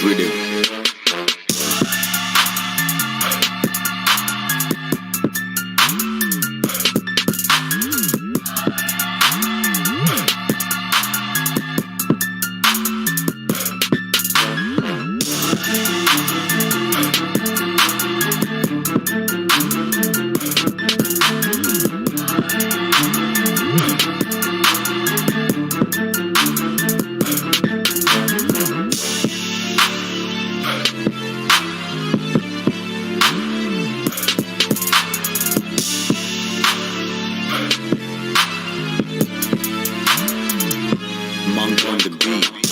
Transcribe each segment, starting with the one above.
Rhythm. Monk on the beat.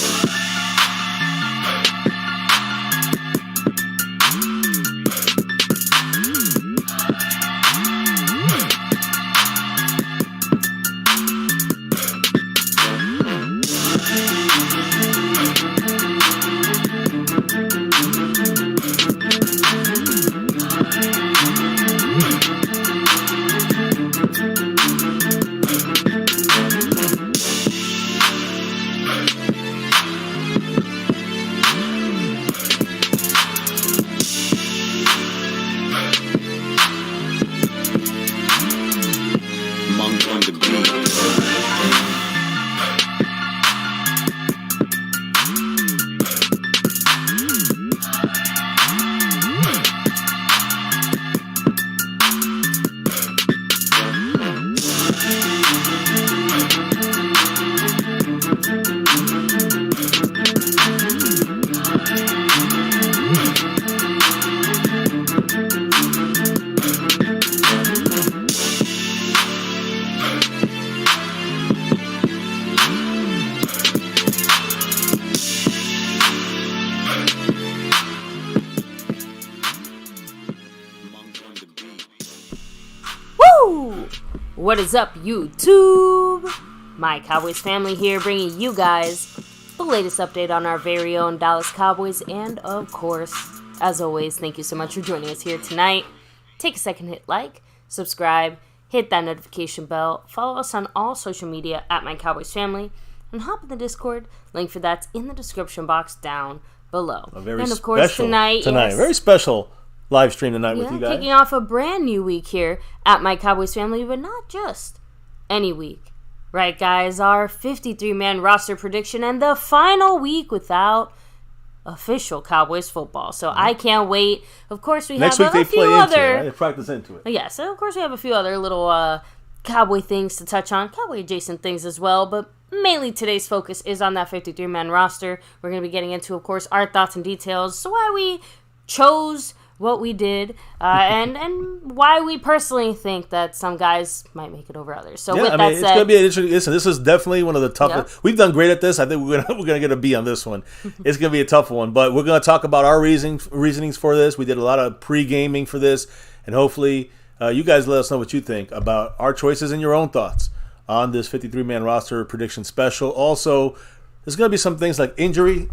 Monk on the beat. Woo! What is up, YouTube? My Cowboys family here, bringing you guys the latest update on our very own Dallas Cowboys. And of course, as always, thank you so much for joining us here tonight. Take a second, hit like, subscribe, hit that notification bell, follow us on all social media at MyCowboysFamily, and hop in the Discord. Link for that's in the description box down below. And of course, tonight, yes, very special live stream tonight with you guys. Kicking off a brand new week here at My Cowboys Family, but not just any week. Right, guys, our 53-man roster prediction and the final week without official Cowboys football. So I can't wait. Of course, we Next have week a few other... They practice into it. Yeah, so of course we have a few other little Cowboy things to touch on, Cowboy-adjacent things as well, but mainly today's focus is on that 53-man roster. We're going to be getting into, of course, our thoughts and details, so why we chose what we did, and why we personally think that some guys might make it over others. So with that said, it's gonna be an interesting. Listen, this is definitely one of the toughest. Yep. We've done great at this. I think we're gonna get a B on this one. It's gonna be a tough one, but we're gonna talk about our reasonings for this. We did a lot of pre-gaming for this, and hopefully you guys let us know what you think about our choices and your own thoughts on this 53-man roster prediction special. Also, there's gonna be some things like injury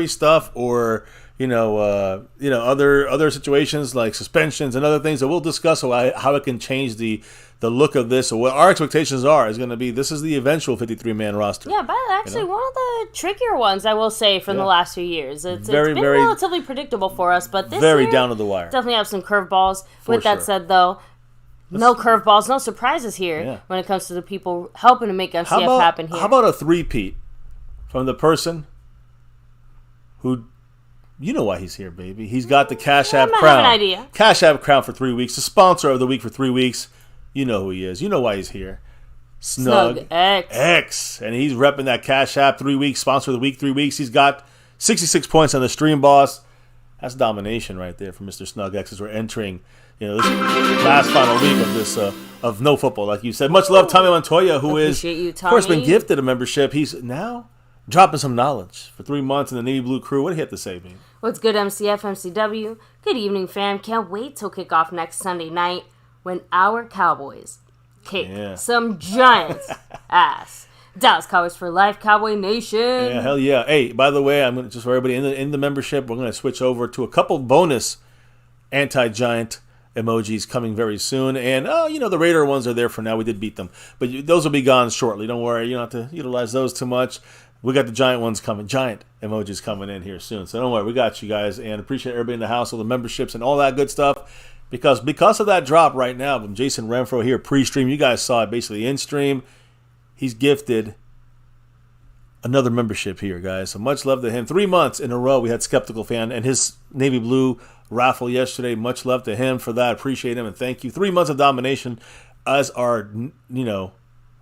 stuff, or other situations like suspensions and other things that we'll discuss how it can change the look of this. So what our expectations are is going to be, this is the eventual 53-man roster. Yeah, but actually one of the trickier ones, I will say, from the last few years. It's been relatively predictable for us, but this very year, down to the wire. Definitely have some curveballs. With that said, though, no curveballs, no surprises here when it comes to the people helping to make MCF happen here. How about a three-peat from the person who... You know why he's here, baby. He's got the Cash App crown. I have an idea. Cash App crown for 3 weeks. The sponsor of the week for 3 weeks. You know who he is. You know why he's here. Snug X. And he's repping that Cash App 3 weeks. Sponsor of the week 3 weeks. He's got 66 points on the Stream Boss. That's domination right there for Mr. Snug X as we're entering this last final week of this of no football, like you said. Much love, Tommy Montoya, who is, of course, been gifted a membership. He's now dropping some knowledge for 3 months in the Navy Blue crew. What do you have to say, man? What's good, MCF, MCW? Good evening, fam. Can't wait till kickoff next Sunday night when our Cowboys kick some giant ass. Dallas Cowboys for life, Cowboy Nation. Yeah, hell yeah. Hey, by the way, I'm going to just for everybody in the membership, we're going to switch over to a couple bonus anti-giant emojis coming very soon. And, the Raider ones are there for now. We did beat them. But those will be gone shortly. Don't worry. You don't have to utilize those too much. We got the giant ones coming, giant emojis coming in here soon. So don't worry, we got you guys, and appreciate everybody in the house, all the memberships and all that good stuff. Because of that drop right now from Jason Renfro here pre-stream, you guys saw it basically in stream. He's gifted another membership here, guys. So much love to him. 3 months in a row we had Skeptical Fan and his navy blue raffle yesterday. Much love to him for that. Appreciate him and thank you. 3 months of domination as our,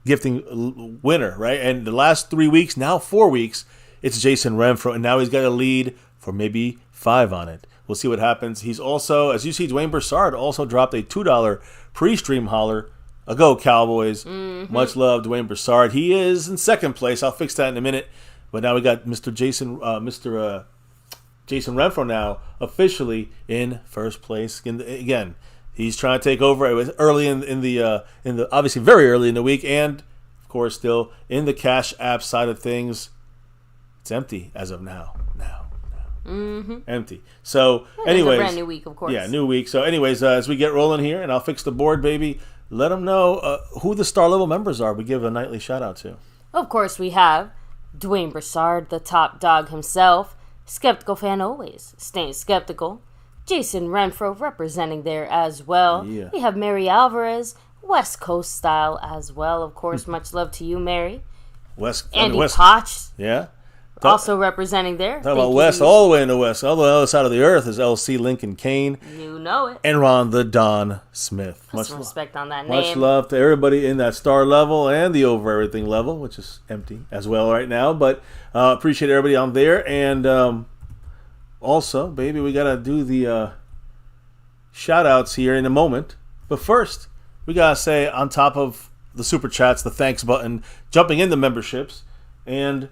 gifting winner, right? And the last 3 weeks, now 4 weeks, it's Jason Renfro, and now he's got a lead for maybe 5 on it. We'll see what happens. He's also, as you see, Dwayne Broussard also dropped a $2 pre-stream holler. A Go Cowboys. Mm-hmm. Much love, Dwayne Broussard. He is in second place. I'll fix that in a minute. But now we got Mr. Jason Renfro now officially in first place. Again, he's trying to take over. It was early in the obviously very early in the week, and of course still in the Cash App side of things. It's empty as of now. Mm-hmm. Empty. So, anyways, it's a brand new week, of course. Yeah, new week. So, anyways, as we get rolling here, and I'll fix the board, baby. Let them know who the star level members are. We give a nightly shout out to. Of course, we have Dwayne Broussard, the top dog himself. Skeptical Fan always, staying skeptical. Jason Renfro representing there as well. Yeah. We have Mary Alvarez, West Coast style as well. Of course, much love to you, Mary. Andy Potch. Yeah. Also representing there. Talk about West, all the way in the West. All the other side of the earth is LC Lincoln Kane. You know it. And Ron the Don Smith. Much respect on that name. Much love to everybody in that star level and the over everything level, which is empty as well right now. But appreciate everybody on there. And also, baby, we got to do the shout outs here in a moment. But first, we got to say on top of the super chats, the thanks button, jumping into memberships, and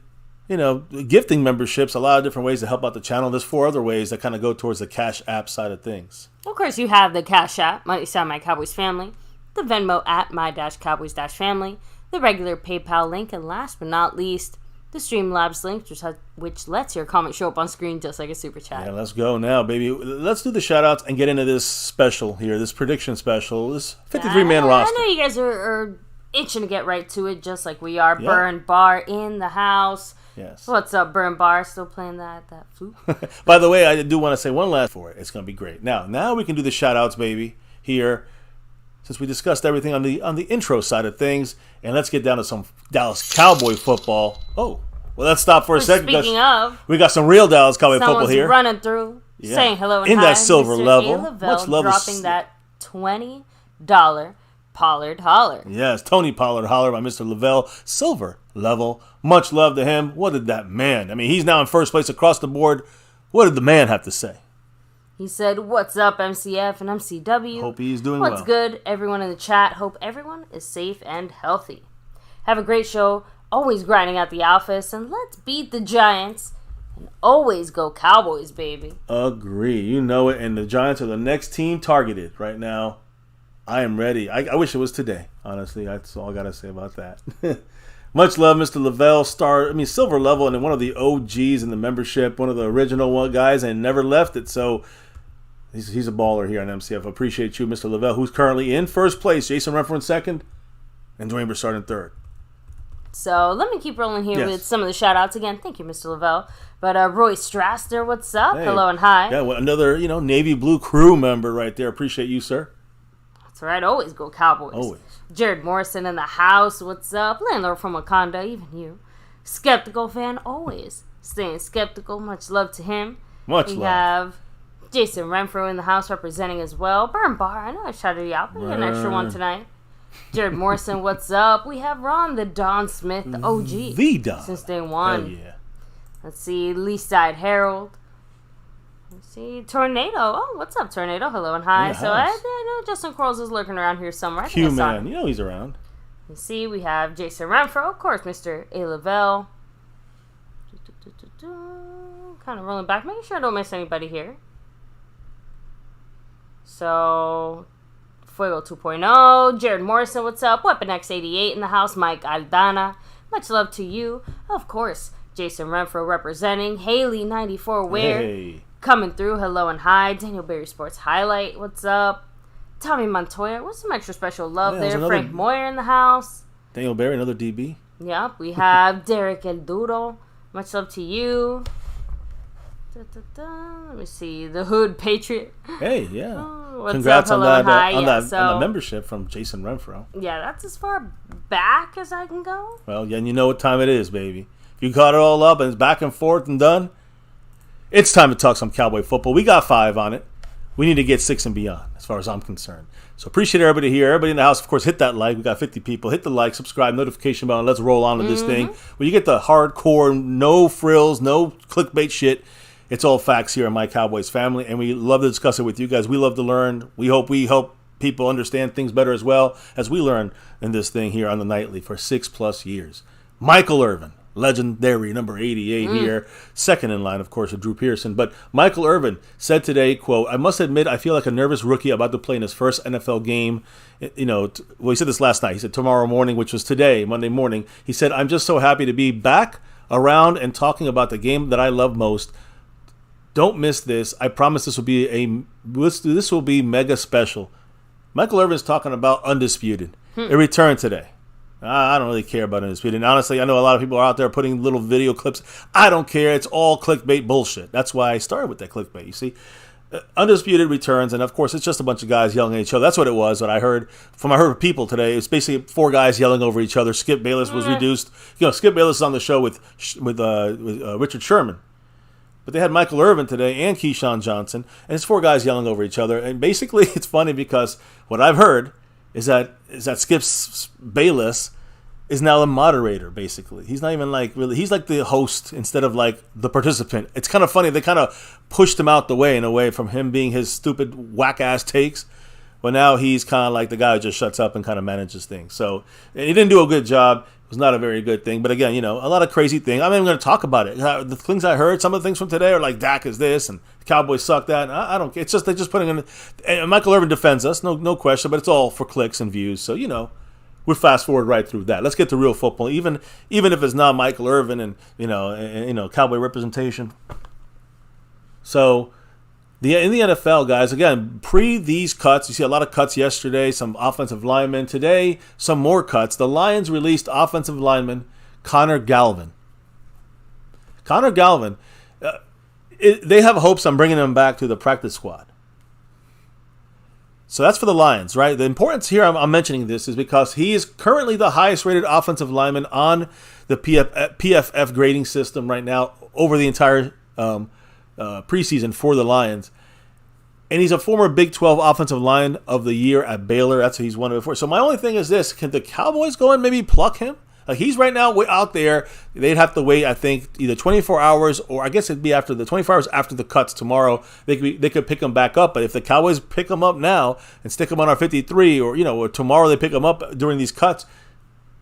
gifting memberships, a lot of different ways to help out the channel. There's 4 other ways that kind of go towards the Cash App side of things. Of course, you have the Cash App, My Cowboys Family, the Venmo at My-Cowboys-Family, the regular PayPal link, and last but not least, the Streamlabs link, which lets your comment show up on screen just like a super chat. Yeah, let's go now, baby. Let's do the shout-outs and get into this special here, this prediction special, this 53-man roster. I know you guys are itching to get right to it, just like we are. Yeah. Burn Bar in the house. Yes. What's up, Burn Bar? Still playing that flute? By the way, I do want to say one last for it. It's going to be great. Now we can do the shout-outs, baby, here, since we discussed everything on the intro side of things, and let's get down to some Dallas Cowboy football. Oh, well, let's stop for a second. Speaking of, we got some real Dallas Cowboy football here. Running through, saying hello and in hi. That silver Mr. level. Much love dropping that $20 Pollard Holler. Yes, Tony Pollard Holler by Mr. Lavelle. Silver level. Much love to him. What did that man? I mean, he's now in first place across the board. What did the man have to say? He said, "What's up, MCF and MCW? Hope he's doing well. What's good, everyone in the chat? Hope everyone is safe and healthy. Have a great show. Always grinding out the office, and let's beat the Giants. And always go Cowboys, baby." Agree. You know it. And the Giants are the next team targeted right now. I am ready. I wish it was today. Honestly, that's all I gotta say about that. Much love, Mr. Lavelle, silver level, and one of the OGs in the membership, one of the original guys, and never left it. So he's a baller here on MCF. Appreciate you, Mr. Lavelle, who's currently in first place. Jason Renfro in second, and Dwayne Broussard in third. So let me keep rolling here with some of the shout-outs again. Thank you, Mr. Lavelle. But Roy Strasser, what's up? Hey. Hello and hi. Yeah, well, another Navy Blue crew member right there. Appreciate you, sir. That's right. Always go Cowboys. Always. Jared Morrison in the house. What's up? Landlord from Wakanda. Even you. Skeptical Fan. Always staying skeptical. Much love to him. Much love. We have Jason Renfro in the house representing as well. Burn Bar. I know I shouted you out, but you get an extra one tonight. Jared Morrison. What's up? We have Ron the Don Smith, the OG. The Don. Since day one. Hell yeah. Let's see. Least Side Harold. Let's see, Tornado. Oh, what's up, Tornado? Hello and hi. So I know Justin Quarles is lurking around here somewhere. Q-Man, he's around. You see, we have Jason Renfro, of course, Mr. A. Lavelle. Kind of rolling back, making sure I don't miss anybody here. So, Fuego 2.0, Jared Morrison, what's up? Weapon X88 in the house, Mike Aldana. Much love to you. Of course, Jason Renfro representing, Haley 94 Ware. Hey. Coming through, hello and hi. Daniel Berry Sports Highlight, what's up? Tommy Montoya, what's some extra special love there? Frank Moyer in the house. Daniel Berry, another DB. Yep, we have Derek El Duro. Much love to you. Let me see. The Hood Patriot. Hey, yeah. What's Congrats up? on Hello, that hi. on Yeah, that so, on the membership from Jason Renfro. Yeah, that's as far back as I can go. Well, yeah, and you know what time it is, baby. If you caught it all up and it's back and forth and done, it's time to talk some Cowboy football. We got 5 on it. We need to get 6 and beyond, as far as I'm concerned. So appreciate everybody here. Everybody in the house, of course, hit that like. We got 50 people. Hit the like, subscribe, notification bell, and let's roll on with this thing. When you get the hardcore, no frills, no clickbait shit, it's all facts here on My Cowboys Family, and we love to discuss it with you guys. We love to learn. We hope people understand things better as well as we learn in this thing here on the Nightly for 6+ years. Michael Irvin. Legendary number 88 here. Second in line, of course, of Drew Pearson. But Michael Irvin said today, quote, "I must admit I feel like a nervous rookie about to play in his first NFL game." You know, well, he said this last night. He said tomorrow morning, which was today, Monday morning. He said, "I'm just so happy to be back around and talking about the game that I love most. Don't miss this. I promise this will be mega special." Michael Irvin's talking about Undisputed. It returned today. I don't really care about Undisputed. And honestly, I know a lot of people are out there putting little video clips. I don't care. It's all clickbait bullshit. That's why I started with that clickbait, you see. Undisputed returns, and of course, it's just a bunch of guys yelling at each other. That's what it was. What I heard from people today. It's basically 4 guys yelling over each other. Skip Bayless was reduced. You know, Skip Bayless is on the show with Richard Sherman. But they had Michael Irvin today and Keyshawn Johnson, and it's 4 guys yelling over each other. And basically, it's funny because what I've heard is that Skip Bayless is now the moderator, basically. He's not even really, he's like the host instead of like the participant. It's kind of funny. They kind of pushed him out the way in a way from him being his stupid whack-ass takes. But now he's kind of like the guy who just shuts up and kind of manages things. So he didn't do a good job. It was not a very good thing. But again, you know, a lot of crazy things. I'm not even going to talk about it. The things I heard, some of the things from today are like Dak is this and the Cowboys suck that. I don't care. It's just they're just putting in. And Michael Irvin defends us, no question. But it's all for clicks and views. So you know, we'll fast forward right through that. Let's get to real football. Even if it's not Michael Irvin and you know Cowboy representation. So. In the NFL, guys, again, pre these cuts, you see a lot of cuts yesterday, some offensive linemen. Today, some more cuts. The Lions released offensive lineman Connor Galvin. Connor Galvin, they have hopes on bringing him back to the practice squad. So that's for the Lions, right? The importance here I'm mentioning this is because he is currently the highest rated offensive lineman on the PFF grading system right now over the entire preseason for the Lions. And he's a former Big 12 Offensive Line of the Year at Baylor. That's what he's won it before. So my only thing is this. Can the Cowboys go and maybe pluck him? Like he's right now out there. They'd have to wait, I think, either 24 hours or I guess it'd be after the 24 hours after the cuts tomorrow. They could pick him back up. But if the Cowboys pick him up now and stick him on our 53 or tomorrow they pick him up during these cuts,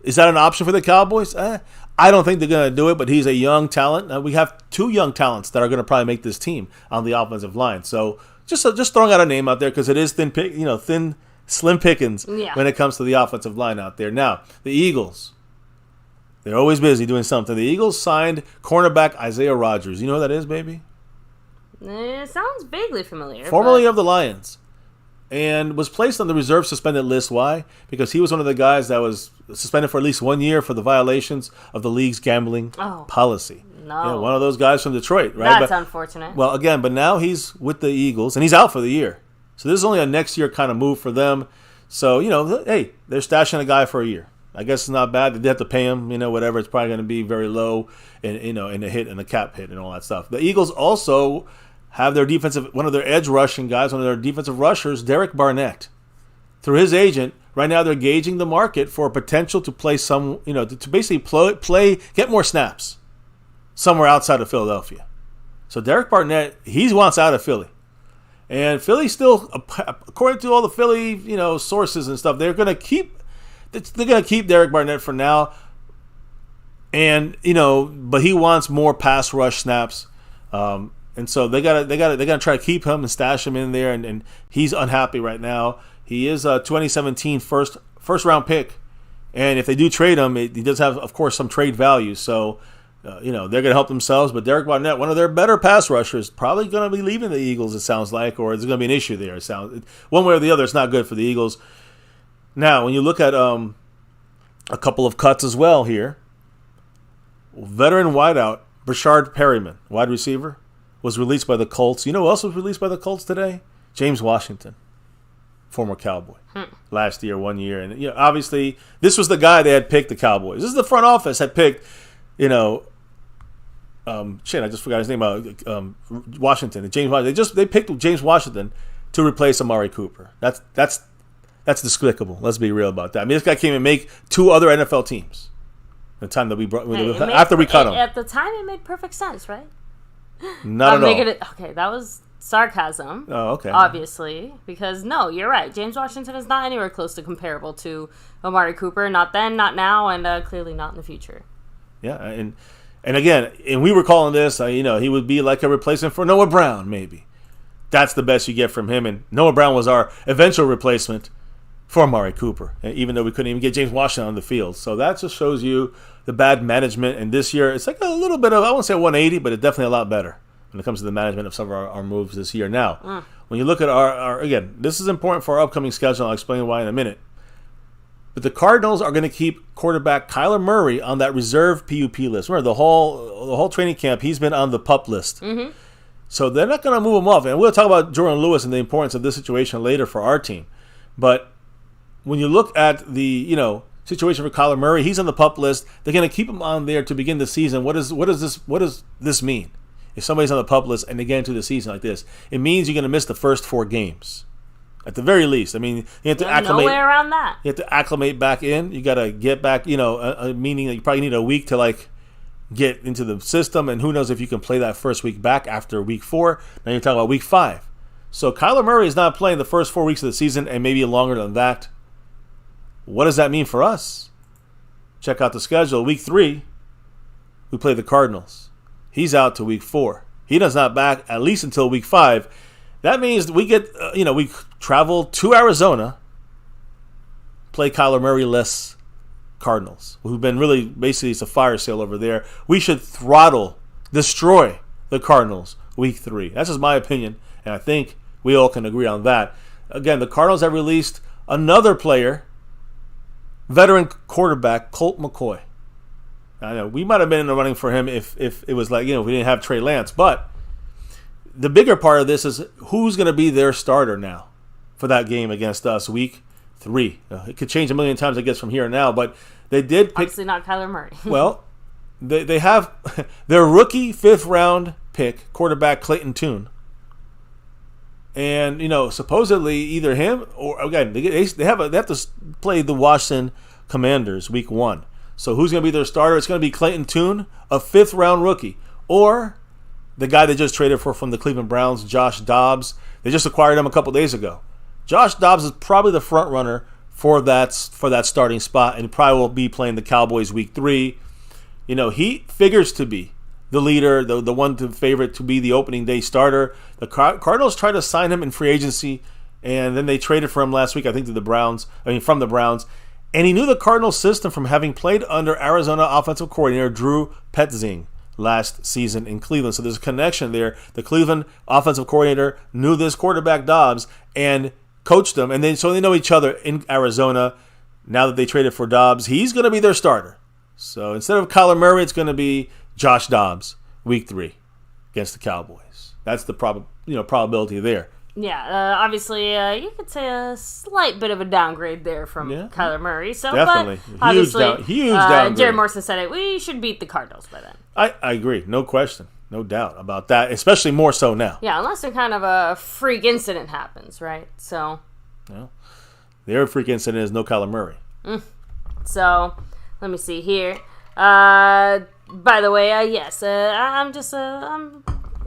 is that an option for the Cowboys? I don't think they're going to do it, but he's a young talent. We have 2 young talents that are going to probably make this team on the offensive line. So just throwing out a name out there because it is slim pickings when it comes to the offensive line out there. Now, the Eagles, they're always busy doing something. The Eagles signed cornerback Isaiah Rodgers. You know who that is, baby? It sounds vaguely familiar. Formerly of the Lions. And was placed on the reserve suspended list. Why? Because he was one of the guys that was suspended for at least 1 year for the violations of the league's gambling policy. No. One of those guys from Detroit, right? That's unfortunate. Well, again, but now he's with the Eagles, and he's out for the year. So this is only a next year kind of move for them. So, hey, they're stashing a guy for a year. I guess it's not bad. They have to pay him, whatever. It's probably going to be very low in the hit and the cap hit and all that stuff. The Eagles also have one of their edge rushing guys, one of their defensive rushers, Derek Barnett. Through his agent, right now they're gauging the market for potential to play to basically get more snaps somewhere outside of Philadelphia. So Derek Barnett, he wants out of Philly. And Philly still, according to all the Philly, sources and stuff, they're going to keep Derek Barnett for now. And, but he wants more pass rush snaps. And so they gotta try to keep him and stash him in there, and he's unhappy right now. He is a 2017 first round pick, and if they do trade him, he does have, of course, some trade value. So, they're gonna help themselves. But Derek Barnett, one of their better pass rushers, probably gonna be leaving the Eagles. It sounds like, or there's gonna be an issue there. It sounds one way or the other. It's not good for the Eagles. Now, when you look at a couple of cuts as well here. Veteran wideout Brashard Perryman, wide receiver, was released by the Colts. You know who else was released by the Colts today? James Washington, former Cowboy. Last year, 1 year. And obviously, this was the guy they had picked, the Cowboys. This is the front office had picked, I just forgot his name. Washington. James Washington. They picked James Washington to replace Amari Cooper. That's despicable. Let's be real about that. I mean, this guy came and make 2 other NFL teams. The time that we brought after we cut him. At the time, it made perfect sense, right? Not at all. Okay, that was sarcasm. Oh, okay. Obviously, because no, you're right. James Washington is not anywhere close to comparable to Amari Cooper. Not then, not now, and clearly not in the future. Yeah, and again, we were calling this. He would be like a replacement for Noah Brown, maybe. That's the best you get from him, and Noah Brown was our eventual replacement for Amari Cooper, even though we couldn't even get James Washington on the field. So that just shows you the bad management. And this year, it's like a little bit of, I won't say 180, but it's definitely a lot better when it comes to the management of some of our moves this year. Now, when you look at our, again, this is important for our upcoming schedule. I'll explain why in a minute. But the Cardinals are going to keep quarterback Kyler Murray on that reserve PUP list. Remember, the whole training camp, he's been on the PUP list. Mm-hmm. So they're not going to move him off. And we'll talk about Jordan Lewis and the importance of this situation later for our team. But when you look at the situation for Kyler Murray, he's on the PUP list. They're going to keep him on there to begin the season. What does this mean? If somebody's on the PUP list and they get into the season like this, it means you're going to miss the first 4 games, at the very least. I mean, you have to acclimate. No way around that. You have to acclimate back in. You got to get back. Meaning that you probably need a week to get into the system, and who knows if you can play that first week back after week 4. Now you're talking about week 5. So Kyler Murray is not playing the first 4 weeks of the season, and maybe longer than that. What does that mean for us? Check out the schedule. Week 3, we play the Cardinals. He's out to week 4. He does not back at least until week 5. That means we get, we travel to Arizona, play Kyler Murray-less Cardinals, who've been really, basically, it's a fire sale over there. We should destroy the Cardinals week 3. That's just my opinion, and I think we all can agree on that. Again, the Cardinals have released another player, veteran quarterback Colt McCoy. I know we might have been in the running for him if it was if we didn't have Trey Lance, but the bigger part of this is who's going to be their starter now for that game against us week 3. It could change a million times, I guess, from here and now, but they did pick. Obviously not Kyler Murray. Well, they have their rookie 5th round pick, quarterback Clayton Tune. And, supposedly either him or, again, they have to play the Washington Commanders week 1. So who's going to be their starter? It's going to be Clayton Tune, a 5th round rookie. Or the guy they just traded for from the Cleveland Browns, Josh Dobbs. They just acquired him a couple days ago. Josh Dobbs is probably the front runner for that starting spot, and probably will be playing the Cowboys week 3. He figures to be the leader, the one favorite to be the opening day starter. The Cardinals tried to sign him in free agency, and then they traded for him last week, I think, from the Browns. And he knew the Cardinals system from having played under Arizona offensive coordinator Drew Petzing last season in Cleveland. So there's a connection there. The Cleveland offensive coordinator knew this quarterback Dobbs and coached him, and so they know each other in Arizona. Now that they traded for Dobbs, he's going to be their starter. So instead of Kyler Murray, it's going to be Josh Dobbs week 3 against the Cowboys. That's the probability there. Yeah, obviously, you could say a slight bit of a downgrade there from Kyler Murray. So, definitely. But obviously, huge downgrade. Jared Morrison said it. We should beat the Cardinals by then. I agree. No question. No doubt about that, especially more so now. Yeah, unless some kind of a freak incident happens, right? So, their freak incident is no Kyler Murray. So, let me see here. By the way, yes, I'm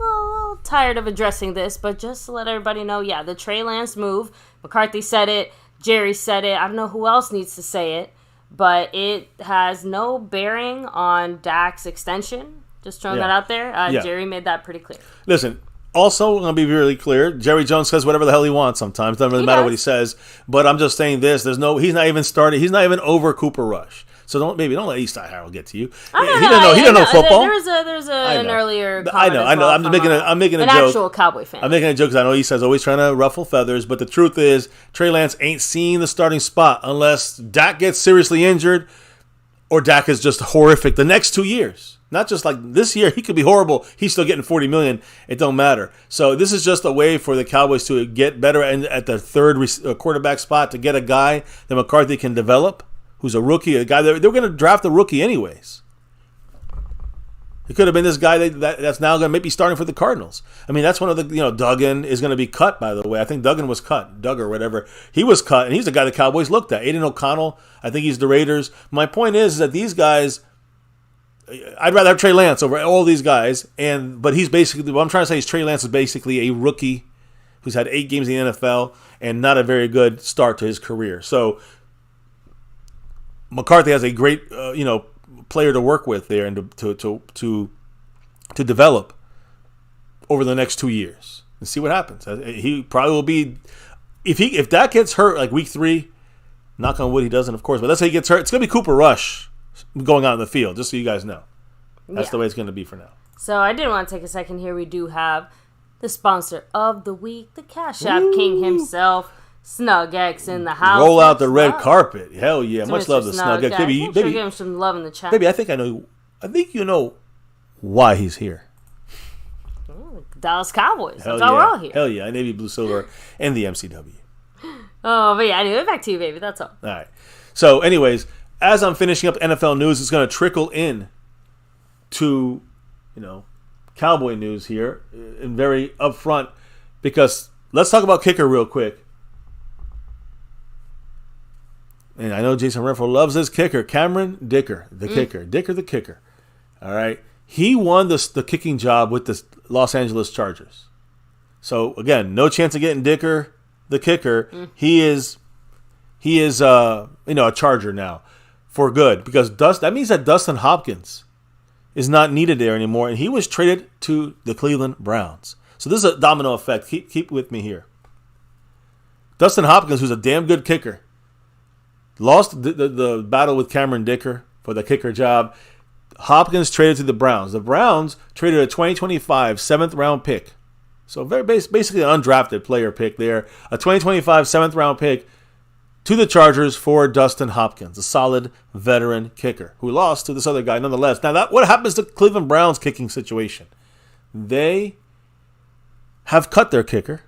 a little tired of addressing this, but just to let everybody know, the Trey Lance move, McCarthy said it, Jerry said it, I don't know who else needs to say it, but it has no bearing on Dak's extension. Just throwing that out there. Jerry made that pretty clear. Listen, also, I'm going to be really clear, Jerry Jones says whatever the hell he wants sometimes. Doesn't really matter what he says, but I'm just saying this, he's not even started, he's not even over Cooper Rush. So don't let Eastside Harold get to you. He didn't know football. There's an earlier comment I know. Well I'm making a joke. An actual Cowboy fan. I'm making a joke because I know Eastside's always trying to ruffle feathers, but the truth is Trey Lance ain't seeing the starting spot unless Dak gets seriously injured or Dak is just horrific the next 2 years. Not just like this year, he could be horrible. He's still getting $40 million. It don't matter. So this is just a way for the Cowboys to get better at the third quarterback spot, to get a guy that McCarthy can develop, who's a rookie, a guy that they were going to draft a rookie anyways. It could have been this guy that's now going to maybe starting for the Cardinals. I mean, that's one of the, Duggan is going to be cut, by the way. I think Duggan was cut, Doug or whatever. He was cut, and he's the guy the Cowboys looked at. Aiden O'Connell, I think he's the Raiders. My point is that these guys, I'd rather have Trey Lance over all these guys, but he's basically, what I'm trying to say is Trey Lance is basically a rookie who's had 8 games in the NFL and not a very good start to his career. So McCarthy has a great, player to work with there and to develop over the next 2 years and see what happens. He probably will be, if that gets hurt like week 3, knock on wood he doesn't, of course, but let's say he gets hurt, it's going to be Cooper Rush going out in the field, just so you guys know. That's the way it's going to be for now. So I did want to take a second here. We do have the sponsor of the week, the Cash App King himself, Snug X in the house. Roll out the red carpet. Hell yeah. Much love to Snug X. Baby, give him some love in the chat. Baby, I think you know why he's here. Dallas Cowboys. That's why we're all here. Hell yeah. Navy Blue Silver and the MCW. Oh, but yeah, anyway, back to you, baby. That's all. All right. So, anyways, as I'm finishing up NFL news, it's going to trickle in to, Cowboy news here, and very upfront, because let's talk about kicker real quick. And I know Jason Renfro loves this kicker, Cameron Dicker, the kicker. Dicker the kicker. All right. He won the kicking job with the Los Angeles Chargers. So, again, no chance of getting Dicker the kicker. He is a Charger now for good, because that means that Dustin Hopkins is not needed there anymore, and he was traded to the Cleveland Browns. So this is a domino effect. Keep with me here. Dustin Hopkins, who's a damn good kicker, lost the battle with Cameron Dicker for the kicker job. Hopkins traded to the Browns. The Browns traded a 2025 7th-round pick. So very basically an undrafted player pick there. A 2025 7th-round pick to the Chargers for Dustin Hopkins, a solid veteran kicker who lost to this other guy nonetheless. Now, what happens to Cleveland Browns kicking situation? They have cut their kicker,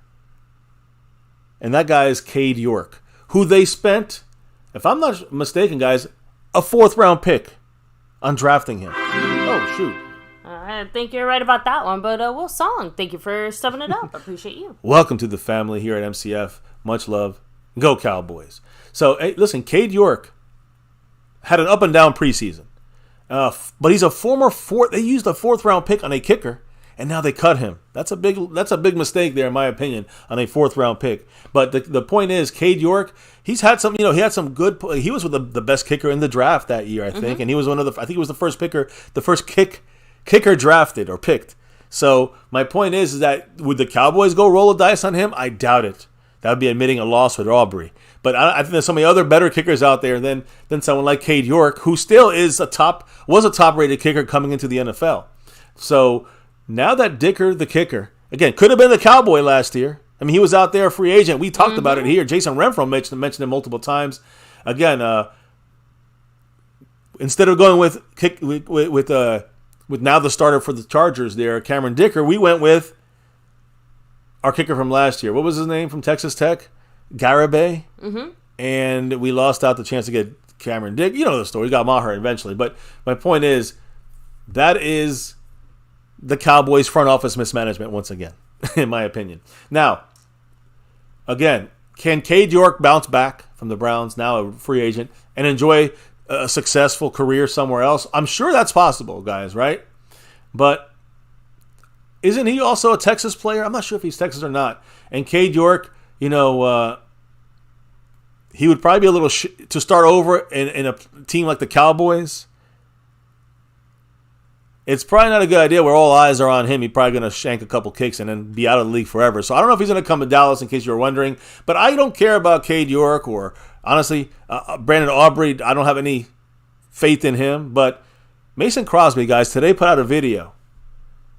and that guy is Cade York, who they spent, if I'm not mistaken, guys, a 4th-round pick on drafting him. Oh, shoot. I think you're right about that one, but Will Song, thank you for stepping it up. I appreciate you. Welcome to the family here at MCF. Much love. Go Cowboys. So, hey, listen, Cade York had an up and down preseason. But he's a former they used a 4th-round pick on a kicker, and now they cut him. That's a big mistake there, in my opinion, on a 4th-round pick. But the point is, Cade York, he's had some, he had some good, he was with the best kicker in the draft that year, I think, and he was I think he was the first kicker drafted or picked. So my point is that would the Cowboys go roll a dice on him? I doubt it. That would be admitting a loss with Aubrey. But I think there's so many other better kickers out there than someone like Cade York, who still was a top-rated kicker coming into the NFL. So now that Dicker, the kicker, again, could have been the Cowboy last year. I mean, he was out there a free agent. We talked about it here. Jason Renfro mentioned it multiple times. Again, instead of going with now the starter for the Chargers there, Cameron Dicker, we went with our kicker from last year. What was his name from Texas Tech? Garibay. And we lost out the chance to get Cameron Dick. You know the story. We got Maher eventually. But my point is, that is the Cowboys front office mismanagement once again, in my opinion. Now, again, can Cade York bounce back from the Browns, now a free agent, and enjoy a successful career somewhere else? I'm sure that's possible, guys, right? But isn't he also a Texas player? I'm not sure if he's Texas or not. And Cade York, he would probably be a little to start over in a team like the Cowboys. It's probably not a good idea where all eyes are on him. He's probably going to shank a couple kicks and then be out of the league forever. So I don't know if he's going to come to Dallas, in case you were wondering. But I don't care about Cade York or, honestly, Brandon Aubrey. I don't have any faith in him. But Mason Crosby, guys, today put out a video.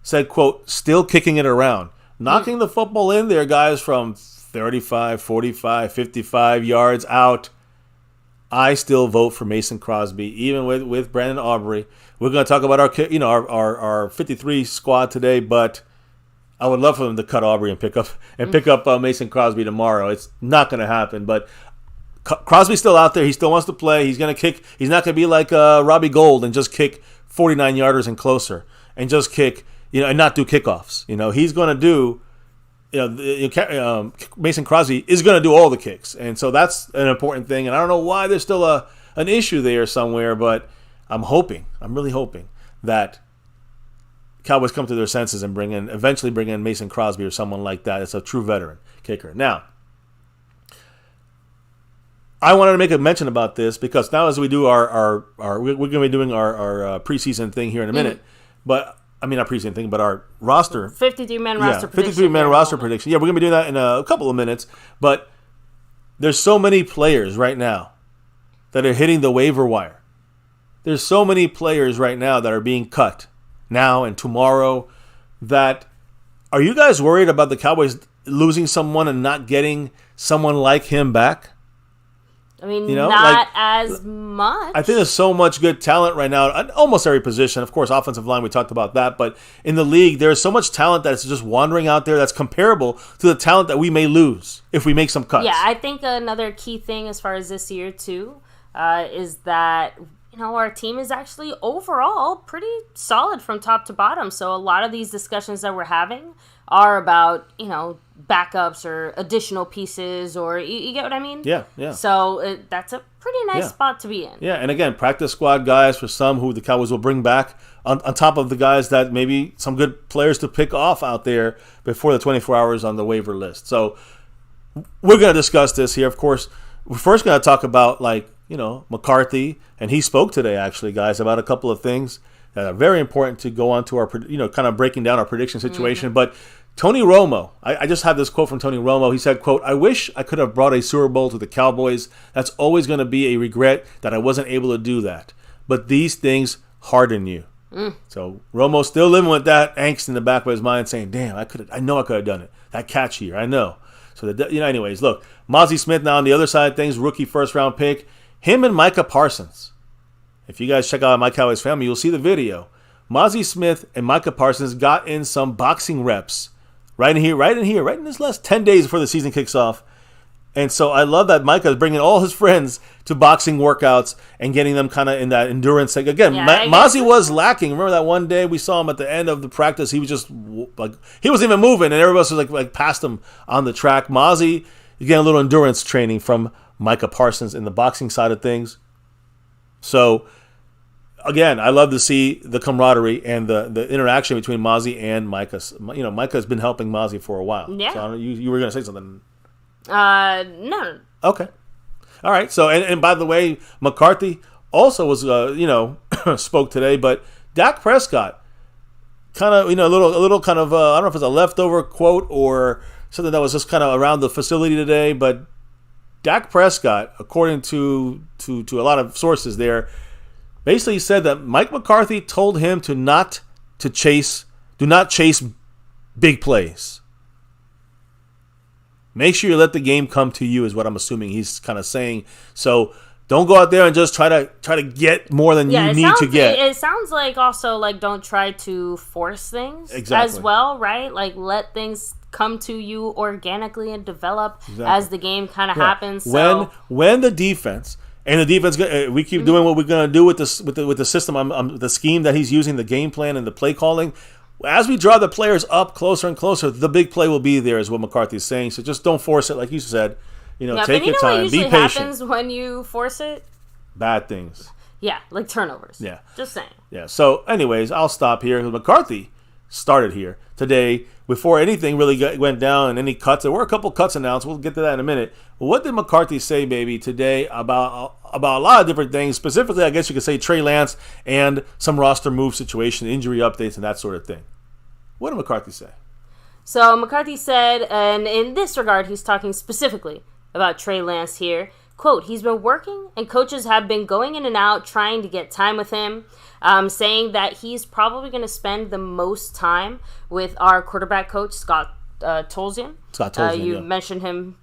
Said, quote, still kicking it around. Knocking the football in there, guys, from 35, 45, 55 yards out. I still vote for Mason Crosby, even with Brandon Aubrey. We're going to talk about our 53 squad today, but I would love for them to cut Aubrey and pick up Mason Crosby tomorrow. It's not going to happen, but Crosby's still out there. He still wants to play. He's going to kick. He's not going to be like Robbie Gould and just kick 49-yarders and closer and just kick, and not do kickoffs. He's going to do. Mason Crosby is going to do all the kicks, and so that's an important thing. And I don't know why there's still an issue there somewhere, but I'm really hoping that Cowboys come to their senses and eventually bring in Mason Crosby or someone like that. It's a true veteran kicker. Now, I wanted to make a mention about this because now as we do we're going to be doing our preseason thing here in a minute, but. I mean, not preseason thing, but our roster. 53-man roster prediction. 53-man roster prediction. Yeah, we're going to be doing that in a couple of minutes. But there's so many players right now that are hitting the waiver wire. There's so many players right now that are being cut now and tomorrow that are you guys worried about the Cowboys losing someone and not getting someone like him back? I mean, not as much. I think there's so much good talent right now at almost every position. Of course, offensive line, we talked about that. But in the league, there's so much talent that's just wandering out there that's comparable to the talent that we may lose if we make some cuts. Yeah, I think another key thing as far as this year, too, is that our team is actually overall pretty solid from top to bottom. So a lot of these discussions that we're having are about, backups or additional pieces, or you get what I mean? Yeah, yeah. So that's a pretty nice spot to be in. Yeah, and again, practice squad guys for some who the Cowboys will bring back on top of the guys that maybe some good players to pick off out there before the 24 hours on the waiver list. So we're going to discuss this here. Of course, we're first going to talk about McCarthy, and he spoke today actually, guys, about a couple of things that are very important to go on to our, kind of breaking down our prediction situation. Mm-hmm. But Tony Romo, I just have this quote from Tony Romo. He said, quote, "I wish I could have brought a Super Bowl to the Cowboys. That's always going to be a regret that I wasn't able to do that. But these things harden you." So Romo's still living with that angst in the back of his mind saying, damn, I know I could have done it. That catch here, I know. So, anyways, look, Mozzie Smith now on the other side of things, rookie first-round pick. Him and Micah Parsons. If you guys check out MyCowboysFamily, you'll see the video. Mozzie Smith and Micah Parsons got in some boxing reps right in this last 10 days before the season kicks off. And so I love that Micah is bringing all his friends to boxing workouts and getting them kind of in that endurance. Again, Mozzie was lacking. Remember that one day we saw him at the end of the practice? He was just like, he wasn't even moving, and everybody else was like past him on the track. Mozzie is getting a little endurance training from Micah Parsons in the boxing side of things. So again, I love to see the camaraderie and the interaction between Mozzie and Micah. Micah's been helping Mozzie for a while. Yeah. So you were going to say something. No. Okay. All right. So, and by the way, McCarthy also was, spoke today, but Dak Prescott kind of, a little kind of, I don't know if it's a leftover quote or something that was just kind of around the facility today, but Dak Prescott, according to a lot of sources there, basically said that Mike McCarthy told him do not chase big plays. Make sure you let the game come to you is what I'm assuming he's kind of saying. So don't go out there and just try to get more than you need to get. It sounds like also like don't try to force things as well, right? Like let things come to you organically and develop as the game kind of happens. So when the defense we keep doing what we're going to do with the system, the scheme that he's using, the game plan and the play calling. As we draw the players up closer and closer, the big play will be there, is what McCarthy's saying. So just don't force it, like you said. Take your time, be patient. What happens when you force it? Bad things. Yeah, like turnovers. Yeah. Just saying. Yeah. So, anyways, I'll stop here. McCarthy started here today before anything really went down and any cuts. There were a couple cuts announced. We'll get to that in a minute. But what did McCarthy say, baby, today about a lot of different things? Specifically, I guess you could say Trey Lance and some roster move situation, injury updates, and that sort of thing. What did McCarthy say? So McCarthy said, and in this regard, he's talking specifically about Trey Lance here. Quote, "He's been working and coaches have been going in and out trying to get time with him," saying that he's probably going to spend the most time with our quarterback coach, Scott Tolzien. Scott Tolzien, you mentioned him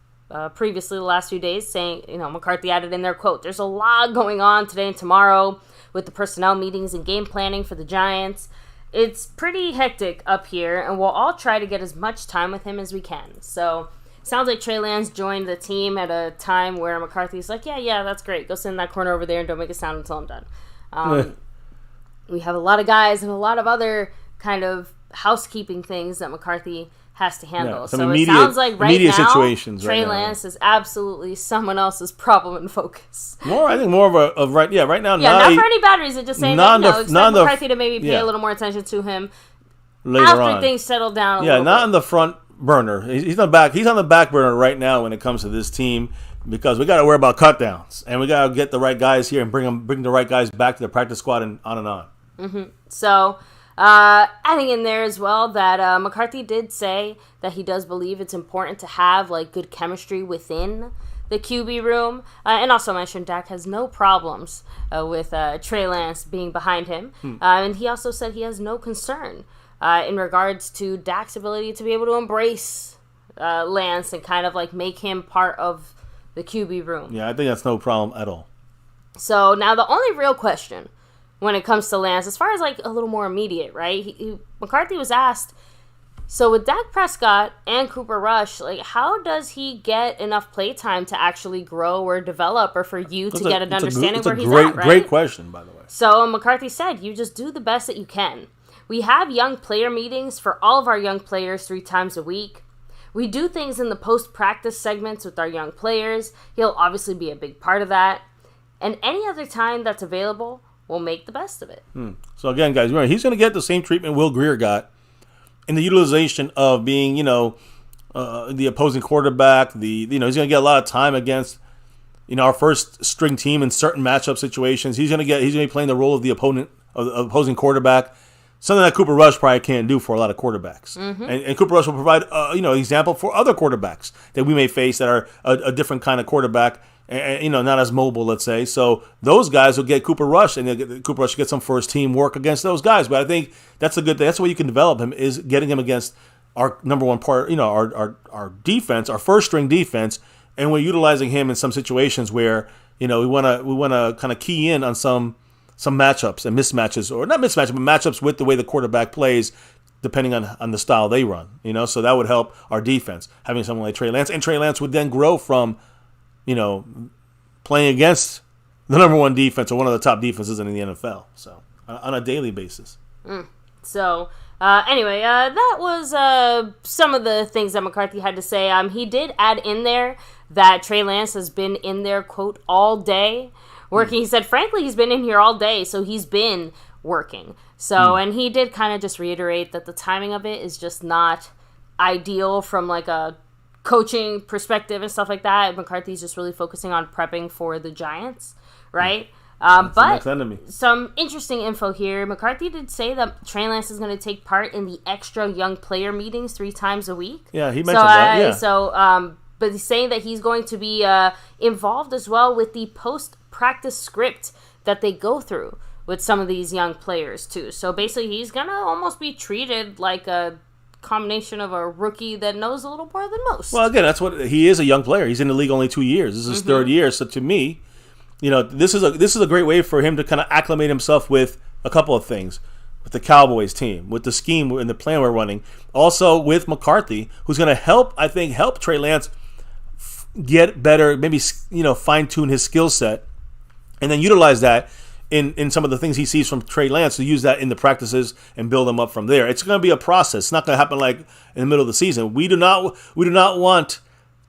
previously the last few days, saying, McCarthy added in their quote, "There's a lot going on today and tomorrow with the personnel meetings and game planning for the Giants. It's pretty hectic up here, and we'll all try to get as much time with him as we can." So, sounds like Trey Lance joined the team at a time where McCarthy's like, yeah, that's great. Go sit in that corner over there and don't make a sound until I'm done. We have a lot of guys and a lot of other kind of housekeeping things that McCarthy has to handle. Yeah, so it sounds like right now, situations Trey Lance is absolutely someone else's problem and focus. I think more of right now. Yeah, not for any bad reason. Just saying that, expect McCarthy to maybe pay a little more attention to him later after on. Things settle down. Yeah, not on the front burner. He's on the back burner right now when it comes to this team, because we got to worry about cutdowns and we got to get the right guys here and bring the right guys back to the practice squad and on and on. Mm-hmm. So, adding in there as well that McCarthy did say that he does believe it's important to have like good chemistry within the QB room, and also mentioned Dak has no problems with Trey Lance being behind him, and he also said he has no concern in regards to Dak's ability to be able to embrace Lance and kind of like make him part of the QB room. Yeah, I think that's no problem at all. So now the only real question when it comes to Lance, as far as like a little more immediate, right? McCarthy was asked, so with Dak Prescott and Cooper Rush, like how does he get enough play time to actually grow or develop, or for you to get an understanding where he's at, right? Great question, by the way. So McCarthy said, you just do the best that you can. We have young player meetings for all of our young players 3 times a week. We do things in the post-practice segments with our young players. He'll obviously be a big part of that. And any other time that's available, we'll make the best of it. So again, guys, remember, he's going to get the same treatment Will Grier got in the utilization of being, the opposing quarterback. He's going to get a lot of time against, our first string team in certain matchup situations. He's going to be playing the role of the opposing quarterback. Something that Cooper Rush probably can't do for a lot of quarterbacks. Mm-hmm. And Cooper Rush will provide, example for other quarterbacks that we may face that are a different kind of quarterback, and, not as mobile, let's say. So those guys will get Cooper Rush, and Cooper Rush will get some first team work against those guys. But I think that's a good thing. That's the way you can develop him, is getting him against our number one part, our defense, our first string defense, and we're utilizing him in some situations where, we want to kind of key in on some matchups and mismatches, or not mismatches, but matchups with the way the quarterback plays, depending on the style they run. So that would help our defense, having someone like Trey Lance. And Trey Lance would then grow from, playing against the number one defense or one of the top defenses in the NFL. So on a daily basis. So anyway, that was some of the things that McCarthy had to say. He did add in there that Trey Lance has been in there, quote, all day working. He said, frankly, he's been in here all day, so he's been working. So, and he did kind of just reiterate that the timing of it is just not ideal from like a coaching perspective and stuff like that. McCarthy's just really focusing on prepping for the Giants, right? But some interesting info here. McCarthy did say that Trey Lance is going to take part in the extra young player meetings 3 times a week. Yeah, he mentioned that. Yeah. So, but he's saying that he's going to be involved as well with the post-practice script that they go through with some of these young players too. So basically, he's going to almost be treated like a combination of a rookie that knows a little more than most. Well, again, that's what he is, a young player. He's in the league only 2 years. This is his third year. So to me, this is a great way for him to kind of acclimate himself with a couple of things, with the Cowboys team, with the scheme and the plan we're running. Also with McCarthy, who's going to help Trey Lance get better, maybe fine tune his skill set, and then utilize that in some of the things he sees from Trey Lance, to use that in the practices and build them up from there. It's going to be a process. It's not going to happen like in the middle of the season. We do not want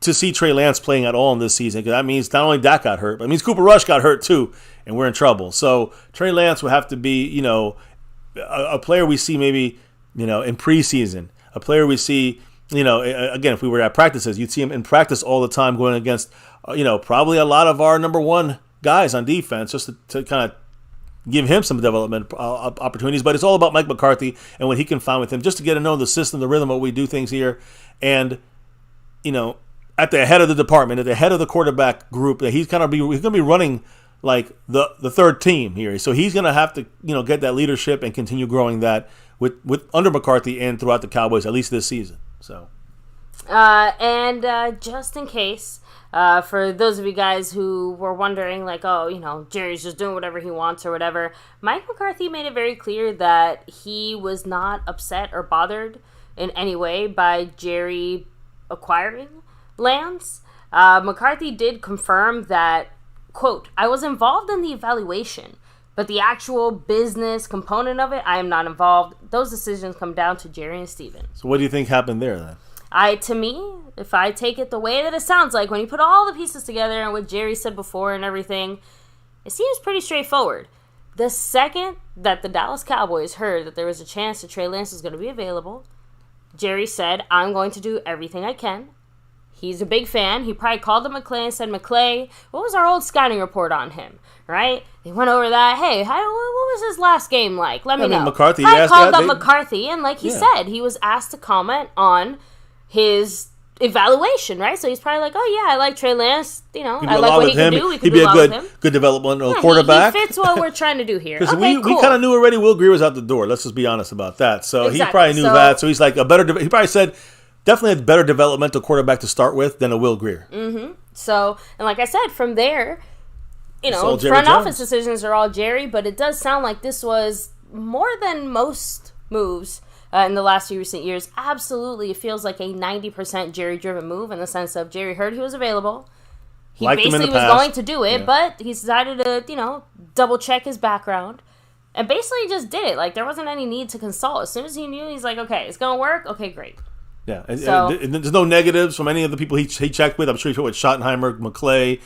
to see Trey Lance playing at all in this season, because that means not only Dak got hurt, but it means Cooper Rush got hurt too, and we're in trouble. So Trey Lance will have to be, a player we see maybe, in preseason, a player we see, again, if we were at practices, you'd see him in practice all the time going against, probably a lot of our number one guys on defense, just to kind of give him some development opportunities. But it's all about Mike McCarthy and what he can find with him, just to get to know the system, the rhythm, what we do things here. And, at the head of the department, at the head of the quarterback group, that he's going to be running like the third team here. So he's going to have to, get that leadership and continue growing that with under McCarthy and throughout the Cowboys, at least this season. So And just in case, for those of you guys who were wondering, like, oh, Jerry's just doing whatever he wants or whatever, Mike McCarthy made it very clear that he was not upset or bothered in any way by Jerry acquiring Lance. McCarthy did confirm that, quote, I was involved in the evaluation, but the actual business component of it, I am not involved. Those decisions come down to Jerry and Steven. So what do you think happened there then? To me, if I take it the way that it sounds like, when you put all the pieces together and what Jerry said before and everything, it seems pretty straightforward. The second that the Dallas Cowboys heard that there was a chance that Trey Lance was going to be available, Jerry said, I'm going to do everything I can. He's a big fan. He probably called up McClay and said, McClay, what was our old scouting report on him? Right? They went over that. Hey, what was his last game like? Let me know. McCarthy I called up McCarthy, and like he said, he was asked to comment on his evaluation, right? So he's probably like, oh yeah, I like Trey Lance. I like what he can do. We can do a lot with him. Good developmental quarterback. He fits what we're trying to do here. Because okay, we kind of knew already Will Greer was out the door. Let's just be honest about that. So exactly. He probably knew that. So he's like he probably said, definitely a better developmental quarterback to start with than a Will Greer. Mm-hmm. So, and like I said, from there, front office decisions are all Jerry, but it does sound like this was more than most moves in the last few recent years. Absolutely, it feels like a 90% Jerry-driven move in the sense of Jerry heard he was available. He basically was going to do it, but he decided to, double-check his background. And basically just did it. Like, there wasn't any need to consult. As soon as he knew, he's like, okay, it's going to work? Okay, great. Yeah, and there's no negatives from any of the people he checked with. I'm sure he checked with Schottenheimer, McClay,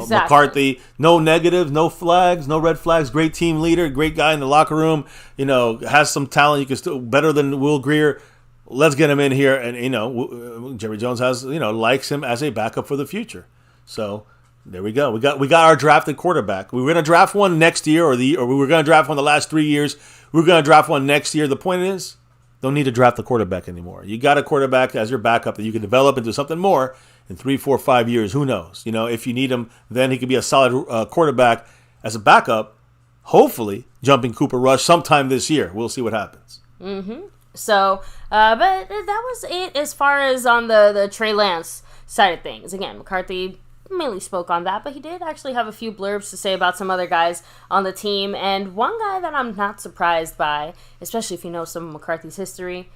McCarthy. No negatives, no flags, no red flags. Great team leader, great guy in the locker room. Has some talent. You can still better than Will Greer. Let's get him in here, and Jerry Jones has likes him as a backup for the future. So there we go. We got our drafted quarterback. We were going to draft one next year, or we were going to draft one the last 3 years. We were going to draft one next year. The point is, don't need to draft the quarterback anymore. You got a quarterback as your backup that you can develop into something more in 3, 4, 5 years. Who knows? If you need him, then he could be a solid quarterback as a backup, hopefully jumping Cooper Rush sometime this year. We'll see what happens. Mm-hmm. So, but that was it as far as on the Trey Lance side of things. Again, McCarthy mainly spoke on that, but he did actually have a few blurbs to say about some other guys on the team. And one guy that I'm not surprised by, especially if you know some of McCarthy's history,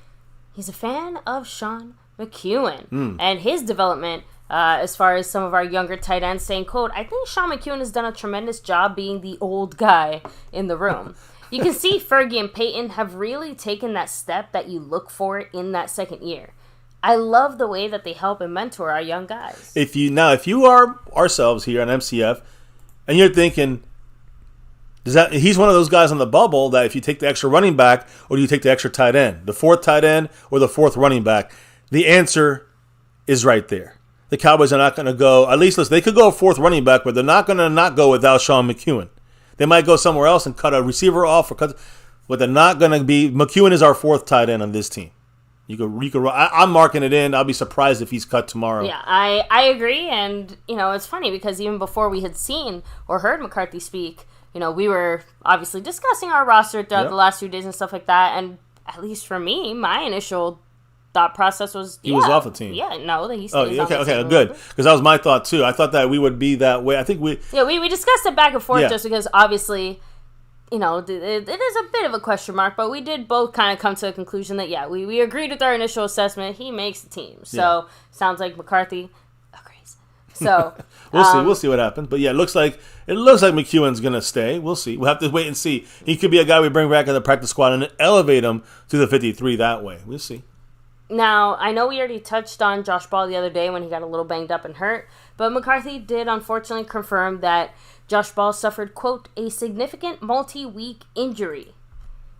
he's a fan of Sean McEwen and his development as far as some of our younger tight ends, saying, quote, I think Sean McEwen has done a tremendous job being the old guy in the room. You can see Fergie and Peyton have really taken that step that you look for in that second year. I love the way that they help and mentor our young guys. If you are ourselves here on MCF, and you're thinking, he's one of those guys on the bubble that if you take the extra running back, or do you take the extra tight end, the fourth tight end or the fourth running back? The answer is right there. The Cowboys are not going to go. At least they could go a fourth running back, but they're not going to not go without Sean McEwen. They might go somewhere else and cut a receiver off, but they're not going to be. McEwen is our fourth tight end on this team. You could. I'm marking it in. I'll be surprised if he's cut tomorrow. Yeah, I agree, and it's funny because even before we had seen or heard McCarthy speak, we were obviously discussing our roster throughout the last few days and stuff like that. And at least for me, my initial thought process was he was off the team. Yeah, no, that he stays on the team. Okay, good, because that was my thought too. I thought that we would be that way. I think we discussed it back and forth just because obviously. It is a bit of a question mark, but we did both kind of come to a conclusion that, we agreed with our initial assessment. He makes the team. So, sounds like McCarthy agrees. So, we'll see what happens. But, it looks like McEwen's going to stay. We'll see. We'll have to wait and see. He could be a guy we bring back in the practice squad and elevate him to the 53 that way. We'll see. Now, I know we already touched on Josh Ball the other day when he got a little banged up and hurt, but McCarthy did unfortunately confirm that Josh Ball suffered, quote, a significant multi-week injury.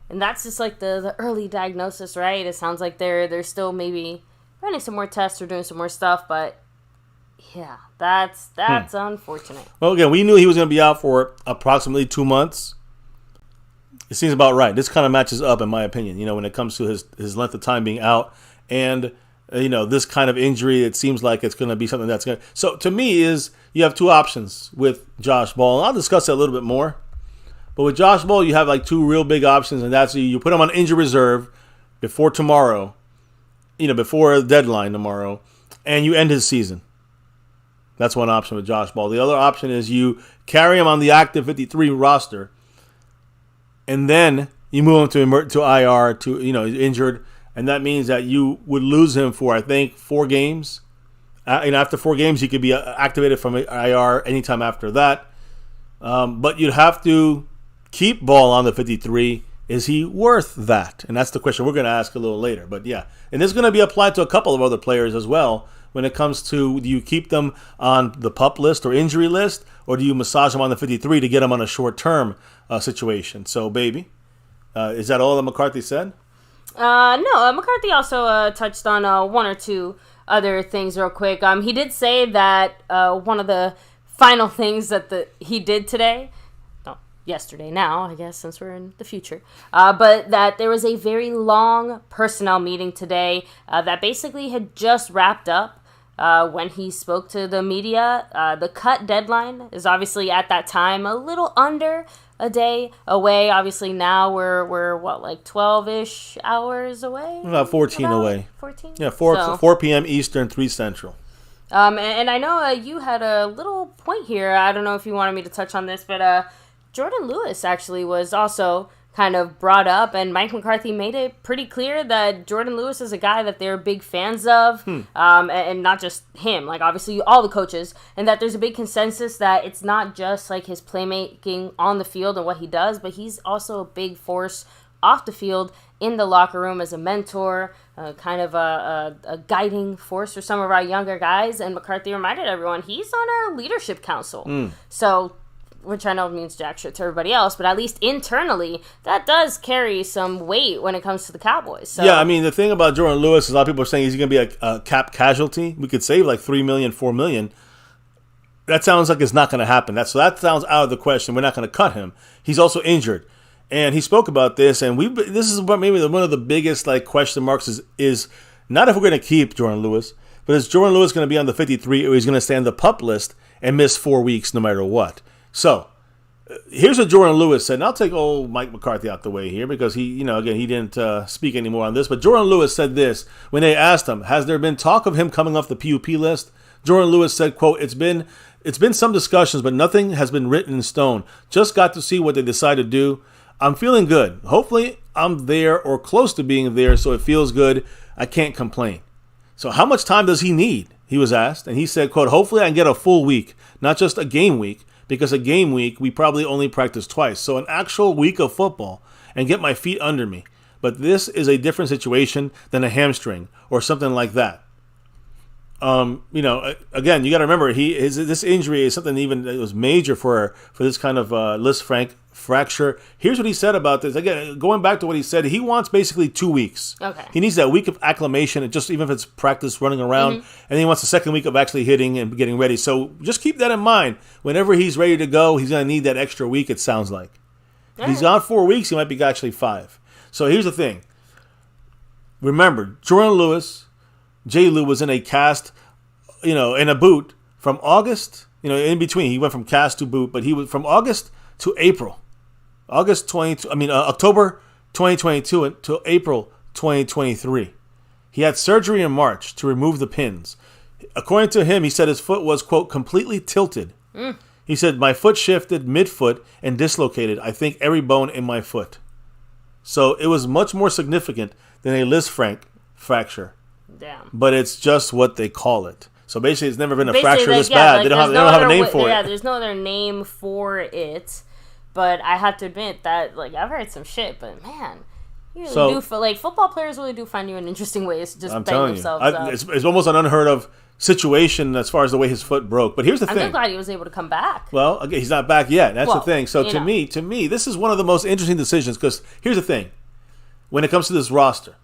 And that's just like the early diagnosis, right? It sounds like they're still maybe running some more tests or doing some more stuff, but yeah, that's unfortunate. Well, again, we knew he was going to be out for approximately 2 months. It seems about right. This kind of matches up, in my opinion, when it comes to his length of time being out. And, this kind of injury, it seems like it's going to be something that's going to... So, to me, you have two options with Josh Ball. And I'll discuss that a little bit more. But with Josh Ball, you have like two real big options. And that's you put him on injury reserve before tomorrow. before the deadline tomorrow, and you end his season. That's one option with Josh Ball. The other option is you carry him on the active 53 roster, and then you move him to IR, injured, and that means that you would lose him for, I think, 4 games. And after 4 games, he could be activated from IR anytime after that. But you'd have to keep Ball on the 53. Is he worth that? And that's the question we're going to ask a little later. But yeah, and this is going to be applied to a couple of other players as well when it comes to, do you keep them on the PUP list or injury list, or do you massage them on the 53 to get them on a short-term situation? So, baby, is that all that McCarthy said? No, McCarthy also touched on one or two other things real quick. He did say that one of the final things that he did today, yesterday now, I guess, since we're in the future, but that there was a very long personnel meeting today that basically had just wrapped up when he spoke to the media. The cut deadline is obviously at that time a little under a day away. Obviously now we're what, like 12-ish hours away? About 14 away. 14? Yeah, 4 p.m. Eastern, 3 Central. And I know you had a little point here. I don't know if you wanted me to touch on this, but Jordan Lewis actually was also kind of brought up, and Mike McCarthy made it pretty clear that Jordan Lewis is a guy that they're big fans of, and not just him, like obviously all the coaches, and that there's a big consensus that it's not just like his playmaking on the field and what he does, but he's also a big force off the field in the locker room as a mentor, kind of a guiding force for some of our younger guys. And McCarthy reminded everyone he's on our leadership council. So, which I know means jack shit to everybody else, but at least internally, that does carry some weight when it comes to the Cowboys. So. Yeah, I mean, the thing about Jordan Lewis is a lot of people are saying he's going to be a cap casualty. We could save like $3 million, $4 million. That sounds like it's not going to happen. So that sounds out of the question. We're not going to cut him. He's also injured. And he spoke about this, and this is maybe one of the biggest question marks is not if we're going to keep Jordan Lewis, but is Jordan Lewis going to be on the 53 or he's going to stay on the PUP list and miss 4 weeks no matter what? So, here's what Jordan Lewis said, and I'll take old Mike McCarthy out the way here because he didn't speak anymore on this, but Jordan Lewis said this when they asked him, has there been talk of him coming off the PUP list? Jordan Lewis said, quote, it's been some discussions, but nothing has been written in stone. Just got to see what they decide to do. I'm feeling good. Hopefully, I'm there or close to being there, so it feels good. I can't complain. So how much time does he need? He was asked, and he said, quote, hopefully I can get a full week, not just a game week, because a game week, we probably only practice twice. So an actual week of football and get my feet under me. But this is a different situation than a hamstring or something like that. Again, you got to remember, this injury is something even that was major for this kind of Liz Frank fracture. Here's what he said about this. Again, going back to what he said, he wants basically 2 weeks. Okay. He needs that week of acclimation, just even if it's practice running around, and then he wants the second week of actually hitting and getting ready. So just keep that in mind. Whenever he's ready to go, he's going to need that extra week, it sounds like. If he's gone 4 weeks, he might be actually 5. So here's the thing. Remember, Jordan Lewis, J. Lou was in a cast, in a boot from August, in between. He went from cast to boot, but he was from August to April. October 2022 until April 2023. He had surgery in March to remove the pins. According to him, he said his foot was, quote, completely tilted. He said, my foot shifted mid-foot and dislocated, I think, every bone in my foot. So it was much more significant than a Liz Frank fracture. Damn. But it's just what they call it. So basically, it's never been a fracture this bad. They don't have a name for it. Yeah, there's no other name for it. But I have to admit that, I've heard some shit, but man, you really do feel football players really do find you in interesting ways to just bang themselves up. It's almost an unheard of situation as far as the way his foot broke. But here's the thing. I'm glad he was able to come back. Well, again, he's not back yet. That's the thing. So to me, this is one of the most interesting decisions because here's the thing. When it comes to this roster,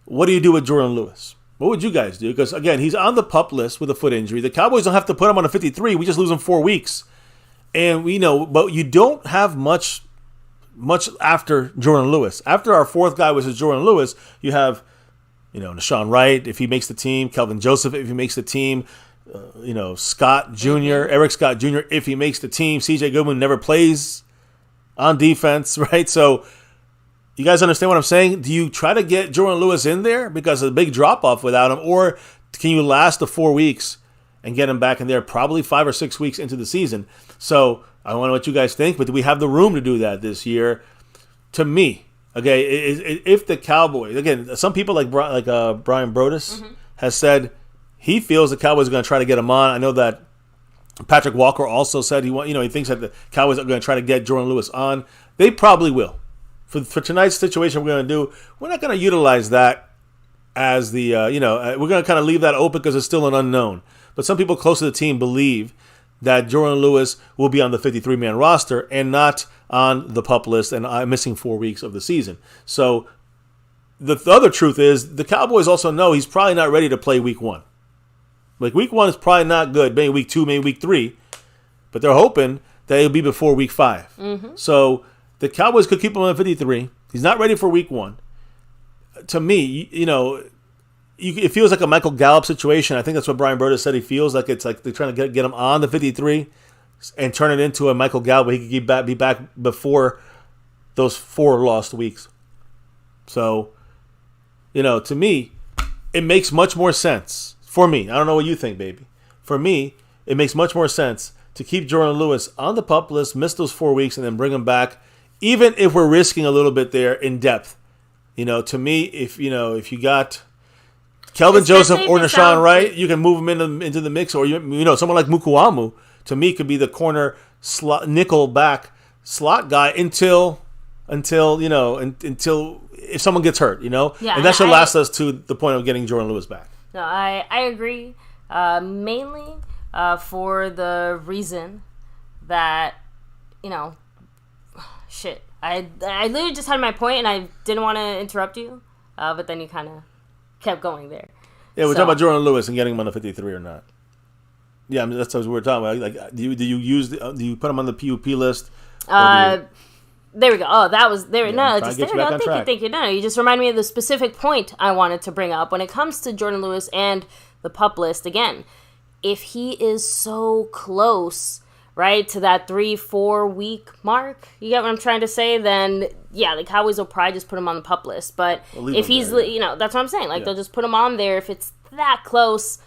what do you do with Jordan Lewis? What would you guys do? Because, again, he's on the PUP list with a foot injury. The Cowboys don't have to put him on a 53. We just lose him 4 weeks. And we know, but you don't have much after Jordan Lewis. After our fourth guy, which is Jordan Lewis, you have, Nashawn Wright, if he makes the team, Kelvin Joseph, if he makes the team, Scott Jr., Eric Scott Jr., if he makes the team, CJ Goodwin never plays on defense, right? So, You guys understand what I'm saying? Do you try to get Jordan Lewis in there because of the big drop-off without him, or can you last the 4 weeks and get him back in there probably 5 or 6 weeks into the season? So I don't know what you guys think, but do we have the room to do that this year? To me, okay, if the Cowboys, again, some people like Brian Brodus has said he feels the Cowboys are going to try to get him on. I know that Patrick Walker also said he thinks that the Cowboys are going to try to get Jordan Lewis on. They probably will. For tonight's situation, we're going to do. We're not going to utilize that as the we're going to kind of leave that open because it's still an unknown. But some people close to the team believe that Jordan Lewis will be on the 53-man roster and not on the PUP list and missing 4 weeks of the season. So the other truth is the Cowboys also know he's probably not ready to play week 1. Like week 1 is probably not good. Maybe week 2, maybe week 3. But they're hoping that it'll be before week 5. Mm-hmm. So the Cowboys could keep him on 53. He's not ready for week 1. To me, it feels like a Michael Gallup situation. I think that's what Brian Brodus said he feels like. It's like they're trying to get him on the 53 and turn it into a Michael Gallup where he could be back before those 4 lost weeks. So, to me, it makes much more sense. For me, I don't know what you think, baby. For me, it makes much more sense to keep Jordan Lewis on the PUP list, miss those 4 weeks, and then bring him back, even if we're risking a little bit there in depth. To me, if you got Kelvin Joseph or Nashawn Wright, you can move him into the mix, or someone like Mukuamu, to me, could be the corner nickel back slot guy until if someone gets hurt, Yeah, and that should last us to the point of getting Jordan Lewis back. No, I agree, mainly for the reason that, shit. I literally just had my point, and I didn't want to interrupt you, but then you kind of kept going there. Yeah, we're talking about Jordan Lewis and getting him on the 53 or not. Yeah, I mean, that's what we're talking about. Like, do you put him on the PUP list? There we go. Oh, that was there. Yeah, No, just there we go. Thank you. No, you just reminded me of the specific point I wanted to bring up when it comes to Jordan Lewis and the PUP list. Again, if he is so close, right, to that 3-4 week mark, you get what I'm trying to say? Then yeah, the Cowboys will probably just put him on the PUP list. But if he's, that's what I'm saying. Like they'll just put him on there if it's that close.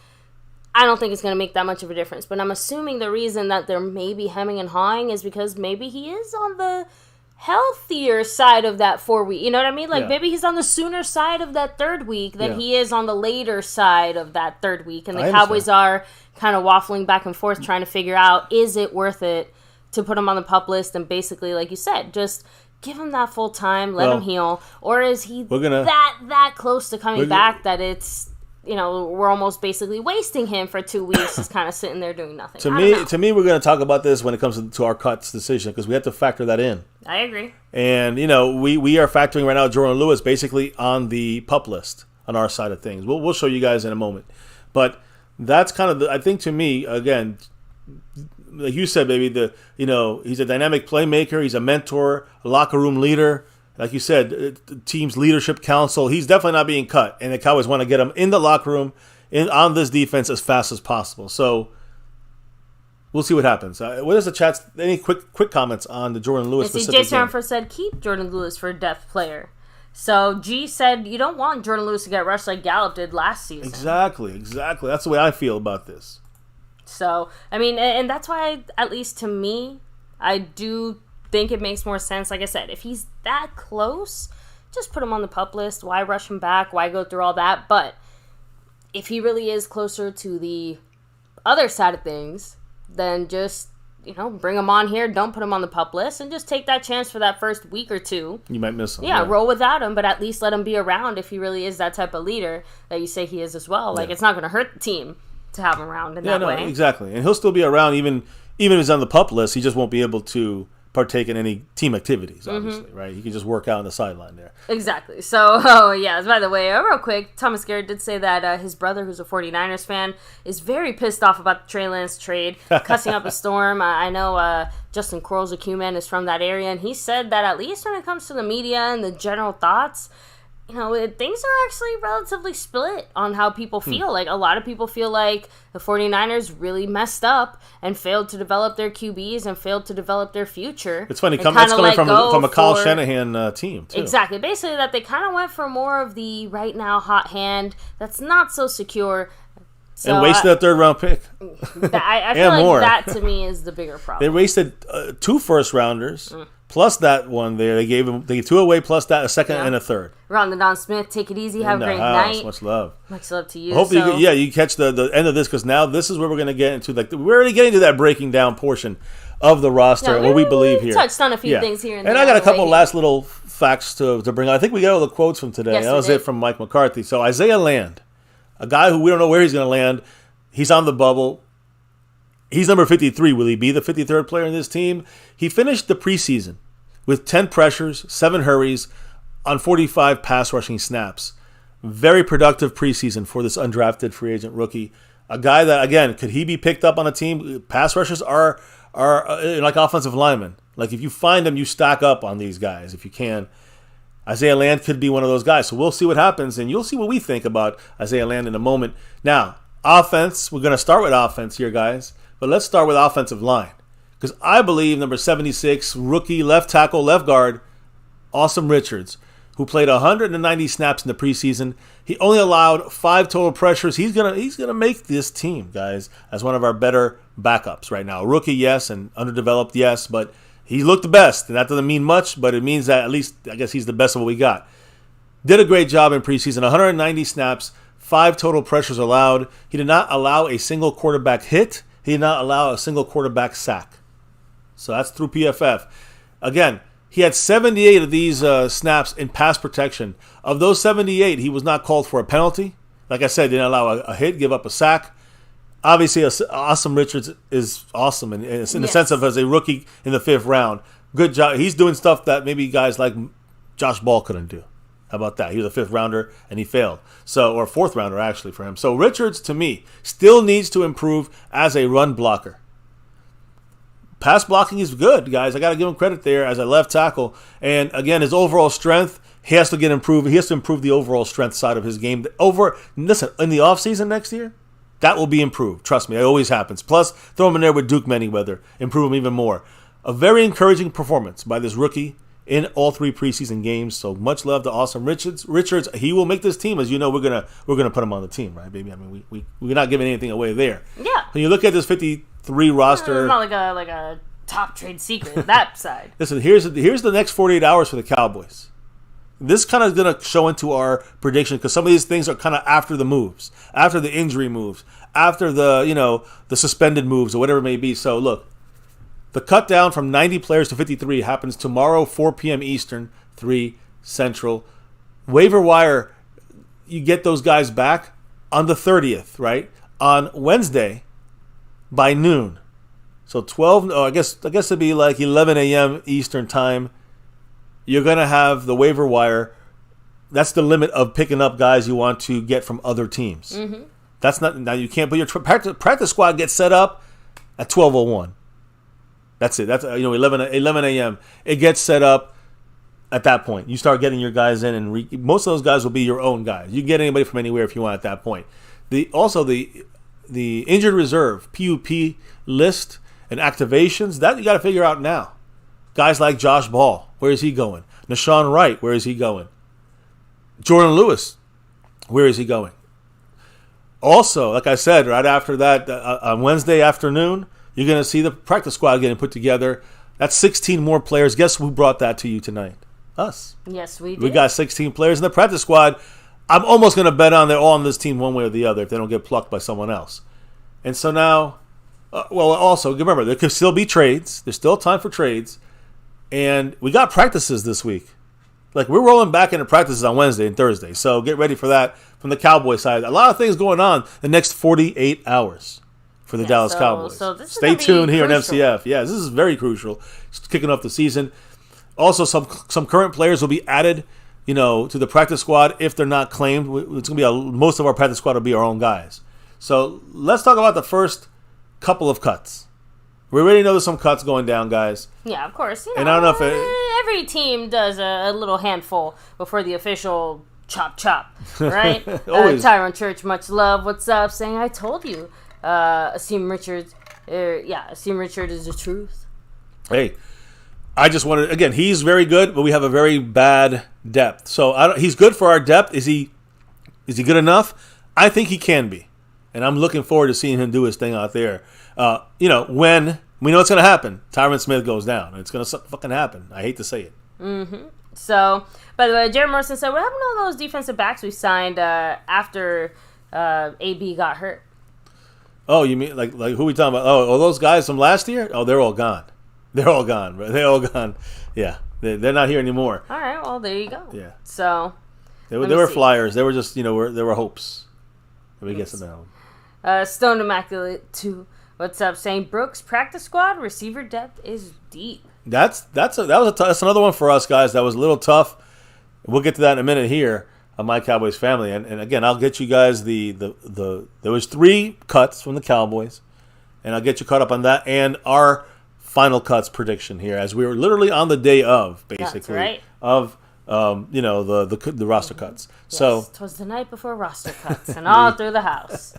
I don't think it's going to make that much of a difference. But I'm assuming the reason that they're maybe hemming and hawing is because maybe he is on the healthier side of that 4 week. You know what I mean? Like maybe he's on the sooner side of that 3rd week than he is on the later side of that 3rd week. And the Cowboys are kind of waffling back and forth trying to figure out, is it worth it to put him on the PUP list and basically, like you said, just give him that full time, let him heal, or is he that close to coming back that it's we're almost basically wasting him for 2 weeks, just kind of sitting there doing nothing. To me, we're going to talk about this when it comes to our cuts decision because we have to factor that in. I agree. And we are factoring right now Jordan Lewis basically on the PUP list on our side of things. We'll show you guys in a moment, but that's kind of I think to me again, like you said, baby, he's a dynamic playmaker, he's a mentor, a locker room leader. Like you said, the team's leadership council, he's definitely not being cut. And the Cowboys want to get him in the locker room on this defense as fast as possible. So we'll see what happens. What is the chat? Any quick comments on the Jordan Lewis specific Jason Ramford said, keep Jordan Lewis for a depth player. So G said, you don't want Jordan Lewis to get rushed like Gallup did last season. Exactly. That's the way I feel about this. So, I mean, and that's why, at least to me, I do think it makes more sense. Like I said, if he's that close, just put him on the PUP list. Why rush him back? Why go through all that? But if he really is closer to the other side of things, then just bring him on here. Don't put him on the PUP list, and just take that chance for that first week or two. You might miss him. Yeah, roll without him, but at least let him be around if he really is that type of leader that you say he is as well. Like it's not going to hurt the team to have him around in that way. Exactly, and he'll still be around even if he's on the PUP list. He just won't be able to partake in any team activities, obviously, right? He can just work out on the sideline there. Exactly. So, by the way, real quick, Thomas Garrett did say that his brother, who's a 49ers fan, is very pissed off about the Trey Lance trade, cussing up a storm. I know Justin Quarles, a Q-Man, is from that area, and he said that at least when it comes to the media and the general thoughts, things are actually relatively split on how people feel. Like, a lot of people feel like the 49ers really messed up and failed to develop their QBs and failed to develop their future. It's funny, that's coming from a Kyle Shanahan team, too. Exactly. Basically, that they kind of went for more of the right now hot hand that's not so secure. So, and wasted a third-round pick. I feel like more. That, to me, is the bigger problem. They wasted 2 first-rounders, plus that one there. They gave 2 away, plus that, a second and a third. Rondon Smith, take it easy. Have a great night. Much love. Much love to you. Hopefully, you catch the end of this, because now this is where we're going to get into. We're already getting to that breaking down portion of the roster, what we believe here. Touched on a few things here and there. And I got a couple last little facts to bring on. I think we got all the quotes from today. Yes, that was it from Mike McCarthy. So Isaiah Land, a guy who we don't know where he's going to land. He's on the bubble. He's number 53. Will he be the 53rd player in this team? He finished the preseason with 10 pressures, 7 hurries on 45 pass rushing snaps. Very productive preseason for this undrafted free agent rookie. A guy that, again, could he be picked up on a team? Pass rushers are like offensive linemen. Like, if you find them, you stack up on these guys if you can. Isaiah Land could be one of those guys. So we'll see what happens, and you'll see what we think about Isaiah Land in a moment. Now, offense, we're going to start with offense here, guys. But let's start with offensive line. Because I believe number 76, rookie left tackle, left guard, Awesome Richards, who played 190 snaps in the preseason. He only allowed 5 total pressures. He's gonna make this team, guys, as one of our better backups right now. Rookie, yes, and underdeveloped, yes, but he looked the best. And that doesn't mean much, but it means that at least, I guess, he's the best of what we got. Did a great job in preseason. 190 snaps, 5 total pressures allowed. He did not allow a single quarterback hit. He did not allow a single quarterback sack. So that's through PFF. Again, he had 78 of these snaps in pass protection. Of those 78, he was not called for a penalty. Like I said, didn't allow a hit, give up a sack. Obviously, Awesome Richards is awesome in the sense of as a rookie in the 5th round. Good job. He's doing stuff that maybe guys like Josh Ball couldn't do. How about that? He was a 5th rounder and he failed. Or 4th rounder actually for him. So Richards, to me, still needs to improve as a run blocker. Pass blocking is good, guys. I got to give him credit there as a left tackle. And again, his overall strength, he has to get improved. He has to improve the overall strength side of his game. Listen, in the offseason next year, that will be improved. Trust me, it always happens. Plus, throw him in there with Duke Manyweather. Improve him even more. A very encouraging performance by this rookie in all 3 preseason games. So much love to Awesome Richards. He will make this team. As you know, we're gonna put him on the team, right, baby? I mean, we're not giving anything away there. Yeah. When you look at this 53 roster, it's not like a top trade secret. That side. Listen, here's the next 48 hours for the Cowboys. This kind of going to show into our prediction because some of these things are kind of after the moves, after the injury moves, after the suspended moves or whatever it may be. So look. The cut down from 90 players to 53 happens tomorrow, 4 p.m. Eastern, 3 Central. Waiver wire, you get those guys back on the 30th, right? On Wednesday by noon. So I guess it'd be like 11 a.m. Eastern time. You're going to have the waiver wire. That's the limit of picking up guys you want to get from other teams. Mm-hmm. That's not, now you can't, but your practice squad gets set up at 12:01. That's it. That's 11 a.m. It gets set up at that point. You start getting your guys in, and most of those guys will be your own guys. You can get anybody from anywhere if you want at that point. The injured reserve PUP list and activations that you got to figure out now. Guys like Josh Ball, where is he going? Nashawn Wright, where is he going? Jordan Lewis, where is he going? Also, like I said, right after that on Wednesday afternoon. You're going to see the practice squad getting put together. That's 16 more players. Guess who brought that to you tonight? Us. Yes, we did. We got 16 players in the practice squad. I'm almost going to bet on they're all on this team one way or the other if they don't get plucked by someone else. And so now, also, remember, there could still be trades. There's still time for trades. And we got practices this week. Like, we're rolling back into practices on Wednesday and Thursday. So get ready for that from the Cowboy side. A lot of things going on the next 48 hours. For the Dallas Cowboys. So this Stay tuned here crucial. on MCF. Yeah, this is very crucial. It's kicking off the season. Also, some current players will be added, to the practice squad if they're not claimed. It's going to be most of our practice squad will be our own guys. So let's talk about the first couple of cuts. We already know there's some cuts going down, guys. Yeah, of course. And I don't know if every team does a little handful before the official chop, chop, right? Always. Tyrone Church, much love. What's up? Saying, I told you. Asim Richards. Asim Richard is the truth. Hey, I just wanted, again, he's very good, but we have a very bad depth. So he's good for our depth. Is he good enough? I think he can be. And I'm looking forward to seeing him do his thing out there. When we know it's going to happen, Tyron Smith goes down. It's going to fucking happen. I hate to say it. Mm-hmm. So, by the way, Jared Morrison said, what happened to all those defensive backs we signed after AB got hurt? Oh, you mean like who we talking about? Oh, those guys from last year? Oh, they're all gone. They're all gone, bro. They're all gone. Yeah, they're not here anymore. All right, well, there you go. Yeah. So, they were flyers. They were just, they were hopes. Let me get some down. Stone Immaculate 2. What's up? Saying Brooks practice squad receiver depth is deep. That's another one for us guys. That was a little tough. We'll get to that in a minute here on My Cowboys Family. And again, I'll get you guys there was 3 cuts from the Cowboys, and I'll get you caught up on that and our final cuts prediction here, as we were literally on the day of, basically, right. of the roster cuts. Yes, so it was the night before roster cuts and all through the house.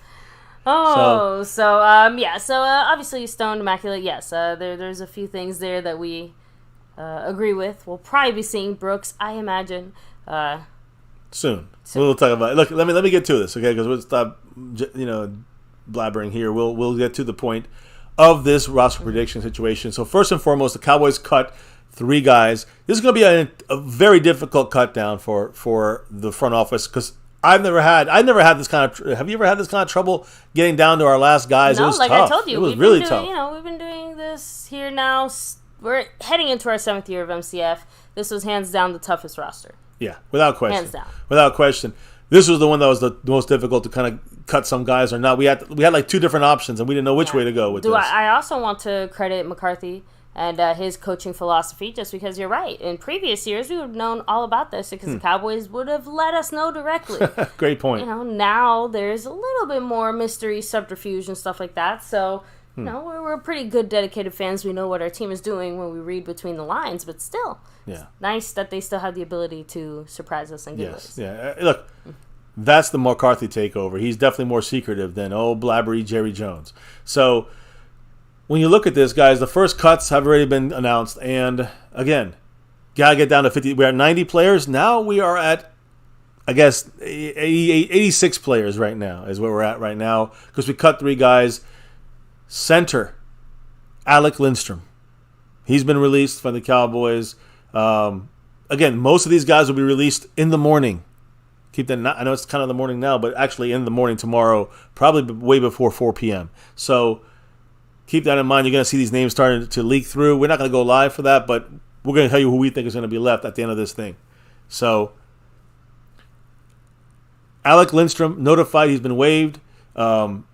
So obviously Stone Immaculate, yes, there's a few things there that we agree with. We'll probably be seeing Brooks, I imagine, soon. We'll talk about it. Look, let me get to this, okay? Because we'll stop, blabbering here. We'll get to the point of this roster prediction situation. So first and foremost, the Cowboys cut 3 guys. This is going to be a very difficult cut down for the front office, because I've never had this kind of. Have you ever had this kind of trouble getting down to our last guys? No, it was like tough. I told you, it was really tough. We've been doing this here now. We're heading into our 7th year of MCF. This was hands down the toughest roster. Yeah, without question. Hands down. Without question. This was the one that was the most difficult to kind of cut some guys or not. We had like 2 different options, and we didn't know which way to go with this. I also want to credit McCarthy and his coaching philosophy, just because you're right. In previous years, we would have known all about this because the Cowboys would have let us know directly. Great point. Now there's a little bit more mystery, subterfuge, and stuff like that. So, we're pretty good, dedicated fans. We know what our team is doing when we read between the lines, but still, it's nice that they still have the ability to surprise us and give us. Yeah. Look, that's the McCarthy takeover. He's definitely more secretive than blabbery Jerry Jones. So, when you look at this, guys, the first cuts have already been announced. And, again, got to get down to 50. We're at 90 players. Now we are at, I guess, 86 players right now is where we're at right now, because we cut 3 guys. Center, Alec Lindstrom. He's been released from the Cowboys. Again, most of these guys will be released in the morning. Keep that. I know it's kind of the morning now, but actually in the morning tomorrow, probably way before 4 p.m. So keep that in mind. You're going to see these names starting to leak through. We're not going to go live for that, but we're going to tell you who we think is going to be left at the end of this thing. So Alec Lindstrom notified he's been waived. Spent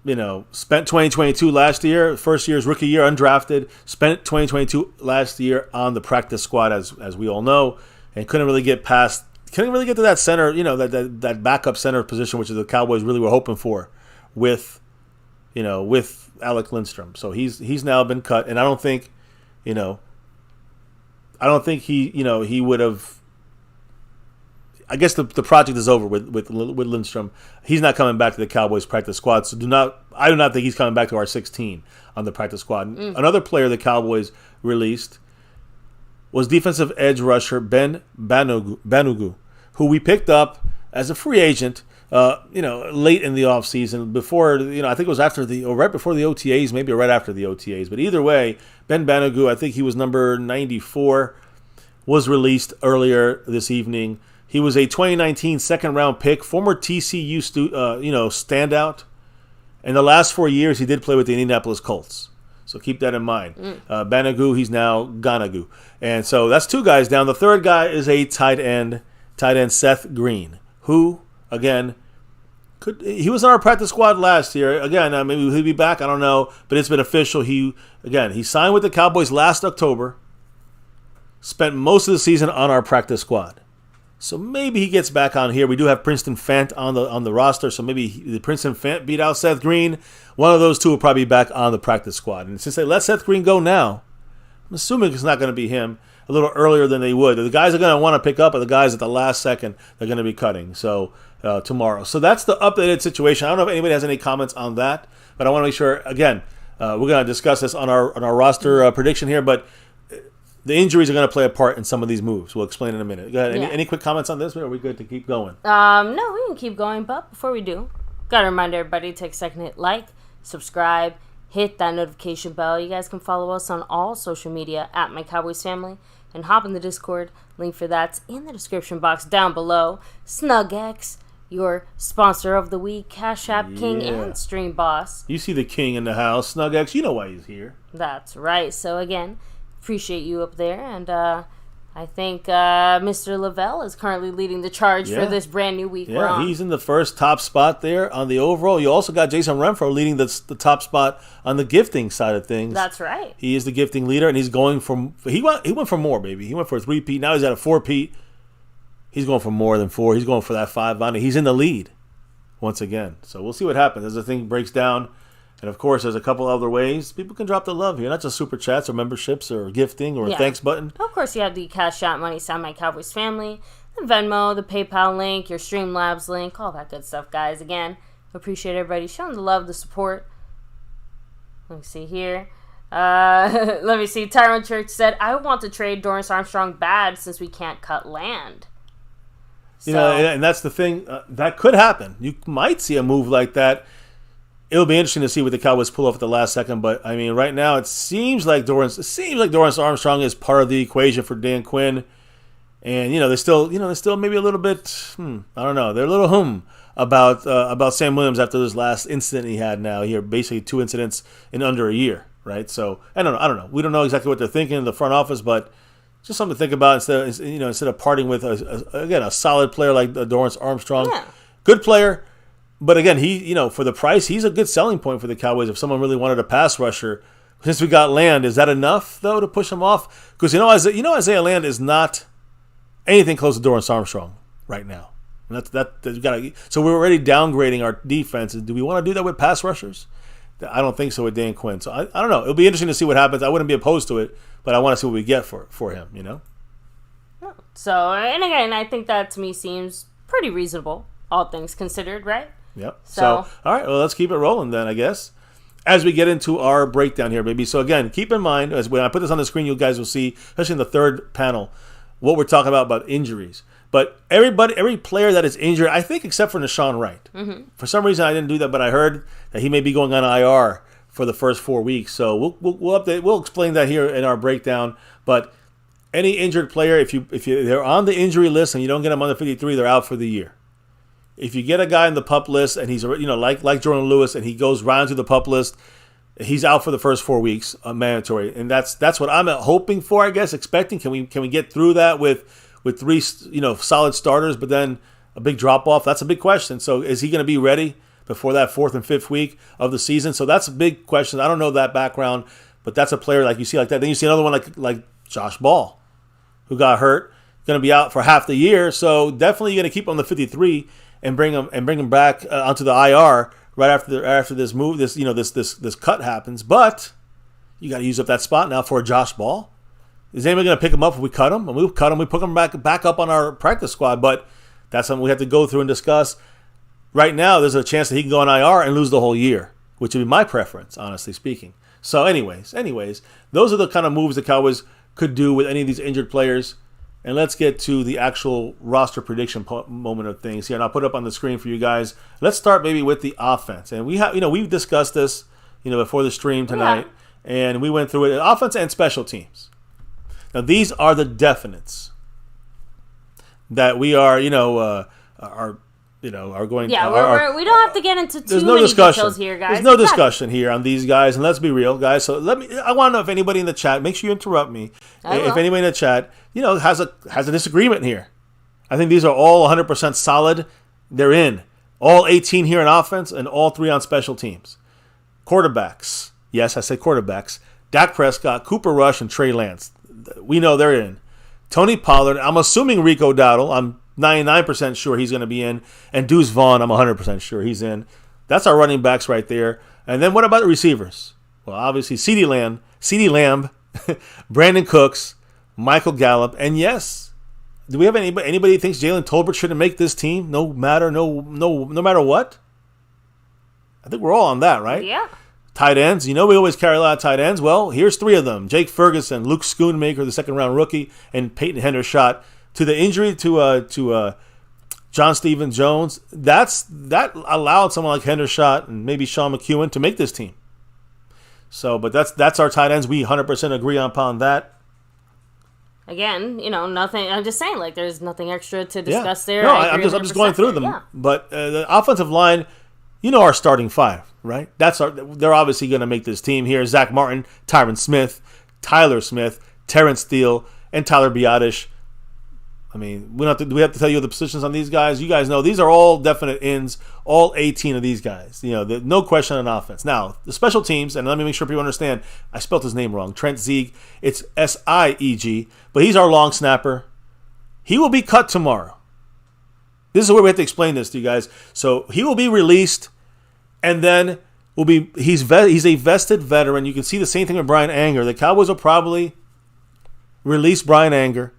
2022 last year, first year's rookie year, undrafted. Spent 2022 last year on the practice squad, as we all know, and couldn't really get to that center, that backup center position, which is the Cowboys really were hoping for, with Alec Lindstrom. So he's now been cut, and I don't think he would have. I guess the project is over with Lindstrom. He's not coming back to the Cowboys practice squad. So I do not think he's coming back to our 16 on the practice squad. Another player the Cowboys released was defensive edge rusher Ben Banugu, who we picked up as a free agent, late in the offseason, before, I think it was right before the OTAs, maybe right after the OTAs. But either way, Ben Banugu, I think he was number 94, was released earlier this evening. He was a 2019 second-round pick, former TCU standout. In the last 4 years, he did play with the Indianapolis Colts. So keep that in mind. Banagu, he's now Ganagu. And so that's 2 guys down. The third guy is a tight end Seth Green, who, again, he was on our practice squad last year. Again, maybe he'll be back. I don't know. But it's been official. He signed with the Cowboys last October, spent most of the season on our practice squad. So maybe he gets back on here. We do have Princeton Fant on the roster, so maybe the Princeton Fant beat out Seth Green. One of those 2 will probably be back on the practice squad. And since they let Seth Green go now, I'm assuming it's not going to be him. a little earlier than they would. The guys are going to want to pick up, but the guys at the last second they're going to be cutting. So tomorrow. So that's the updated situation. I don't know if anybody has any comments on that, but I want to make sure again. We're going to discuss this on our roster prediction here, but the injuries are going to play a part in some of these moves. We'll explain in a minute. Go ahead. Any quick comments on this, or are we good to keep going? No, we can keep going, but before we do, got to remind everybody to take a second, hit like, subscribe, hit that notification bell. You guys can follow us on all social media at MyCowboysFamily and hop in the Discord. Link for that's in the description box down below. SnugX, your sponsor of the week, Cash App King and Stream Boss. You see the king in the house. SnugX, you know why he's here. That's right. So again, appreciate you up there, and I think Mr. Lavelle is currently leading the charge for this brand new week. Yeah, he's in the first top spot there on the overall. You also got Jason Renfro leading the top spot on the gifting side of things. That's right. He is the gifting leader, and he's going from he went for more, baby. He went for a 3-peat. Now he's at a 4-peat. He's going for more than 4. He's going for that 5 bounty. He's in the lead once again. So we'll see what happens as the thing breaks down. And, of course, there's a couple other ways people can drop the love here. Not just super chats or memberships or gifting or a thanks button. Of course, you have the Cash App Money Sign My Cowboys Family, the Venmo, the PayPal link, your Streamlabs link, all that good stuff, guys. Again, appreciate everybody showing the love, the support. Let me see here. Let me see. Tyrone Church said, I want to trade Dorrance Armstrong bad since we can't cut land. You know, and that's the thing. That could happen. You might see a move like that. It'll be interesting to see what the Cowboys pull off at the last second. But, I mean, right now it seems like Dorrance Armstrong is part of the equation for Dan Quinn. And, they're still maybe a little bit, I don't know. They're a little about Sam Williams after this last incident he had now. Here, basically 2 incidents in under a year, right? So, I don't know. We don't know exactly what they're thinking in the front office, but just something to think about instead of parting with, a solid player like Dorrance Armstrong. Yeah. Good player. But again, he, for the price, he's a good selling point for the Cowboys. If someone really wanted a pass rusher, since we got Land, is that enough though to push him off? Because Isaiah Land is not anything close to Dorrance Armstrong right now. And so we're already downgrading our defense. Do we want to do that with pass rushers? I don't think so with Dan Quinn. So I don't know. It'll be interesting to see what happens. I wouldn't be opposed to it, but I want to see what we get for him. So, and again, I think that to me seems pretty reasonable, all things considered, right? Yep. So, all right, well, let's keep it rolling then, I guess, as we get into our breakdown here, baby. So, again, keep in mind, as when I put this on the screen, you guys will see, especially in the third panel, what we're talking about injuries. But every player that is injured, I think except for Nashawn Wright. Mm-hmm. For some reason, I didn't do that, but I heard that he may be going on IR for the first 4 weeks. So, we'll update. We'll explain that here in our breakdown. But any injured player, if they're on the injury list and you don't get them under 53, they're out for the year. If you get a guy in the PUP list and he's like Jordan Lewis and he goes round to the PUP list, he's out for the first 4 weeks, mandatory. And that's what I'm hoping for, I guess, expecting. Can we get through that with 3 solid starters, but then a big drop off? That's a big question. So is he going to be ready before that 4th and 5th week of the season? So that's a big question. I don't know that background, but that's a player like you see like that. Then you see another one like Josh Ball, who got hurt, going to be out for half the year. So definitely you're going to keep him on the 53 and bring him back onto the IR right after this move. This cut happens, but you got to use up that spot now for Josh Ball. Is anybody going to pick him up if we cut him? And we'll cut him. We put him back up on our practice squad, but that's something we have to go through and discuss. Right now, there's a chance that he can go on IR and lose the whole year, which would be my preference, honestly speaking. So, anyways, those are the kind of moves the Cowboys could do with any of these injured players. And let's get to the actual roster prediction moment of things here. And I'll put it up on the screen for you guys. Let's start maybe with the offense. And we've discussed this, before the stream tonight. Yeah. And we went through it, offense and special teams. Now, these are the definites that we are going. Yeah, we don't have to get into too many details here, guys. There's no discussion here on these guys, and let's be real, guys. So I want to know if anybody in the chat, make sure you interrupt me. If anybody in the chat, has a disagreement here. I think these are all 100% solid. They're in. All 18 here in offense and all 3 on special teams. Quarterbacks. Yes, I said quarterbacks. Dak Prescott, Cooper Rush, and Trey Lance. We know they're in. Tony Pollard. I'm assuming Rico Dowdle. I'm 99% sure he's going to be in. And Deuce Vaughn, I'm 100% sure he's in. That's our running backs right there. And then what about the receivers? Well, obviously, CeeDee Lamb, Brandon Cooks, Michael Gallup, and yes, do we have anybody who thinks Jalen Tolbert shouldn't make this team no matter what? I think we're all on that, right? Yeah. Tight ends, we always carry a lot of tight ends. Well, here's 3 of them: Jake Ferguson, Luke Schoonmaker, the second-round rookie, and Peyton Hendershot. To the injury to John Stephen Jones, that allowed someone like Hendershot and maybe Sean McEwen to make this team. So, but that's our tight ends. We 100% agree upon that. Again, nothing. I'm just saying, like, there's nothing extra to discuss there. No, I'm just going through them. Yeah. But the offensive line, our starting 5, right? They're obviously going to make this team here. Zach Martin, Tyron Smith, Tyler Smith, Terrence Steele, and Tyler Biadasz. I mean, do we have to tell you the positions on these guys? You guys know these are all definite ins, all 18 of these guys. No question on offense. Now, the special teams, and let me make sure people understand, I spelled his name wrong. Trent Sieg, it's Sieg, but he's our long snapper. He will be cut tomorrow. This is where we have to explain this to you guys. So he will be released, and then he's a vested veteran. You can see the same thing with Brian Anger. The Cowboys will probably release Brian Anger,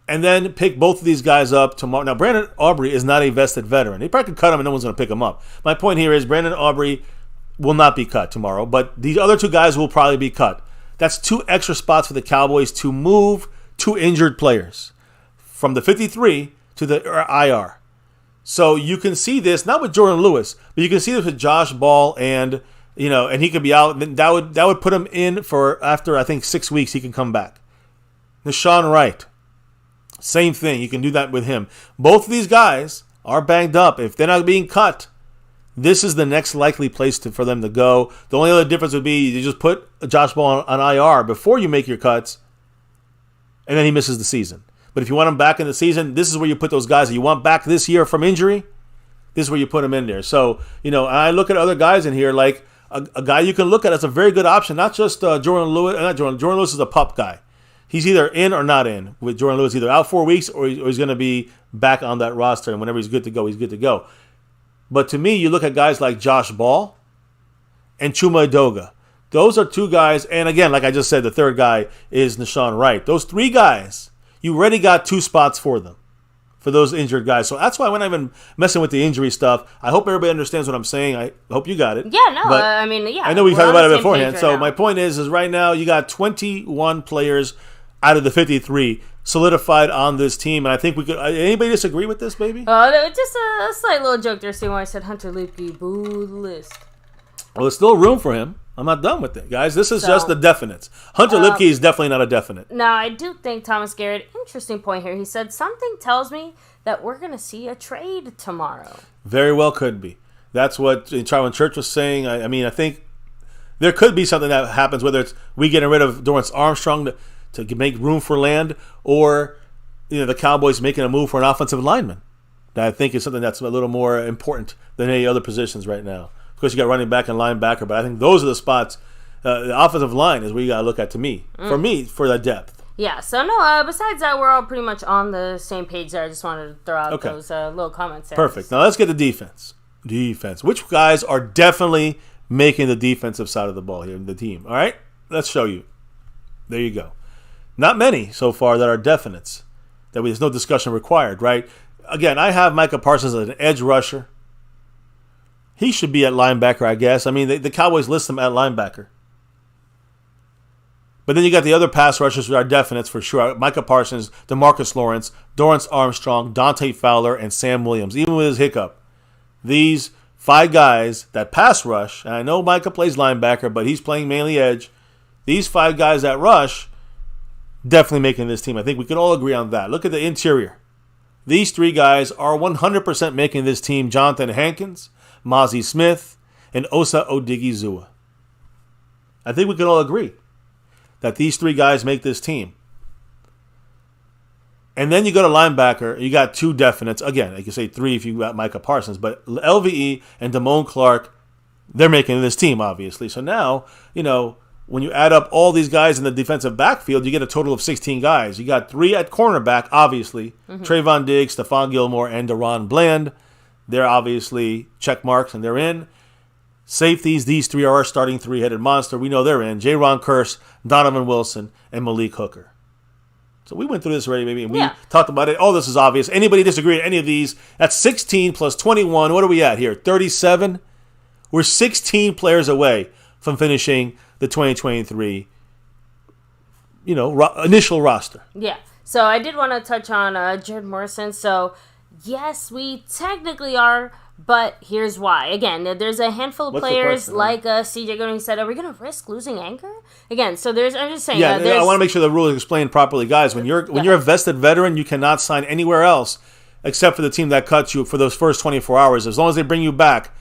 and then pick both of these guys up tomorrow. Now, Brandon Aubrey is not a vested veteran. He probably could cut him and no one's going to pick him up. My point here is Brandon Aubrey will not be cut tomorrow, but these other 2 guys will probably be cut. That's 2 extra spots for the Cowboys to move 2 injured players from the 53 to the IR. So you can see this, not with Jordan Lewis, but you can see this with Josh Ball and he could be out. That would put him in for after, I think, 6 weeks he can come back. Nashawn Wright. Same thing. You can do that with him. Both of these guys are banged up. If they're not being cut, this is the next likely place for them to go. The only other difference would be you just put Josh Ball on IR before you make your cuts, and then he misses the season. But if you want him back in the season, this is where you put those guys that you want back this year from injury. This is where you put them in there. So, I look at other guys in here, like a guy you can look at as a very good option, not just Jordan Lewis. Jordan Lewis is a pup guy. He's either in or not in with Jordan Lewis, either out 4 weeks or he's going to be back on that roster. And whenever he's good to go, he's good to go. But to me, you look at guys like Josh Ball and Chuma Edoga. Those are 2 guys. And again, like I just said, the third guy is Nashawn Wright. Those 3 guys, you already got 2 spots for them, for those injured guys. So that's why when I've been messing with the injury stuff, I hope everybody understands what I'm saying. I hope you got it. Yeah, no, but I mean, yeah. I know we talked about it beforehand. Right so now. my point is right now you got 21 players out of the 53 solidified on this team, and I think we could. Anybody disagree with this, baby? Just a slight little joke there. See when I said Hunter Luepke, boo the list. Well, there's still room for him. I'm not done with it, guys. This is just the definites. Hunter Luepke is definitely not a definite. Now, I do think Thomas Garrett. Interesting point here. He said something tells me that we're going to see a trade tomorrow. Very well could be. That's what Charlie Church was saying. I mean, I think there could be something that happens, whether it's we getting rid of Dorrance Armstrong to make room for land, or the Cowboys making a move for an offensive lineman. That I think is something that's a little more important than any other positions right now. Of course, you got running back and linebacker, but I think those are the spots. The offensive line is where you got to look at for the depth. Yeah, so no, besides that, we're all pretty much on the same page there. I just wanted to throw out those little comments there. Perfect. Now let's get to defense. Which guys are definitely making the defensive side of the ball here in the team? All right? Let's show you. There you go. Not many so far that are definites. There's no discussion required, right? Again, I have Micah Parsons as an edge rusher. He should be at linebacker, I guess. I mean, the Cowboys list him at linebacker. But then you got the other pass rushers who are definites for sure. Micah Parsons, DeMarcus Lawrence, Dorrance Armstrong, Dante Fowler, and Sam Williams. Even with his hiccup. These 5 guys that pass rush, and I know Micah plays linebacker, but he's playing mainly edge. These 5 guys that rush, definitely making this team. I think we can all agree on that. Look at the interior. These 3 guys are 100% making this team. Jonathan Hankins, Mozzie Smith, and Osa Odigizua. I think we can all agree that these 3 guys make this team. And then you go to linebacker, you got 2 definites. Again, I can say 3 if you got Micah Parsons, but LVE and Damone Clark, they're making this team, obviously. So now, when you add up all these guys in the defensive backfield, you get a total of 16 guys. You got 3 at cornerback, obviously. Trayvon Diggs, Stephon Gilmore, and Deron Bland. They're obviously check marks, and they're in. Safeties, these 3 are our starting 3-headed monster. We know they're in. Jaron Kearse, Donovan Wilson, and Malik Hooker. So we went through this already, maybe, and we Yeah. talked about it. Oh, this is obvious. Anybody disagree with any of these? That's 16 plus 21. What are we at here? 37? We're 16 players away from finishing the 2023, initial roster. Yeah. So I did want to touch on Jared Morrison. So, yes, we technically are, but here's why. Again, there's a handful of What's the players question, like CJ Gooding said, are we going to risk losing Anchor? Again, so I'm just saying. Yeah, I want to make sure the rule is explained properly. Guys, when you're a vested veteran, you cannot sign anywhere else except for the team that cuts you for those first 24 hours, as long as they bring you back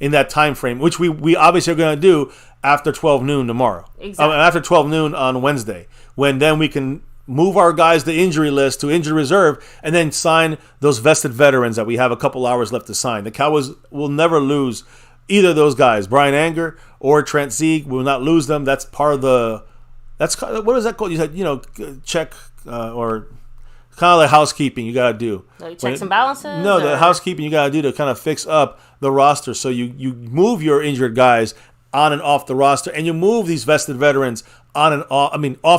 in that time frame, which we obviously are going to do after 12 noon tomorrow. Exactly. After 12 noon on Wednesday, when then we can move our guys to injury list, to injury reserve, and then sign those vested veterans that we have a couple hours left to sign. The Cowboys will never lose either of those guys, Brian Anger or Trent Sieg. We will not lose them. That's part of the. What is that called? You said check or kind of like housekeeping you got to do. Like checks and balances? No, the housekeeping you got to do to kind of fix up the roster. So you move your injured guys on and off the roster, and you move these vested veterans off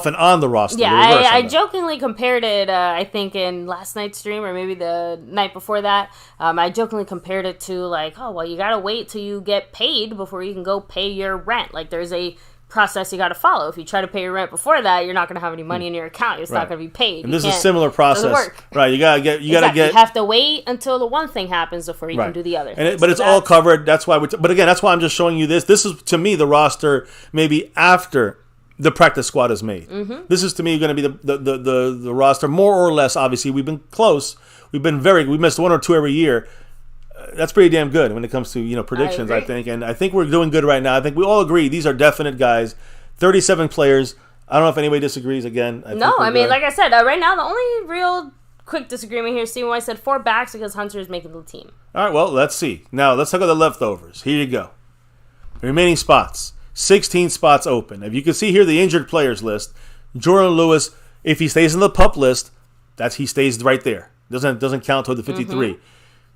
and on the roster. Yeah, I jokingly compared it, I think, in last night's stream, or maybe the night before that. I jokingly compared it to, like, you got to wait till you get paid before you can go pay your rent. Like, there's a process you got to follow. If you try to pay your rent before that, you're not going to have any money in your account. It's not going to be paid. And this is a similar process. Doesn't work. Right, you got to get. You have to wait until the one thing happens before you can do the other. But it's all covered. That's why but again, that's why I'm just showing you this. This is, to me, the roster maybe after the practice squad is made. Mm-hmm. This is, to me, going to be the roster, more or less. Obviously, we've been close. We missed one or two every year. That's pretty damn good when it comes to predictions, I think. And I think we're doing good right now. I think we all agree these are definite guys. 37 players. I don't know if anybody disagrees again. Like I said, right now the only real quick disagreement here, Stephen White said 4 backs because Hunter is making the team. All right, well, let's see. Now, let's look at the leftovers. Here you go. The remaining spots. 16 spots open. If you can see here the injured players list, Jordan Lewis, if he stays in the PUP list, he stays right there. Doesn't count toward the 53. Mm-hmm.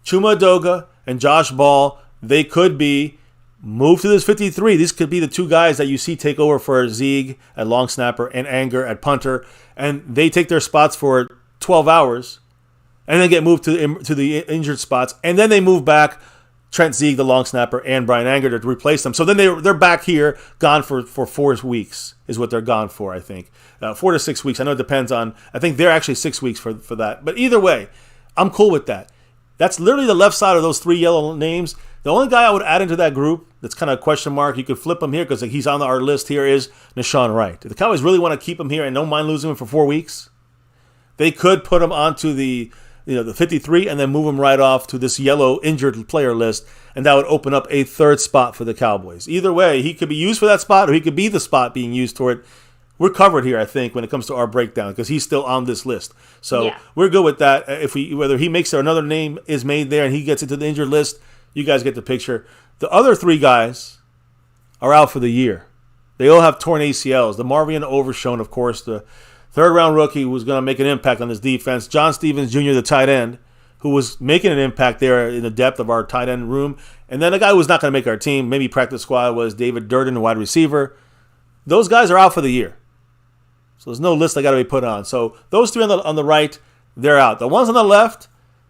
Chuma Doga and Josh Ball, they could be moved to this 53. These could be the two guys that you see take over for Zieg at long snapper and Anger at punter, and they take their spots for 12 hours and then get moved to the injured spots, and then they move back Trent Zieg, the long snapper, and Brian Anger to replace them. So then they're back here, gone for 4 weeks is what they're gone for, I think. 4 to 6 weeks. I know it depends on, I think they're actually 6 weeks for that. But either way, I'm cool with that. That's literally the left side of those 3 yellow names. The only guy I would add into that group that's kind of a question mark, you could flip him here because he's on our list here, is Nashawn Wright. If the Cowboys really want to keep him here and don't mind losing him for 4 weeks, they could put him onto the 53 and then move him right off to this yellow injured player list, and that would open up a 3rd spot for the Cowboys. Either way, he could be used for that spot or he could be the spot being used for it. We're covered here, I think, when it comes to our breakdown because he's still on this list. So we're good with that. Whether he makes it or another name is made there and he gets into the injured list, you guys get the picture. The other 3 guys are out for the year. They all have torn ACLs. The Marvin Overshone, of course, the 3rd-round rookie who was going to make an impact on this defense. John Stevens Jr., the tight end, who was making an impact there in the depth of our tight end room. And then a guy who was not going to make our team, maybe practice squad, was David Durden, the wide receiver. Those guys are out for the year. So there's no list that got to be put on. So those 3 on the right, they're out. The ones on the left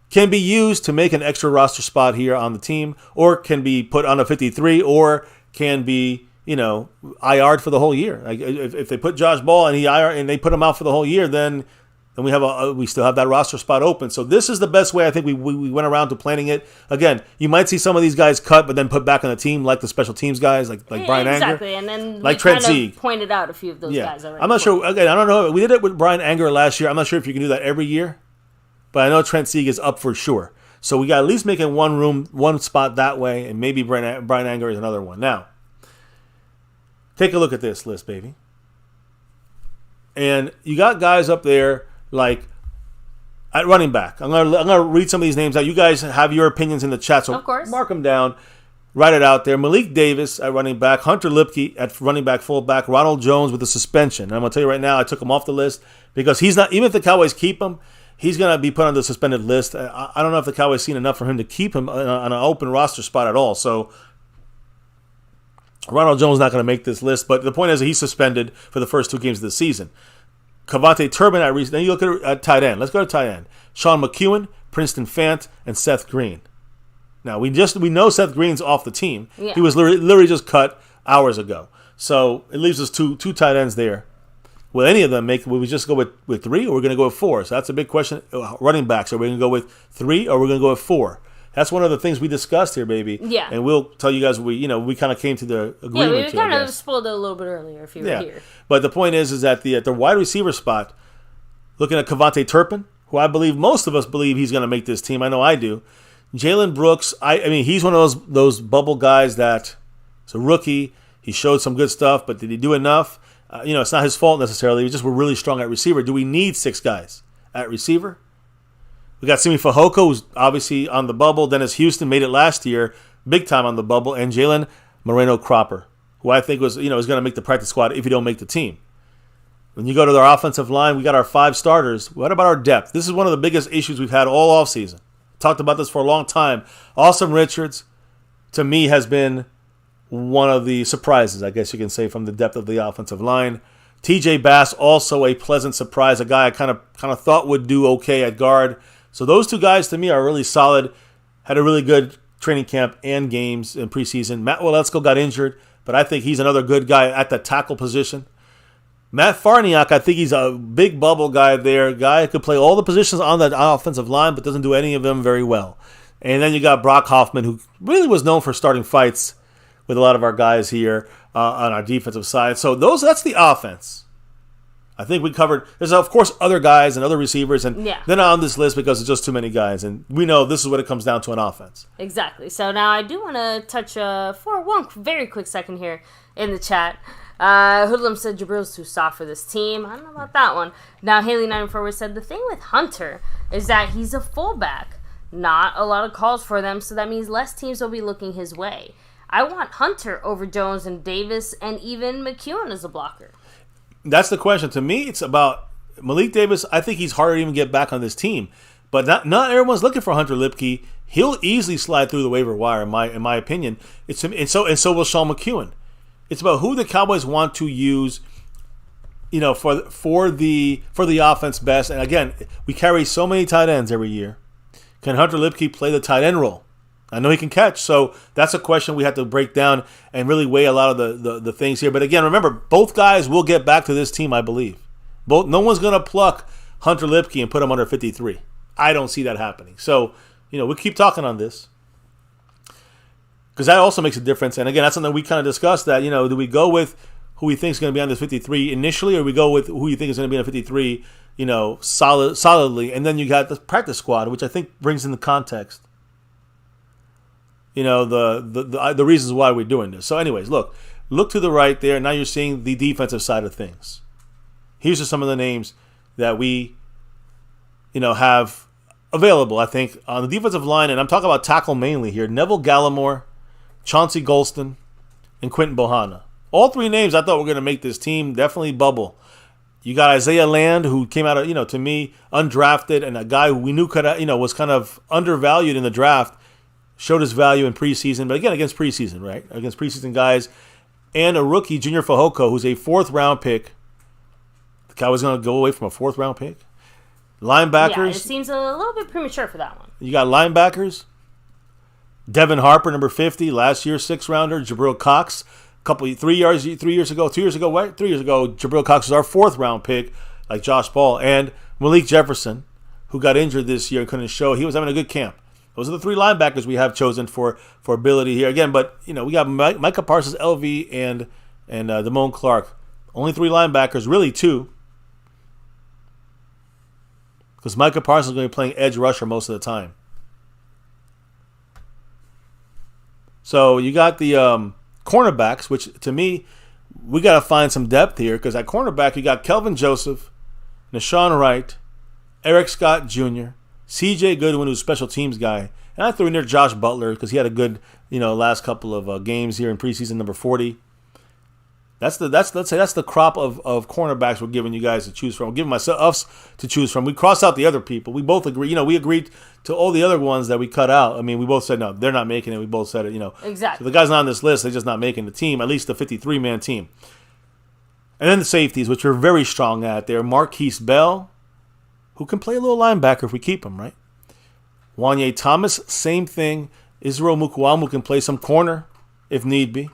can be used to make an extra roster spot here on the team, or can be put on a 53, or can be, IR'd for the whole year. Like if they put Josh Ball and they put him out for the whole year, then we still have that roster spot open. So this is the best way I think we went around to planning it. Again, you might see some of these guys cut, but then put back on the team, like the special teams guys, like Brian Anger. Exactly, and then like we Trent kind Sieg. of pointed out a few of those guys already. I'm not sure. Again, I don't know. We did it with Brian Anger last year. I'm not sure if you can do that every year, but I know Trent Sieg is up for sure. So we got at least making one spot that way, and maybe Brian Anger is another one. Now, take a look at this list, baby. And you got guys up there like at running back. I'm gonna read some of these names out. You guys have your opinions in the chat, so of course, mark them down, write it out there. Malik Davis at running back, Hunter Lipke at running back, fullback, Ronald Jones with a suspension. And I'm gonna tell you right now, I took him off the list because he's not. Even if the Cowboys keep him, he's gonna be put on the suspended list. I don't know if the Cowboys seen enough for him to keep him on an open roster spot at all. So Ronald Jones is not going to make this list, but the point is that he's suspended for the first 2 games of the season. Cavante Turbin at receiver. Then you look at tight end. Let's go to tight end. Sean McEwen, Princeton Fant, and Seth Green. Now, we know Seth Green's off the team. Yeah. He was literally just cut hours ago. So it leaves us two tight ends there. Will any of them will we just go with 3 or we're going to go with 4? So that's a big question. Running backs, are we going to go with 3 or we're going to go with 4? That's one of the things we discussed here, baby. Yeah. And we'll tell you guys we kind of came to the agreement. Yeah, we kind of spoiled it a little bit earlier if you were here. But the point is that at the wide receiver spot, looking at Cavante Turpin, who I believe most of us believe he's going to make this team. I know I do. Jalen Brooks, I mean, he's one of those bubble guys that is a rookie. He showed some good stuff, but did he do enough? It's not his fault necessarily. We're really strong at receiver. Do we need 6 guys at receiver? We got Simi Fehoko, who's obviously on the bubble. Dennis Houston made it last year, big time on the bubble. And Jalen Moreno-Cropper, who I think is going to make the practice squad if you don't make the team. When you go to our offensive line, we got our 5 starters. What about our depth? This is one of the biggest issues we've had all offseason. Talked about this for a long time. Austin Richards, to me, has been one of the surprises, I guess you can say, from the depth of the offensive line. TJ Bass, also a pleasant surprise, a guy I kind of thought would do okay at guard. So those 2 guys, to me, are really solid. Had a really good training camp and games in preseason. Matt Waletzko got injured, but I think he's another good guy at the tackle position. Matt Farniok, I think he's a big bubble guy there. Guy who could play all the positions on the offensive line, but doesn't do any of them very well. And then you got Brock Hoffman, who really was known for starting fights with a lot of our guys here on our defensive side. So that's the offense. I think we covered. There's, of course, other guys and other receivers, and they're not on this list because it's just too many guys. And we know this is what it comes down to an offense. Exactly. So now I do want to touch for one very quick second here in the chat. Hoodlum said Jabril's too soft for this team. I don't know about that one. Now, Haley94 said the thing with Hunter is that he's a fullback. Not a lot of calls for them, so that means less teams will be looking his way. I want Hunter over Jones and Davis and even McEwen as a blocker. That's the question. To me, it's about Malik Davis. I think he's harder to even get back on this team. But not everyone's looking for Hunter Lipke. He'll easily slide through the waiver wire, in my opinion. And so will Sean McEwen. It's about who the Cowboys want to use, for the offense best. And again, we carry so many tight ends every year. Can Hunter Lipke play the tight end role? I know he can catch, so that's a question we have to break down and really weigh a lot of the things here. But again, remember, both guys will get back to this team, I believe. No one's going to pluck Hunter Lipke and put him under 53. I don't see that happening. So, we keep talking on this because that also makes a difference. And again, that's something we kind of discussed that, do we go with who we think is going to be on this 53 initially, or we go with who you think is going to be on 53, solidly, and then you got the practice squad, which I think brings in the context. The reasons why we're doing this. So anyways, look to the right there. Now you're seeing the defensive side of things. Here's just some of the names that we, have available, I think, on the defensive line. And I'm talking about tackle mainly here. Neville Gallimore, Chauncey Golston, and Quentin Bohanna. All 3 names I thought were going to make this team definitely bubble. You got Isaiah Land, who came out of, to me, undrafted, and a guy who we knew could, was kind of undervalued in the draft. Showed his value in preseason, but again, against preseason, right? Against preseason guys. And a rookie, Junior Fehoko, who's a 4th-round pick. The Cowboys going to go away from a 4th-round pick? Linebackers. Yeah, it seems a little bit premature for that one. You got linebackers. Devin Harper, number 50, last year's 6th-rounder. Jabril Cox, 3 years ago, Jabril Cox was our 4th-round pick, like Josh Ball. And Malik Jefferson, who got injured this year and couldn't show. He was having a good camp. Those are the 3 linebackers we have chosen for ability here. Again, but, we got Micah Parsons, LV, and Damone Clark. Only 3 linebackers, really 2. Because Micah Parsons is going to be playing edge rusher most of the time. So you got the cornerbacks, which to me, we got to find some depth here. Because at cornerback, you got Kelvin Joseph, Nashawn Wright, Eric Scott Jr., C.J. Goodwin, who's a special teams guy. And I threw in there Josh Butler because he had a good, last couple of games here in preseason, number 40. Let's say that's the crop of cornerbacks we're giving you guys to choose from. We're giving us to choose from. We cross out the other people. We both agree. We agreed to all the other ones that we cut out. I mean, we both said, no, they're not making it. We both said it, Exactly. So the guy's not on this list. They're just not making the team, at least the 53-man team. And then the safeties, which we're very strong at there. Marquise Bell, who can play a little linebacker if we keep him, right? Wanye Thomas, same thing. Israel Mukuamu can play some corner if need be.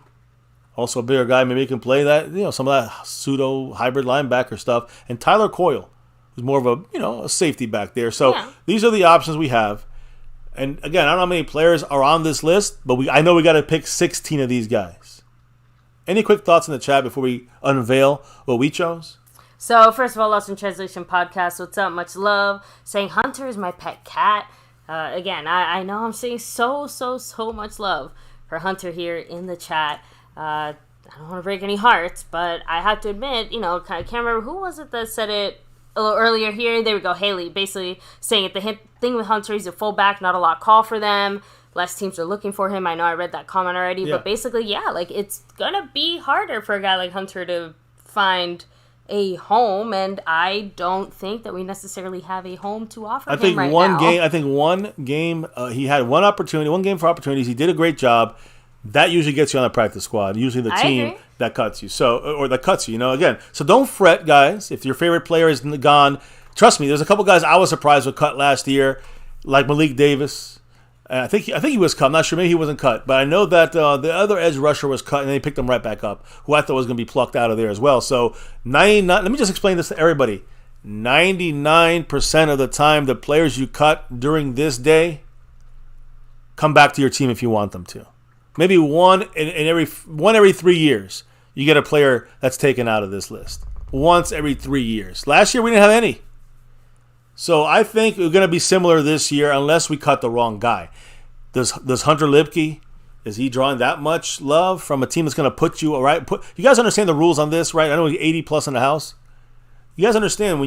Also a bigger guy, maybe he can play that, some of that pseudo hybrid linebacker stuff. And Tyler Coyle, who's more of a safety back there. So these are the options we have. And again, I don't know how many players are on this list, but I know we got to pick 16 of these guys. Any quick thoughts in the chat before we unveil what we chose? So, first of all, Lost in Translation Podcast, what's up? Much love. Saying Hunter is my pet cat. Again, I know I'm saying so much love for Hunter here in the chat. I don't want to break any hearts, but I have to admit, I can't remember who was it that said it a little earlier here. There we go, Haley, basically saying it. The thing with Hunter, he's a fullback, not a lot call for them. Less teams are looking for him. I know I read that comment already, but basically, it's going to be harder for a guy like Hunter to find a home, and I don't think that we necessarily have a home to offer him right now. I think one game, he had one game for opportunities. He did a great job. That usually gets you on the practice squad. Usually the team that cuts you. Again. So don't fret, guys. If your favorite player is gone, trust me, there's a couple guys I was surprised were cut last year, like Malik Davis. I think he was cut. I'm not sure. Maybe he wasn't cut. But I know that the other edge rusher was cut, and they picked him right back up, who I thought was going to be plucked out of there as well. So 99. Let me just explain this to everybody. 99% of the time, the players you cut during this day come back to your team if you want them to. Maybe one every 3 years, you get a player that's taken out of this list. Once every 3 years. Last year, we didn't have any. So I think we're going to be similar this year unless we cut the wrong guy. Does Hunter Lipke, is he drawing that much love from a team that's going to put you, all right? You guys understand the rules on this, right? I know 80 plus in the house. You guys understand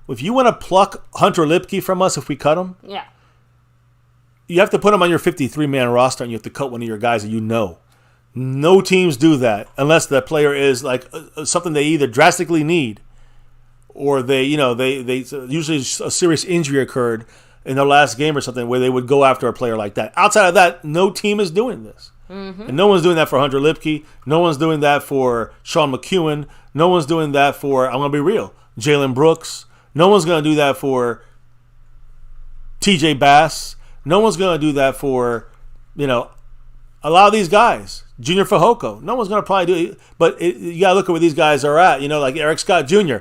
if you want to pluck Hunter Lipke from us if we cut him? Yeah. You have to put him on your 53-man roster and you have to cut one of your guys that you know. No teams do that unless the player is like something they either drastically need or they usually a serious injury occurred in their last game or something where they would go after a player like that. Outside of that, no team is doing this. Mm-hmm. And no one's doing that for Hunter Lipke. No one's doing that for Sean McEwen. No one's doing that for, I'm going to be real, Jalen Brooks. No one's going to do that for TJ Bass. No one's going to do that for, a lot of these guys. Junior Fehoko. No one's going to probably do it. But you got to look at where these guys are at. Like Eric Scott Jr.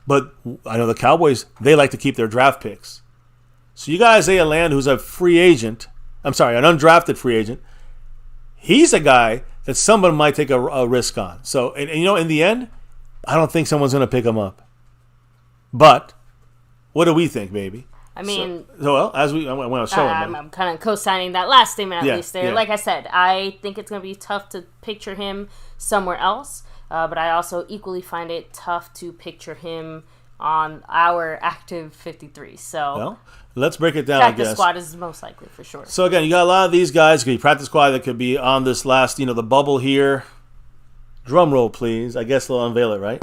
But I know the Cowboys, they like to keep their draft picks. So you got Isaiah Land, who's a free agent. I'm sorry, an undrafted free agent. He's a guy that someone might take a risk on. So, and in the end, I don't think someone's going to pick him up. But what do we think, baby? I mean, as I want to show him. I'm kind of co-signing that last statement at least there. Yeah. Like I said, I think it's going to be tough to picture him somewhere else. But I also equally find it tough to picture him on our active 53. So let's break it down, I guess. Practice squad is most likely for sure. So again, you got a lot of these guys. Could be practice squad that could be on this last, the bubble here. Drum roll, please. I guess they'll unveil it, right?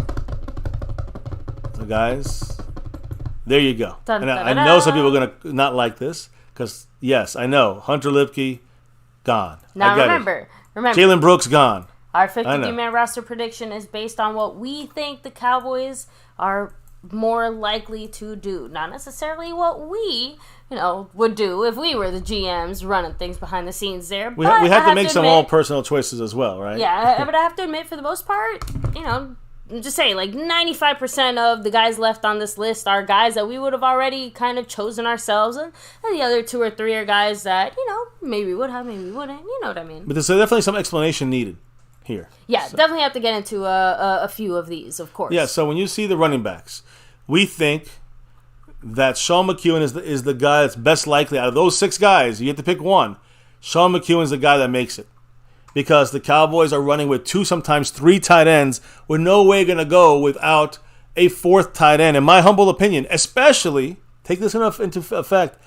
So guys, there you go. And I know some people are going to not like this because, yes, I know. Hunter Lipke, gone. Now remember. Jalen Brooks, gone. Our 53-man roster prediction is based on what we think the Cowboys are more likely to do. Not necessarily what we, would do if we were the GMs running things behind the scenes there. We have to make some all personal choices as well, right? Yeah, but I have to admit, for the most part, I'm just saying, like 95% of the guys left on this list are guys that we would have already kind of chosen ourselves, and the other 2 or 3 are guys that, maybe would have, maybe wouldn't. You know what I mean? But there's definitely some explanation needed here. Yeah, definitely have to get into a few of these, of course. Yeah, so when you see the running backs, we think that Sean McEwen is the guy that's best likely out of those 6 guys. You get to pick one. Sean McEwen's the guy that makes it. Because the Cowboys are running with 2, sometimes 3 tight ends. We're no way going to go without a 4th tight end. In my humble opinion, especially, take this into effect,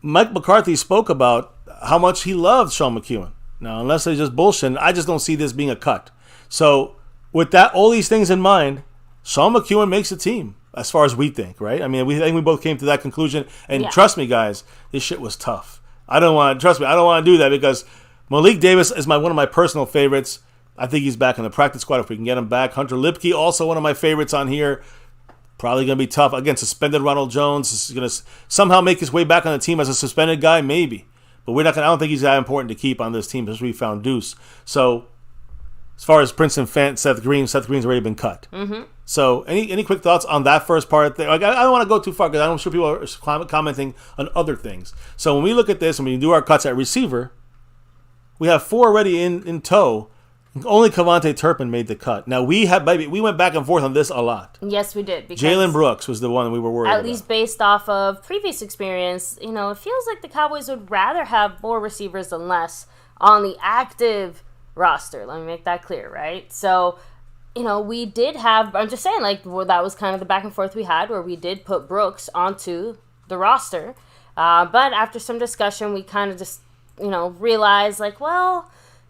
Mike McCarthy spoke about how much he loved Sean McEwen. Now, unless they're just bullshitting, I just don't see this being a cut. So, with all these things in mind, Sean McEwen makes the team, as far as we think, right? I mean, I think we both came to that conclusion. And trust me, guys, this shit was tough. I don't want to do that because Malik Davis is one of my personal favorites. I think he's back in the practice squad if we can get him back. Hunter Lipke, also one of my favorites on here. Probably going to be tough. Again, suspended Ronald Jones is going to somehow make his way back on the team as a suspended guy, maybe. But we're not going. I don't think he's that important to keep on this team because we found Deuce. So as far as Princeton Fant, Seth Green's already been cut. Mm-hmm. So any quick thoughts on that first part? Like, I don't want to go too far because I'm sure people are commenting on other things. So when we look at this and we do our cuts at receiver, we have 4 already in tow. Only Kavontae Turpin made the cut. Now, we went back and forth on this a lot. Yes, we did. Jalen Brooks was the one that we were worried about. At least based off of previous experience, it feels like the Cowboys would rather have more receivers than less on the active roster. Let me make that clear, right? So, we did have, I'm just saying, that was kind of the back and forth we had where we did put Brooks onto the roster. But after some discussion, we kind of just, realized,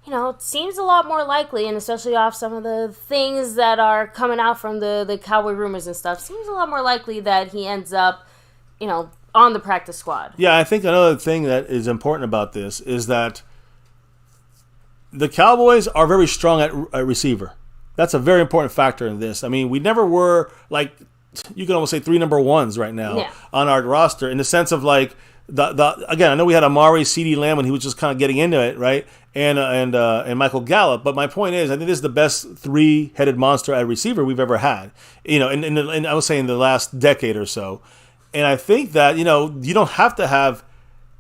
it seems a lot more likely, and especially off some of the things that are coming out from the Cowboy rumors and stuff, seems a lot more likely that he ends up, on the practice squad. Yeah, I think another thing that is important about this is that the Cowboys are very strong at receiver. That's a very important factor in this. I mean, we never were, you can almost say 3 number ones right now on our roster in the sense of, again, I know we had Amari, CeeDee Lamb when he was just kind of getting into it, right? And Michael Gallup. But my point is, I think this is the best 3-headed monster at receiver we've ever had. And I would say in the last decade or so. And I think that, you don't have to have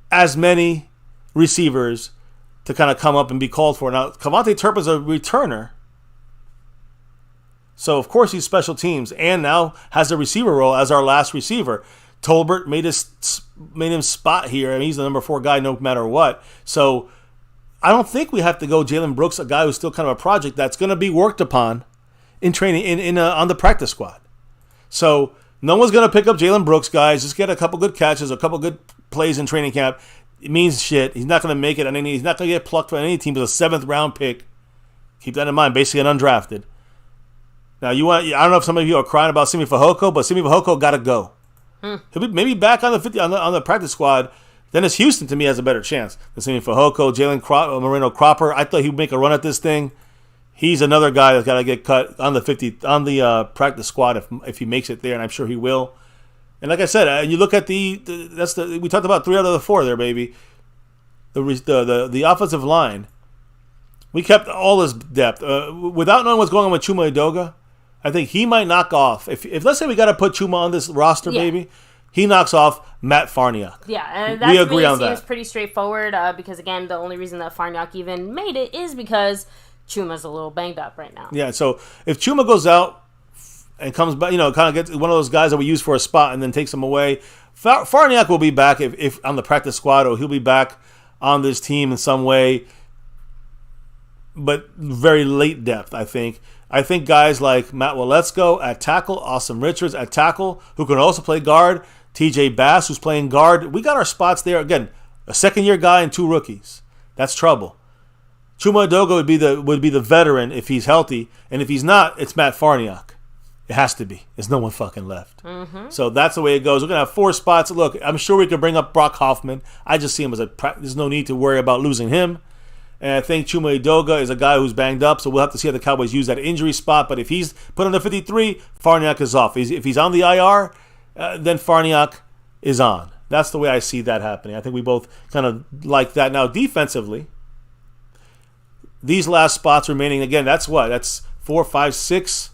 as many receivers to kind of come up and be called for. Now, Kavontae Turpin's a returner. So, of course, he's special teams and now has a receiver role as our last receiver. Tolbert made him spot here. I mean, he's the number 4 guy no matter what. So I don't think we have to go Jalen Brooks, a guy who's still kind of a project that's going to be worked upon in training on the practice squad. So no one's going to pick up Jalen Brooks, guys. Just get a couple good catches, a couple good plays in training camp. It means shit. He's not going to make it on any. He's not going to get plucked from any team with a 7th round pick. Keep that in mind. Basically an undrafted. Now I don't know if some of you are crying about Simi Fehoko, but Simi Fehoko got to go. He'll be maybe back on the 50 on the practice squad. Dennis Houston to me has a better chance than Simi Fehoko, Moreno Cropper. I thought he would make a run at this thing. He's another guy that's got to get cut on the practice squad if he makes it there, and I'm sure he will. And like I said, you look at we talked about 3 out of the 4 there, baby. The offensive line, we kept all this depth without knowing what's going on with Chuma Edoga. I think he might knock off. If let's say we got to put Chuma on this roster, baby, he knocks off Matt Farniok. Yeah, and that seems pretty straightforward because, again, the only reason that Farniok even made it is because Chuma's a little banged up right now. Yeah, so if Chuma goes out and comes back, kind of gets one of those guys that we use for a spot and then takes him away, Farniok will be back if on the practice squad, or he'll be back on this team in some way, but very late depth, I think. I think guys like Matt Waletzko at tackle, Awesome Richards at tackle, who can also play guard, TJ Bass, who's playing guard. We got our spots there. Again, a second-year guy and 2 rookies. That's trouble. Chuma Edoga would be the veteran if he's healthy, and if he's not, it's Matt Farniok. It has to be. There's no one fucking left. Mm-hmm. So that's the way it goes. We're going to have 4 spots. Look, I'm sure we could bring up Brock Hoffman. I just see him as there's no need to worry about losing him. And I think Chuma Edoga is a guy who's banged up, so we'll have to see how the Cowboys use that injury spot. But if he's put on the 53, Farniok is off. If he's on the IR, then Farniok is on. That's the way I see that happening. I think we both kind of like that. Now, defensively, these last spots remaining, again, that's what? That's 4, 5, 6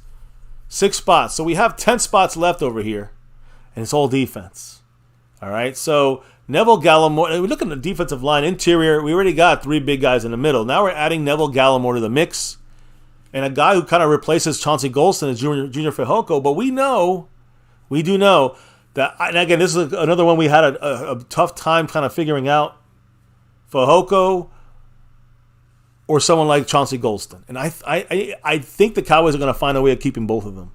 spots. So we have 10 spots left over here, and it's all defense. All right, so Neville Gallimore, we look at the defensive line, interior, we already got 3 big guys in the middle. Now we're adding Neville Gallimore to the mix, and a guy who kind of replaces Chauncey Golston as Junior Fehoko. But we do know that, and again, this is another one we had a tough time kind of figuring out, Fehoko or someone like Chauncey Golston. And I think the Cowboys are going to find a way of keeping both of them.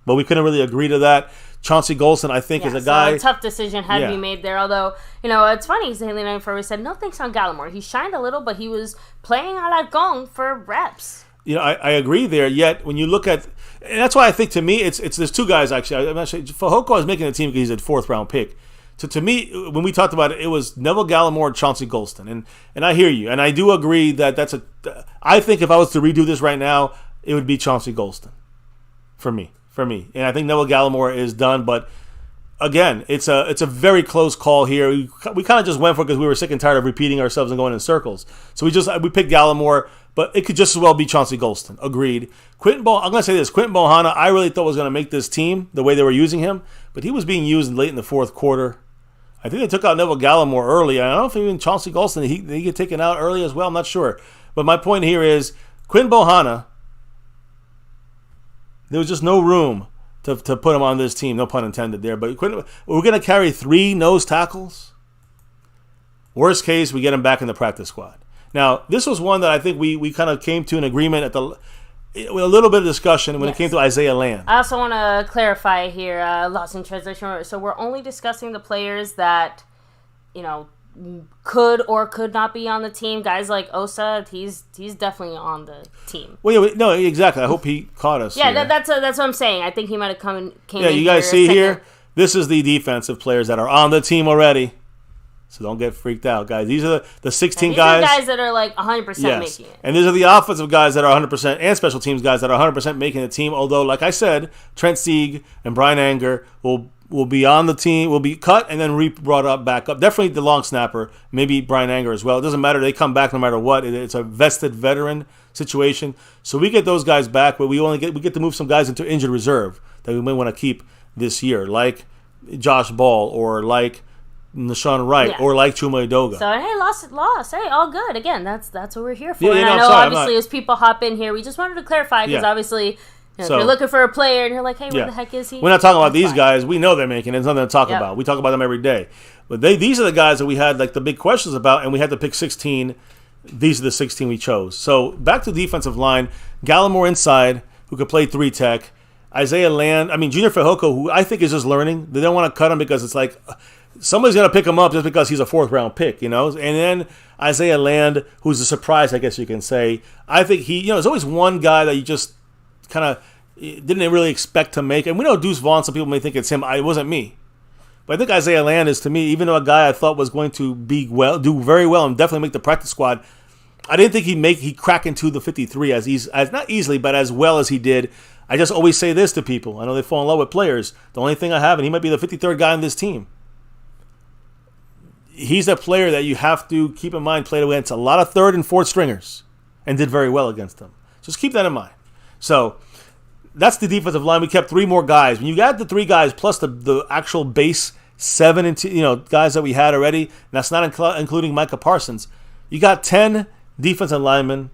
But we couldn't really agree to that. Chauncey Golston, I think, is a guy. So a tough decision had to be made there. Although, it's funny, Haley and I said, no thanks on Gallimore. He shined a little, but he was playing a la gong for reps. I agree there. Yet, when you look at, and that's why I think to me, it's there's 2 guys actually. I'm not sure. Fehoko is making the team because he's a 4th round pick. So to me, when we talked about it, it was Neville Gallimore and Chauncey Golston. And I hear you. And I do agree that that's I think if I was to redo this right now, it would be Chauncey Golston. For me. And I think Noah Gallimore is done, but again, it's a very close call here. We kind of just went for it because we were sick and tired of repeating ourselves and going in circles. So we picked Gallimore, but it could just as well be Chauncey Golston. Agreed. I'm going to say this. Quentin Bohanna, I really thought was going to make this team the way they were using him, but he was being used late in the fourth quarter. I think they took out Noah Gallimore early. I don't know if even Chauncey Golston, he get taken out early as well. I'm not sure. But my point here is Quentin Bohanna, there was just no room to put him on this team. No pun intended there. But we're going to carry 3 nose tackles. Worst case, we get him back in the practice squad. Now, this was one that I think we kind of came to an agreement with a little bit of discussion when it came to Isaiah Land. I also want to clarify here, lost in translation. So we're only discussing the players that, could or could not be on the team. Guys like Osa, he's definitely on the team. Well, yeah, no, exactly. I hope he caught us. Yeah, that's what I'm saying. I think he might have came. Yeah, you guys see here. This is the defensive players that are on the team already. So don't get freaked out, guys. These are the 16 guys. These are guys that are like 100% making it. And these are the offensive guys that are 100% and special teams guys that are 100% making the team. Although, like I said, Trent Sieg and Brian Anger will be on the team, will be cut and then brought up back up. Definitely the long snapper, maybe Brian Anger as well. It doesn't matter. They come back no matter what. It's a vested veteran situation. So we get those guys back, but we get to move some guys into injured reserve that we may want to keep this year, like Josh Ball or like Nashawn Wright or like Chuma Edoga. So hey, lost. Hey, all good. Again, that's what we're here for. Yeah, and no, I know sorry, obviously as people hop in here, we just wanted to clarify because obviously if you're looking for a player and you're like, hey, where the heck is he? We're not talking about these guys. We know they're making it. There's nothing to talk about. We talk about them every day. But these are the guys that we had like the big questions about, and we had to pick 16. These are the 16 we chose. So back to the defensive line. Gallimore inside, who could play 3 tech. Isaiah Land, Junior Fehoko, who I think is just learning. They don't want to cut him because it's like somebody's going to pick him up just because he's a 4th-round pick, And then Isaiah Land, who's a surprise, I guess you can say. I think there's always one guy that you just kind of didn't really expect to make. And we know Deuce Vaughn, some people may think it's him. It wasn't me. But I think Isaiah Land is, to me, even though a guy I thought was going to do very well and definitely make the practice squad, I didn't think he'd crack into the 53 as not easily, but as well as he did. I just always say this to people. I know they fall in love with players. The only thing I have, and he might be the 53rd guy on this team. He's a player that you have to keep in mind played against a lot of 3rd and 4th stringers and did very well against them. Just keep that in mind. So that's the defensive line. We kept 3 more guys. When you add the 3 guys plus the actual base 7 and guys that we had already, and that's not including Micah Parsons, you got 10 defensive linemen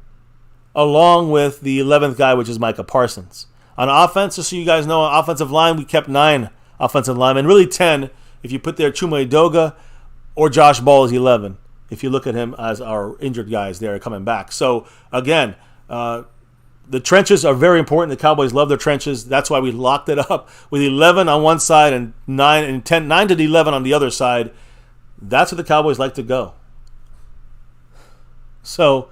along with the 11th guy, which is Micah Parsons. On offense, just so you guys know, on offensive line, we kept 9 offensive linemen, really 10 if you put there Chuma Edoga or Josh Ball is 11, if you look at him as our injured guys there coming back. So, again, the trenches are very important. The Cowboys love their trenches. That's why we locked it up with 11 on one side and 9 to 11 on the other side. That's where the Cowboys like to go. So,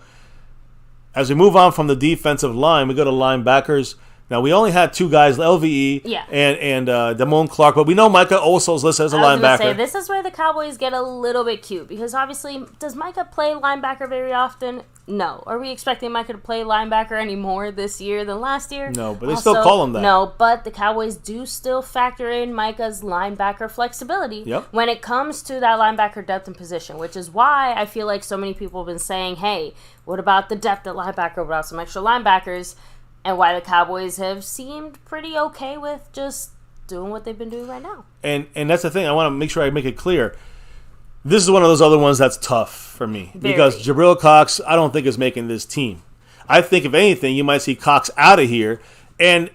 as we move on from the defensive line, we go to linebackers. Now, we only had 2 guys, LVE and Damone Clark, but we know Micah also is listed as a linebacker. I was going to say, this is where the Cowboys get a little bit cute, because obviously, does Micah play linebacker very often? No. Are we expecting Micah to play linebacker any more this year than last year? No, but they still call him that. No, but the Cowboys do still factor in Micah's linebacker flexibility when it comes to that linebacker depth and position, which is why I feel like so many people have been saying, hey, what about the depth at linebacker without some extra linebackers? And why the Cowboys have seemed pretty okay with just doing what they've been doing right now. And that's the thing. I want to make sure I make it clear. This is one of those other ones that's tough for me. Because Jabril Cox, I don't think is making this team. I think, if anything, you might see Cox out of here. And,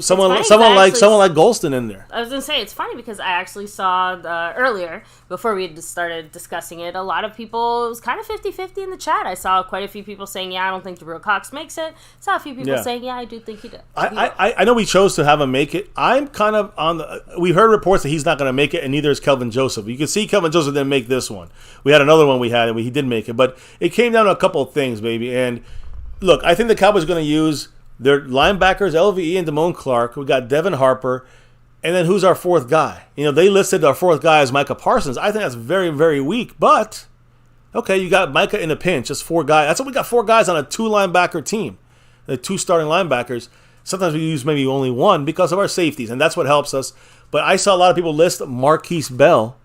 someone like Golston in there. I was going to say, it's funny because I actually saw earlier, before we started discussing it, a lot of people, it was kind of 50-50 in the chat. I saw quite a few people saying, yeah, I don't think Jabril Cox makes it. I saw a few people saying, yeah, I do think he does. I know we chose to have him make it. I'm kind of on we heard reports that he's not going to make it, and neither is Kelvin Joseph. You can see Kelvin Joseph didn't make this one. We had another one and he did make it. But it came down to a couple of things, baby. And, look, I think the Cowboys are going to use their linebackers, LVE and Damone Clark. We got Devin Harper. And then who's our 4th guy? They listed our 4th guy as Micah Parsons. I think that's very, very weak. But Okay, you got Micah in a pinch. Just 4 guys. That's what we got, 4 guys on a 2-linebacker team. The 2 starting linebackers. Sometimes we use maybe only 1 because of our safeties, and that's what helps us. But I saw a lot of people list Marquise Bell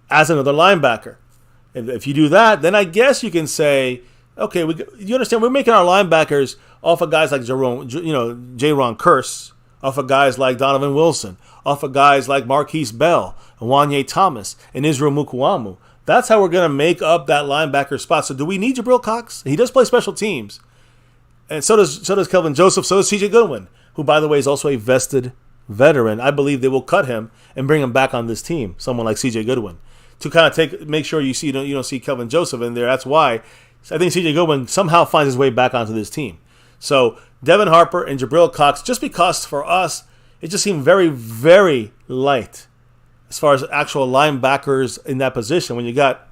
as another linebacker. And if you do that, then I guess you can say, okay, you understand, we're making our linebackers off of guys like Jaron Kearse, off of guys like Donovan Wilson, off of guys like Marquise Bell, and Wanye Thomas, and Israel Mukuamu. That's how we're going to make up that linebacker spot. So do we need Jabril Cox? He does play special teams. And so does Kelvin Joseph, so does CJ Goodwin, who, by the way, is also a vested veteran. I believe they will cut him and bring him back on this team, someone like CJ Goodwin, to kind of make sure you don't see Kelvin Joseph in there. That's why I think CJ Goodwin somehow finds his way back onto this team. So Devin Harper and Jabril Cox, just because for us, it just seemed very, very light as far as actual linebackers in that position. When you got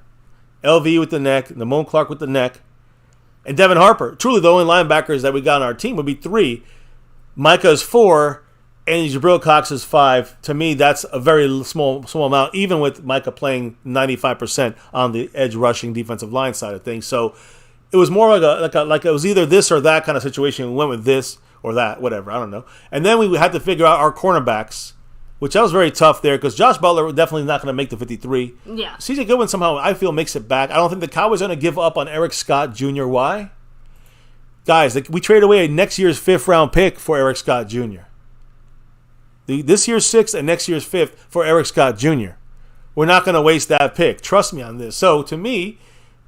LV with the neck, Namon Clark with the neck, and Devin Harper, truly the only linebackers that we got on our team would be 3. Micah is 4, and Jabril Cox is 5. To me, that's a very small amount, even with Micah playing 95% on the edge rushing defensive line side of things. So it was more like it was either this or that kind of situation. We went with this or that, whatever, I don't know. And then we had to figure out our cornerbacks, which that was very tough there because Josh Butler definitely not going to make the 53. Yeah. CJ Goodwin somehow, I feel, makes it back. I don't think the Cowboys are going to give up on Eric Scott Jr. Why? Guys, we traded away next year's 5th-round pick for Eric Scott Jr. This year's 6th and next year's 5th for Eric Scott Jr. We're not going to waste that pick. Trust me on this. So, to me,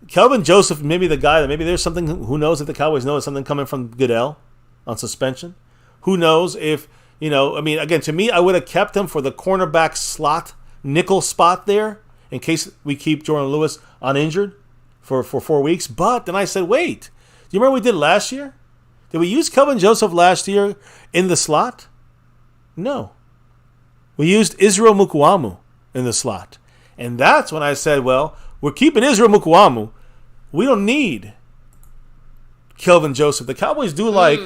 Kelvin Joseph may be the guy that maybe there's something, who knows if the Cowboys know something coming from Goodell on suspension. Who knows if, again, to me, I would have kept him for the cornerback slot nickel spot there in case we keep Jordan Lewis uninjured for 4 weeks. But then I said, wait, do you remember what we did last year? Did we use Kelvin Joseph last year in the slot? No. We used Israel Mukuamu in the slot. And that's when I said, well, we're keeping Israel Mukuamu. We don't need Kelvin Joseph. The Cowboys do like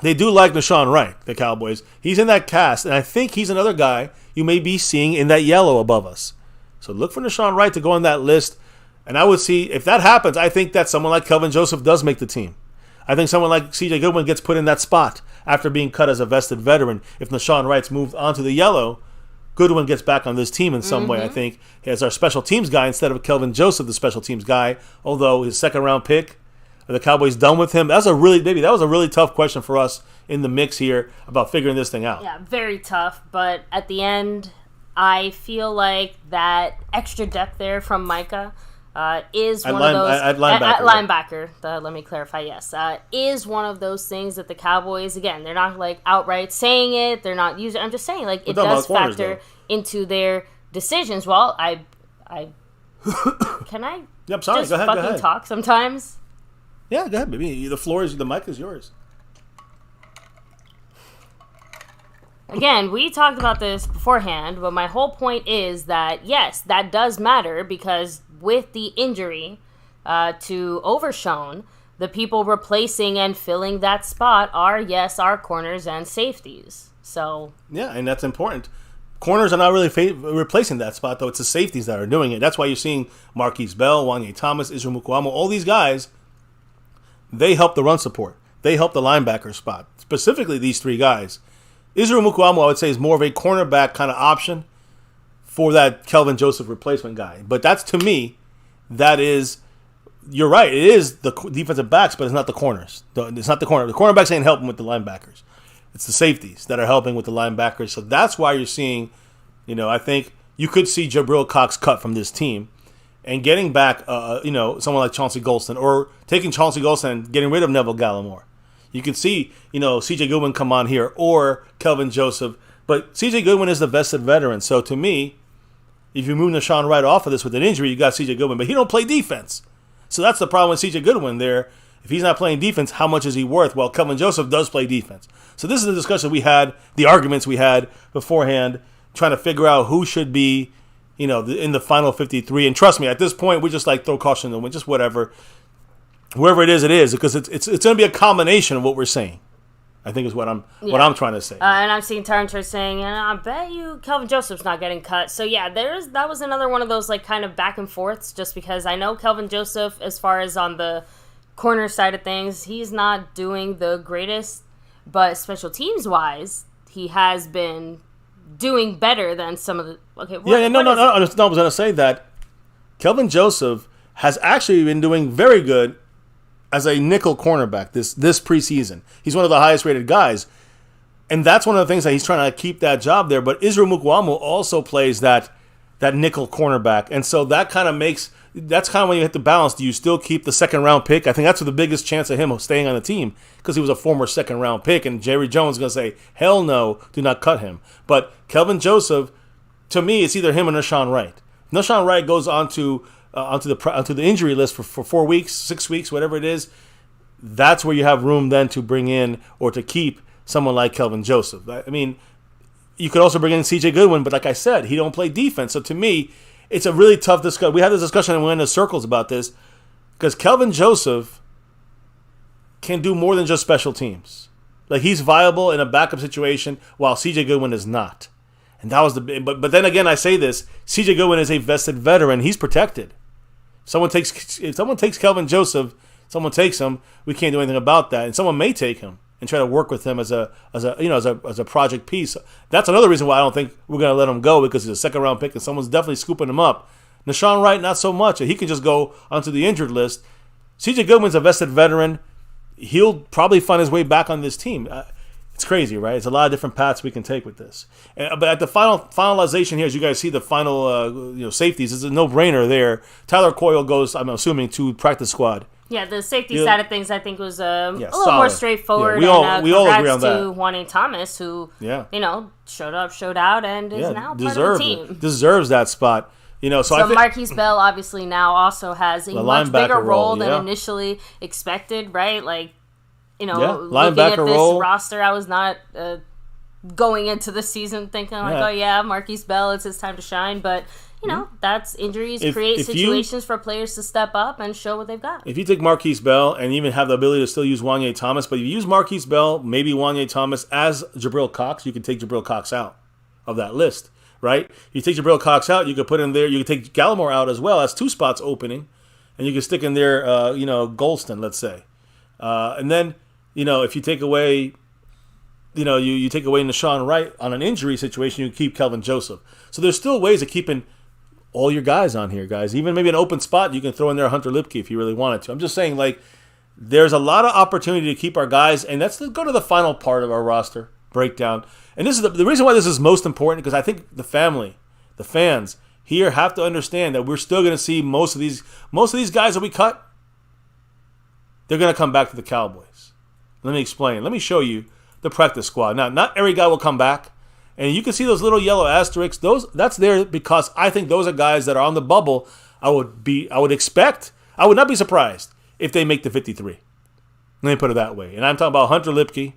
Nashawn Wright, the Cowboys. He's in that cast, and I think he's another guy you may be seeing in that yellow above us. So look for Nashawn Wright to go on that list. And I would see, if that happens, I think that someone like Kelvin Joseph does make the team. I think someone like CJ Goodwin gets put in that spot after being cut as a vested veteran. If Nashawn Wright's moved onto the yellow, Goodwin gets back on this team in some way, I think, as our special teams guy instead of Kelvin Joseph, the special teams guy. Although his 2nd-round pick, are the Cowboys done with him? That was a really tough question for us in the mix here about figuring this thing out. Yeah, very tough. But at the end, I feel like that extra depth there from Micah is one of those at linebacker. Let me clarify. Yes, is one of those things that the Cowboys, again, they're not like outright saying it. They're not using. I'm just saying, like, it does factor into their decisions. Well, I can I? Yeah, I'm sorry. Just go ahead. fucking talk sometimes. Yeah, go ahead, baby. The mic is yours. Again, we talked about this beforehand, but my whole point is that, yes, that does matter because with the injury to Overshown, the people replacing and filling that spot are, yes, our corners and safeties. So yeah, and that's important. Corners are not really replacing that spot, though. It's the safeties that are doing it. That's why you're seeing Marquise Bell, Wanye Thomas, Israel Mukuamu, all these guys, they help the run support. They help the linebacker spot. Specifically, these 3 guys. Israel Mukuamu, I would say, is more of a cornerback kind of option for that Kelvin Joseph replacement guy. But that's, to me, that is, you're right, it is the defensive backs, but it's not the corners. It's not the corner. The cornerbacks ain't helping with the linebackers. It's the safeties that are helping with the linebackers. So that's why you're seeing, I think you could see Jabril Cox cut from this team and getting back, someone like Chauncey Golston, or taking Chauncey Golston and getting rid of Neville Gallimore. You can see, C.J. Goodwin come on here or Kelvin Joseph. But C.J. Goodwin is the vested veteran. So to me, if you move Nashawn Wright off of this with an injury, you got C.J. Goodwin. But he don't play defense. So that's the problem with C.J. Goodwin there. If he's not playing defense, how much is he worth? Well, Kelvin Joseph does play defense. So this is the discussion we had, the arguments we had beforehand, trying to figure out who should be, in the final 53. And trust me, at this point, we just throw caution in the wind, just whatever. Whoever it is, because it's going to be a combination of what we're saying. I think is what I'm trying to say. And I'm seeing Tyron Church saying, and I bet you Kelvin Joseph's not getting cut. So yeah, that was another one of those like kind of back and forths, just because I know Kelvin Joseph, as far as on the corner side of things, he's not doing the greatest, but special teams wise, he has been doing better than some of the. Okay, No. I was going to say that Kelvin Joseph has actually been doing very good as a nickel cornerback this preseason. He's one of the highest rated guys. And that's one of the things that he's trying to keep that job there. But Israel Mukuamu also plays that nickel cornerback. And so that kind of that's kind of when you hit the balance. Do you still keep the second round pick? I think that's the biggest chance of him staying on the team because he was a former second round pick. And Jerry Jones is going to say, hell no, do not cut him. But Kelvin Joseph, to me, it's either him or Nashawn Wright. Nashawn Wright goes onto the injury list for 4 weeks, 6 weeks, whatever it is. That's where you have room then to bring in or to keep someone like Kelvin Joseph. I mean, you could also bring in C.J. Goodwin, but like I said, he don't play defense. So to me, it's a really tough discussion. We had this discussion and we went in circles about this because Kelvin Joseph can do more than just special teams. Like he's viable in a backup situation while C.J. Goodwin is not. And that was but then again, I say this: C.J. Goodwin is a vested veteran. He's protected. If someone takes Kelvin Joseph, someone takes him. We can't do anything about that. And someone may take him and try to work with him as a project piece. That's another reason why I don't think we're going to let him go because he's a second round pick and someone's definitely scooping him up. Nashawn Wright, not so much. He can just go onto the injured list. C.J. Goodwin's a vested veteran. He'll probably find his way back on this team. It's crazy, right? It's a lot of different paths we can take with this. But at the finalization here, as you guys see the final safeties, it's a no-brainer there. Tyler Coyle goes, I'm assuming, to practice squad. Yeah, the safety side of things I think was a little solid. more straightforward. Yeah, we all agree on that. To Juan Thomas, who showed up, showed out, and is now part of the team. Deserves that spot. So Marquise Bell obviously now also has a much bigger role than initially expected, right? Like, looking at this roster, I was not going into the season thinking Marquise Bell, it's his time to shine. But, that's injuries create situations for players to step up and show what they've got. If you take Marquise Bell and even have the ability to still use Wanye Thomas, but if you use Marquise Bell, maybe Wanye Thomas as Jabril Cox, you can take Jabril Cox out of that list, right? You take Jabril Cox out, you could put in there, you could take Gallimore out as well as 2 spots opening, and you can stick in there, Golston, let's say. And then, if you take away, you take away Nashawn Wright on an injury situation, you keep Kelvin Joseph. So there's still ways of keeping all your guys on here, guys. Even maybe an open spot, you can throw in there Hunter Lipke if you really wanted to. I'm just saying, there's a lot of opportunity to keep our guys, and let's go to the final part of our roster breakdown. And this is the reason why this is most important, because I think the fans here have to understand that we're still going to see most of these guys that we cut, they're going to come back to the Cowboys. Let me explain. Let me show you the practice squad. Now, not every guy will come back. And you can see those little yellow asterisks. That's there because I think those are guys that are on the bubble. I would not be surprised if they make the 53. Let me put it that way. And I'm talking about Hunter Lipke,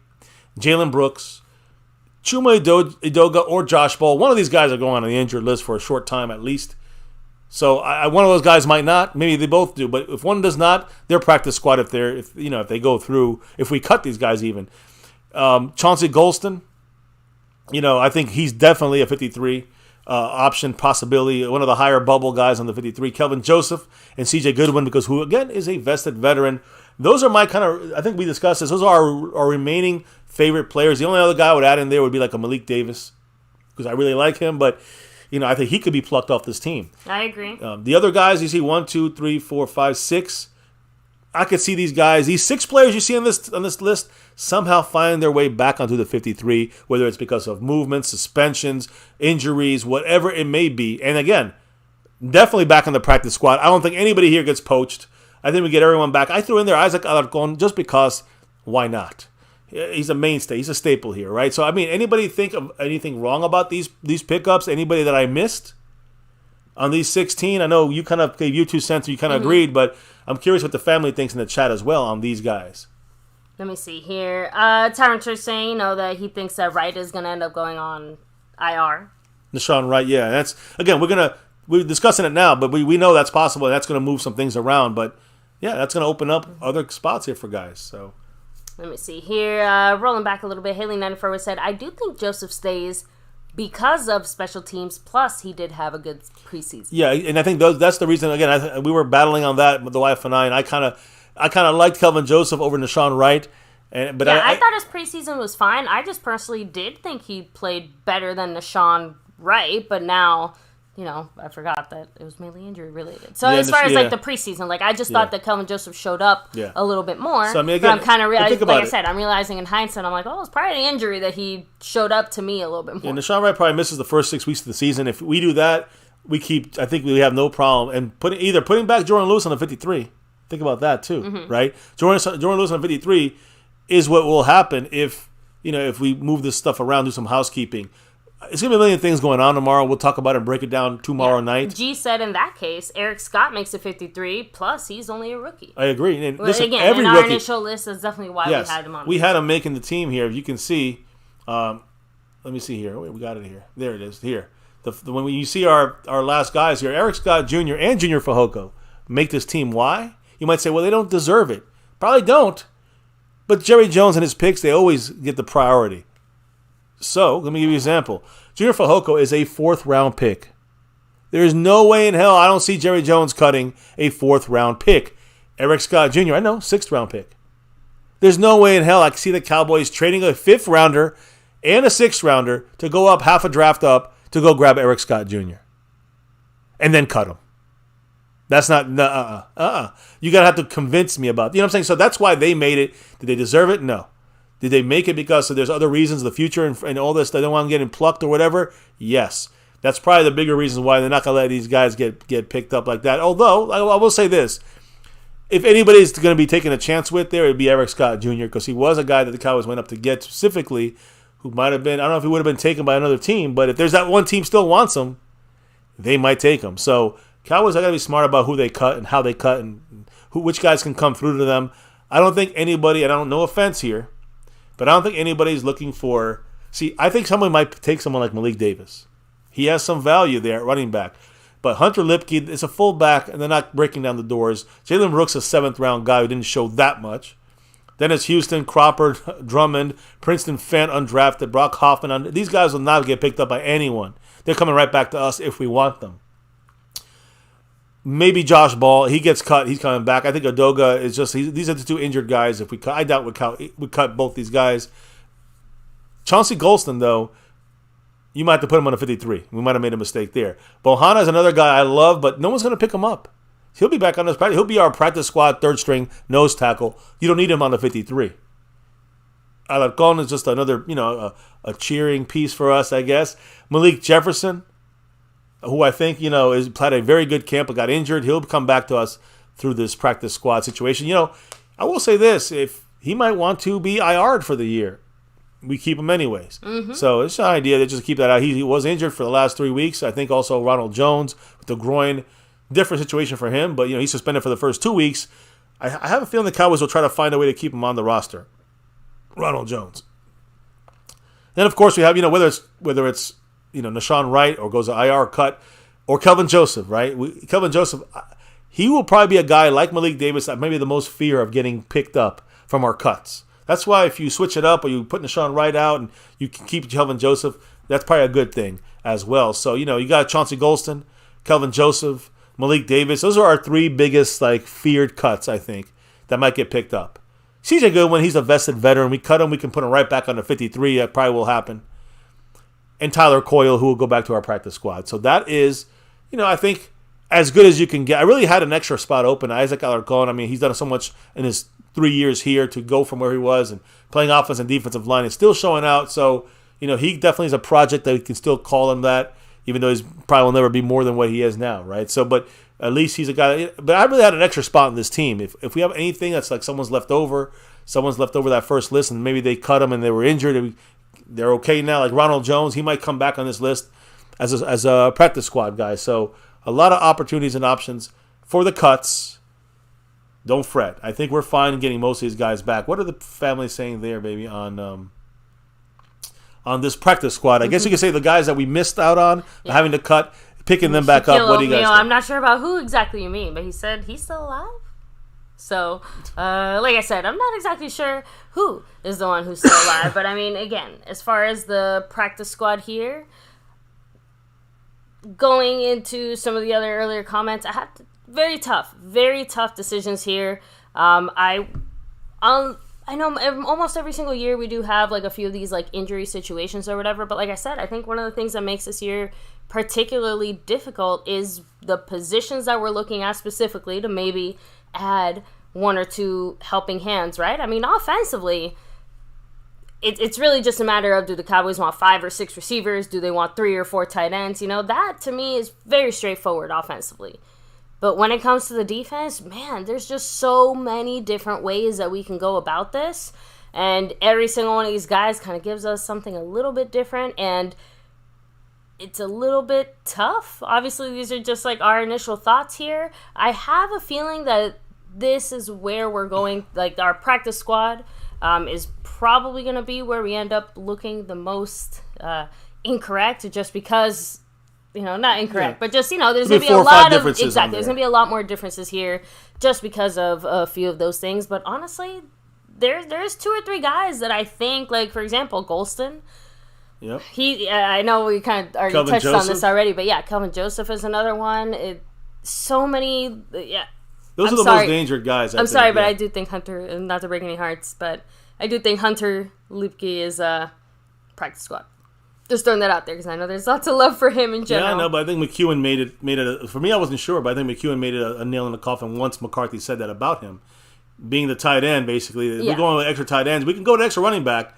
Jalen Brooks, Chuma Edoga, or Josh Ball. One of these guys are going on the injured list for a short time at least. So one of those guys might not. Maybe they both do. But if one does not, they're practice squad if they go through. If we cut these guys even, Chauncey Golston. I think he's definitely a 53 option possibility. One of the higher bubble guys on the 53. Kelvin Joseph and C.J. Goodwin, who again is a vested veteran. Those are my kind of. I think we discussed this. Those are our remaining favorite players. The only other guy I would add in there would be like a Malik Davis, because I really like him, but. I think he could be plucked off this team. I agree. The other guys you see 1, 2, 3, 4, 5, 6. I could see these guys, these 6 players you see on this list, somehow find their way back onto the 53, whether it's because of movements, suspensions, injuries, whatever it may be. And again, definitely back on the practice squad. I don't think anybody here gets poached. I think we get everyone back. I threw in there Isaac Alarcon just because, why not? He's a mainstay. He's a staple here, right? So, anybody think of anything wrong about these pickups? Anybody that I missed on these 16? I know you kind of gave your 2 cents. You kind of agreed, but I'm curious what the family thinks in the chat as well on these guys. Let me see here. Tyron Church saying, that he thinks that Wright is going to end up going on IR. Nashawn Wright, yeah. That's again, we're discussing it now, but we know that's possible. And that's going to move some things around, but yeah, that's going to open up other spots here for guys. So. Let me see here. Rolling back a little bit, Haley94 said, I do think Joseph stays because of special teams, plus he did have a good preseason. Yeah, and I think that's the reason, again, we were battling on that with the wife and I kind of liked Kelvin Joseph over Nashawn Wright. I thought his preseason was fine. I just personally did think he played better than Nashawn Wright, but now... I forgot that it was mainly injury related. So as far as like the preseason, I just thought that Kelvin Joseph showed up a little bit more. So again, but I'm kind of realizing, like I said, I'm realizing in hindsight, I'm like, it's probably an injury that he showed up to me a little bit more. Yeah, Nashawn Wright probably misses the first 6 weeks of the season. If we do that, I think we have no problem. And putting back Jordan Lewis on the 53. Think about that too, right? Jordan Lewis on the 53 is what will happen if we move this stuff around, do some housekeeping. It's going to be a million things going on tomorrow. We'll talk about it and break it down tomorrow night. G said in that case, Eric Scott makes a 53, plus he's only a rookie. I agree. And listen, again, every in our rookie, initial list is definitely why we had him on. We had him making the team here. If you can see, let me see here. We got it here. There it is. Here. When you see our last guys here, Eric Scott Jr. and Junior Fehoko make this team. Why? You might say, well, they don't deserve it. Probably don't. But Jerry Jones and his picks, they always get the priority. So, let me give you an example. Junior Fehoko is a 4th-round pick. There is no way in hell I don't see Jerry Jones cutting a 4th-round pick. Eric Scott Jr., I know, 6th-round pick. There's no way in hell I can see the Cowboys trading a 5th-rounder and a 6th-rounder to go up half a draft up to go grab Eric Scott Jr. and then cut him. That's not, You got to have to convince me about, you know what I'm saying? So that's why they made it. Did they deserve it? No. Did they make it because there's other reasons, the future and all this, they don't want them getting plucked or whatever? Yes. That's probably the bigger reason why they're not going to let these guys get picked up like that. Although, I will say this. If anybody's going to be taking a chance with there, it would be Eric Scott Jr. because he was a guy that the Cowboys went up to get specifically who might have been, I don't know if he would have been taken by another team, but if there's that one team still wants him, they might take him. So Cowboys, I got to be smart about who they cut and how they cut and which guys can come through to them. I don't think anybody, and I don't, no offense here, but I don't think anybody's looking for... See, I think someone might take someone like Malik Davis. He has some value there at running back. But Hunter Lipke is a fullback, and they're not breaking down the doors. Jalen Brooks, a 7th-round guy who didn't show that much. Dennis Houston, Cropper, Drummond, Princeton Fant, undrafted, Brock Hoffman. These guys will not get picked up by anyone. They're coming right back to us if we want them. Maybe Josh Ball, he gets cut. He's coming back. I think Odoga is just. These are the 2 injured guys. If we cut, I doubt we cut both these guys. Chauncey Golston, though, you might have to put him on a 53. We might have made a mistake there. Bohanna is another guy I love, but no one's going to pick him up. He'll be back on this practice. He'll be our practice squad 3rd string nose tackle. You don't need him on the 53. Alarcon is just another, a cheering piece for us, I guess. Malik Jefferson, who I think, is played a very good camp but got injured. He'll come back to us through this practice squad situation. I will say this. If he might want to be IR'd for the year, we keep him anyways. Mm-hmm. So it's an idea to just keep that out. He was injured for the last 3 weeks. I think also Ronald Jones with the groin. Different situation for him, but, he's suspended for the first 2 weeks. I have a feeling the Cowboys will try to find a way to keep him on the roster. Ronald Jones. Then, of course, we have, whether it's Nashawn Wright or goes to IR cut, or Kelvin Joseph, right? Kelvin Joseph, he will probably be a guy like Malik Davis that maybe the most fear of getting picked up from our cuts. That's why if you switch it up or you put Nashawn Wright out and you can keep Kelvin Joseph, that's probably a good thing as well. So, you got Chauncey Golston, Kelvin Joseph, Malik Davis. Those are our 3 biggest, feared cuts, I think, that might get picked up. CJ Goodwin, he's a vested veteran. We cut him, we can put him right back on the 53. That probably will happen. And Tyler Coyle, who will go back to our practice squad. So that is, I think, as good as you can get. I really had an extra spot open. Isaac Alarcon, he's done so much in his 3 years here to go from where he was and playing offense and defensive line. It's still showing out. So, he definitely is a project that we can still call him that, even though he's probably will never be more than what he is now, right? So, but at least he's a guy. But I really had an extra spot in this team. If we have anything that's like someone's left over that first list, and maybe they cut him and they were injured, and they're okay now. Like Ronald Jones, he might come back on this list as a practice squad guy. So a lot of opportunities and options for the cuts. Don't fret. I think we're fine in getting most of these guys back. What are the families saying there, baby, on this practice squad? I guess you could say the guys that we missed out on having to cut, picking them back up. What do you guys think? I'm not sure about who exactly you mean, but he said he's still alive. So, like I said, I'm not exactly sure who is the one who's still alive. But, I mean, again, as far as the practice squad here, going into some of the other earlier comments, I had very tough decisions here. I know almost every single year we do have, like, a few of these, like, injury situations or whatever. But, like I said, I think one of the things that makes this year particularly difficult is the positions that we're looking at specifically to maybe add one or two helping hands, right? I mean, offensively, it's really just a matter of, do the Cowboys want 5 or 6 receivers? Do they want 3 or 4 tight ends? You know, that to me is very straightforward offensively. But when it comes to the defense, man, there's just so many different ways that we can go about this. And every single one of these guys kind of gives us something a little bit different. And it's a little bit tough. Obviously, these are just like our initial thoughts here. I have a feeling that this is where we're going. Like, our practice squad is probably going to be where we end up looking the most incorrect, just because, you know, not incorrect, but just, you know, there's going to be a lot of differences. Exactly, there's going to be a lot more differences here just because of a few of those things. But honestly, there's 2 or 3 guys that I think, like, for example, Golston. Yep. I know we kind of already touched on this already, but yeah, Kelvin Joseph is another one. So many, yeah. Those are the most dangerous guys. I'm sorry, but I do think Hunter, not to break any hearts, but I do think Hunter Luepke is a practice squad. Just throwing that out there because I know there's lots of love for him in general. Yeah, I know, but I think McEwen made it. For me, I wasn't sure, but I think McEwen made it a nail in the coffin once McCarthy said that about him being the tight end. Basically, we're going with extra tight ends. We can go to extra running back.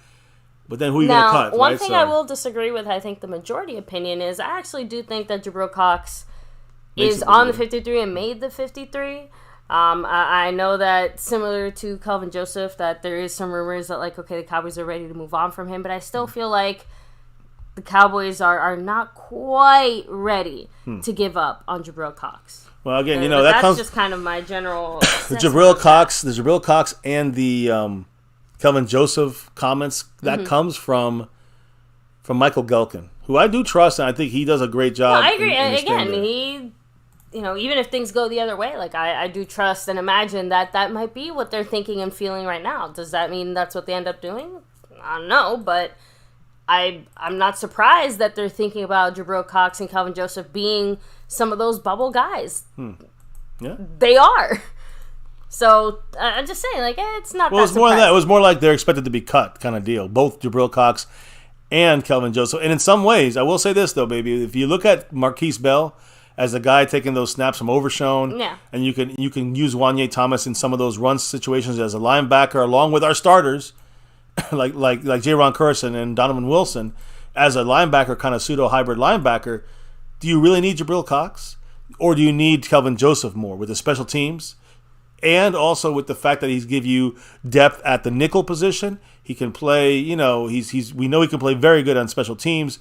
But then who are you going to cut? One thing I will disagree with, I think the majority opinion is, I actually do think that Jabril Cox is on the 53 and made the 53. I know that, similar to Kelvin Joseph, that there is some rumors that, like, okay, the Cowboys are ready to move on from him, but I still feel like the Cowboys are not quite ready to give up on Jabril Cox. Well, again, you know, that's just kind of my general the Jabril Cox and the Kelvin Joseph comments, that comes from Michael Gelkin, who I do trust, and I think he does a great job. No, I agree. Again, he, you know, even if things go the other way, like, I do trust and imagine that might be what they're thinking and feeling right now. Does that mean that's what they end up doing? I don't know, but I'm not surprised that they're thinking about Jabril Cox and Kelvin Joseph being some of those bubble guys. Yeah, they are. So, I'm just saying, like, it's not well, that surprising. It was more like they're expected to be cut kind of deal. Both Jabril Cox and Kelvin Joseph. And in some ways, I will say this, though, baby. If you look at Marquise Bell as the guy taking those snaps from Overshone, and you can use Wanye Thomas in some of those run situations as a linebacker, along with our starters, like Jaron Curson and Donovan Wilson, as a linebacker, kind of pseudo-hybrid linebacker, do you really need Jabril Cox? Or do you need Kelvin Joseph more with the special teams? And also with the fact that he's give you depth at the nickel position. He can play, you know, we know he can play very good on special teams,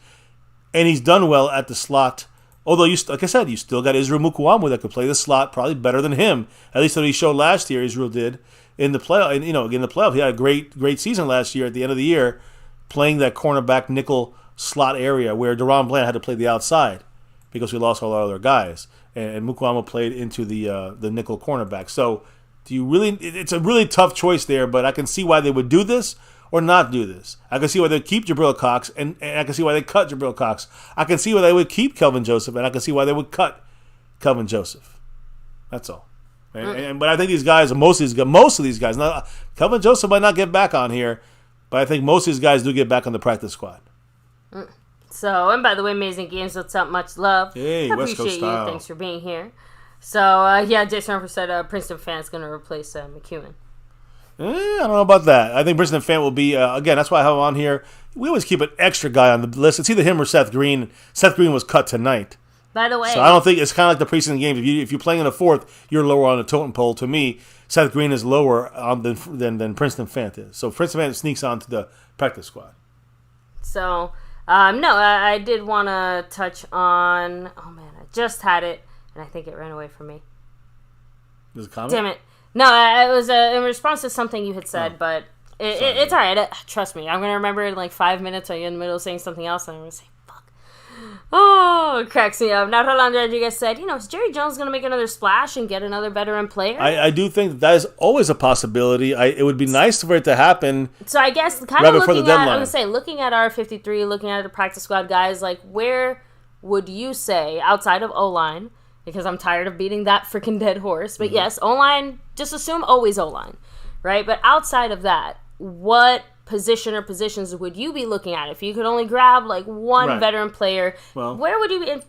and he's done well at the slot. Although, like I said, you still got Israel Mukuamu that could play the slot probably better than him. At least what he showed last year, Israel did in the playoff. And, you know, in the playoff, he had a great season last year at the end of the year, playing that cornerback nickel slot area where Deron Bland had to play the outside because we lost all our other guys. And Mukuamu played into the nickel cornerback. So, do you really? It's a really tough choice there, but I can see why they would do this or not do this. I can see why they keep Jabril Cox, and I can see why they cut Jabril Cox. I can see why they would keep Kelvin Joseph, and I can see why they would cut Kelvin Joseph. That's all. But I think these guys, most of these guys, now, Kelvin Joseph might not get back on here, but I think most of these guys do get back on the practice squad. So, and by the way, Amazing Games, what's up? Much love. Hey, I West Coast style. Thanks for being here. So, yeah, Jason Harper said Princeton Fan's going to replace McEwen. I don't know about that. I think Princeton Fan will be, again, that's why I have him on here. We always keep an extra guy on the list. It's either him or Seth Green. Seth Green was cut tonight. By the way. So I don't think it's kind of like the preseason games. If you're playing in the fourth, you're lower on the totem pole. To me, Seth Green is lower than Princeton Fan is. So Princeton Fan sneaks onto the practice squad. So, no, I did want to touch on, oh man, I just had it, and I think it ran away from me. There's a comment? Damn it. No, it was in response to something you had said, but it's all right. Trust me, I'm going to remember in like 5 minutes or you're in the middle of saying something else, and I'm going to say, fuck. Oh, it cracks me up. Now, Rolando Rodriguez said, is Jerry Jones going to make another splash and get another veteran player? I do think that is always a possibility. It would be nice for it to happen. So I guess kind of looking at, I'm going to say, looking at our 53, looking at the practice squad guys, like where would you say, outside of O-line, because I'm tired of beating that freaking dead horse, but yes, O-line, just assume always O-line, right? But outside of that, what position or positions would you be looking at if you could only grab like one veteran player? Well, where would you be?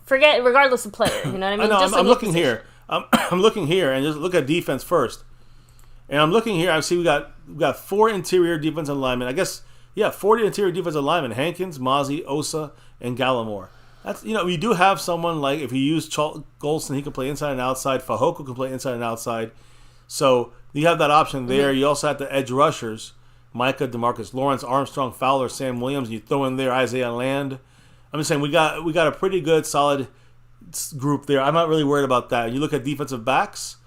Forget regardless of player. You know what I mean? I'm looking here. I'm looking here and just look at defense first. And I'm looking here. I see we got 4 interior defensive linemen. I guess 40 interior defensive linemen: Hankins, Mozzie, Osa, and Gallimore. That's we do have someone like if you use Golston, he can play inside and outside. Fahoko can play inside and outside. So you have that option there. You also have the edge rushers. Micah, DeMarcus Lawrence, Armstrong, Fowler, Sam Williams. You throw in there Isaiah Land. I'm just saying we got a pretty good, solid group there. I'm not really worried about that. You look at defensive backs,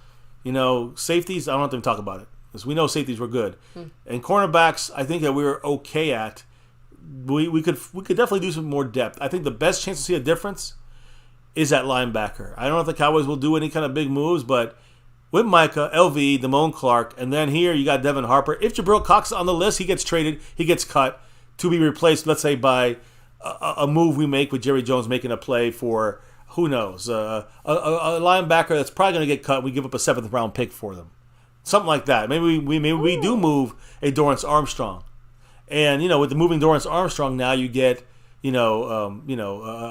safeties. I don't have to even talk about it because we know safeties were good, and cornerbacks. I think that we were okay at. We could definitely do some more depth. I think the best chance to see a difference is at linebacker. I don't know if the Cowboys will do any kind of big moves, but with Micah, LV, Damone Clark, and then here you got Devin Harper. If Jabril Cox is on the list, he gets traded, he gets cut to be replaced, let's say, by a move we make with Jerry Jones making a play for, who knows, a linebacker that's probably going to get cut. We give up a 7th-round pick for them. Something like that. Maybe we do move a Dorrance Armstrong. And, with the moving Dorrance Armstrong now, you get, an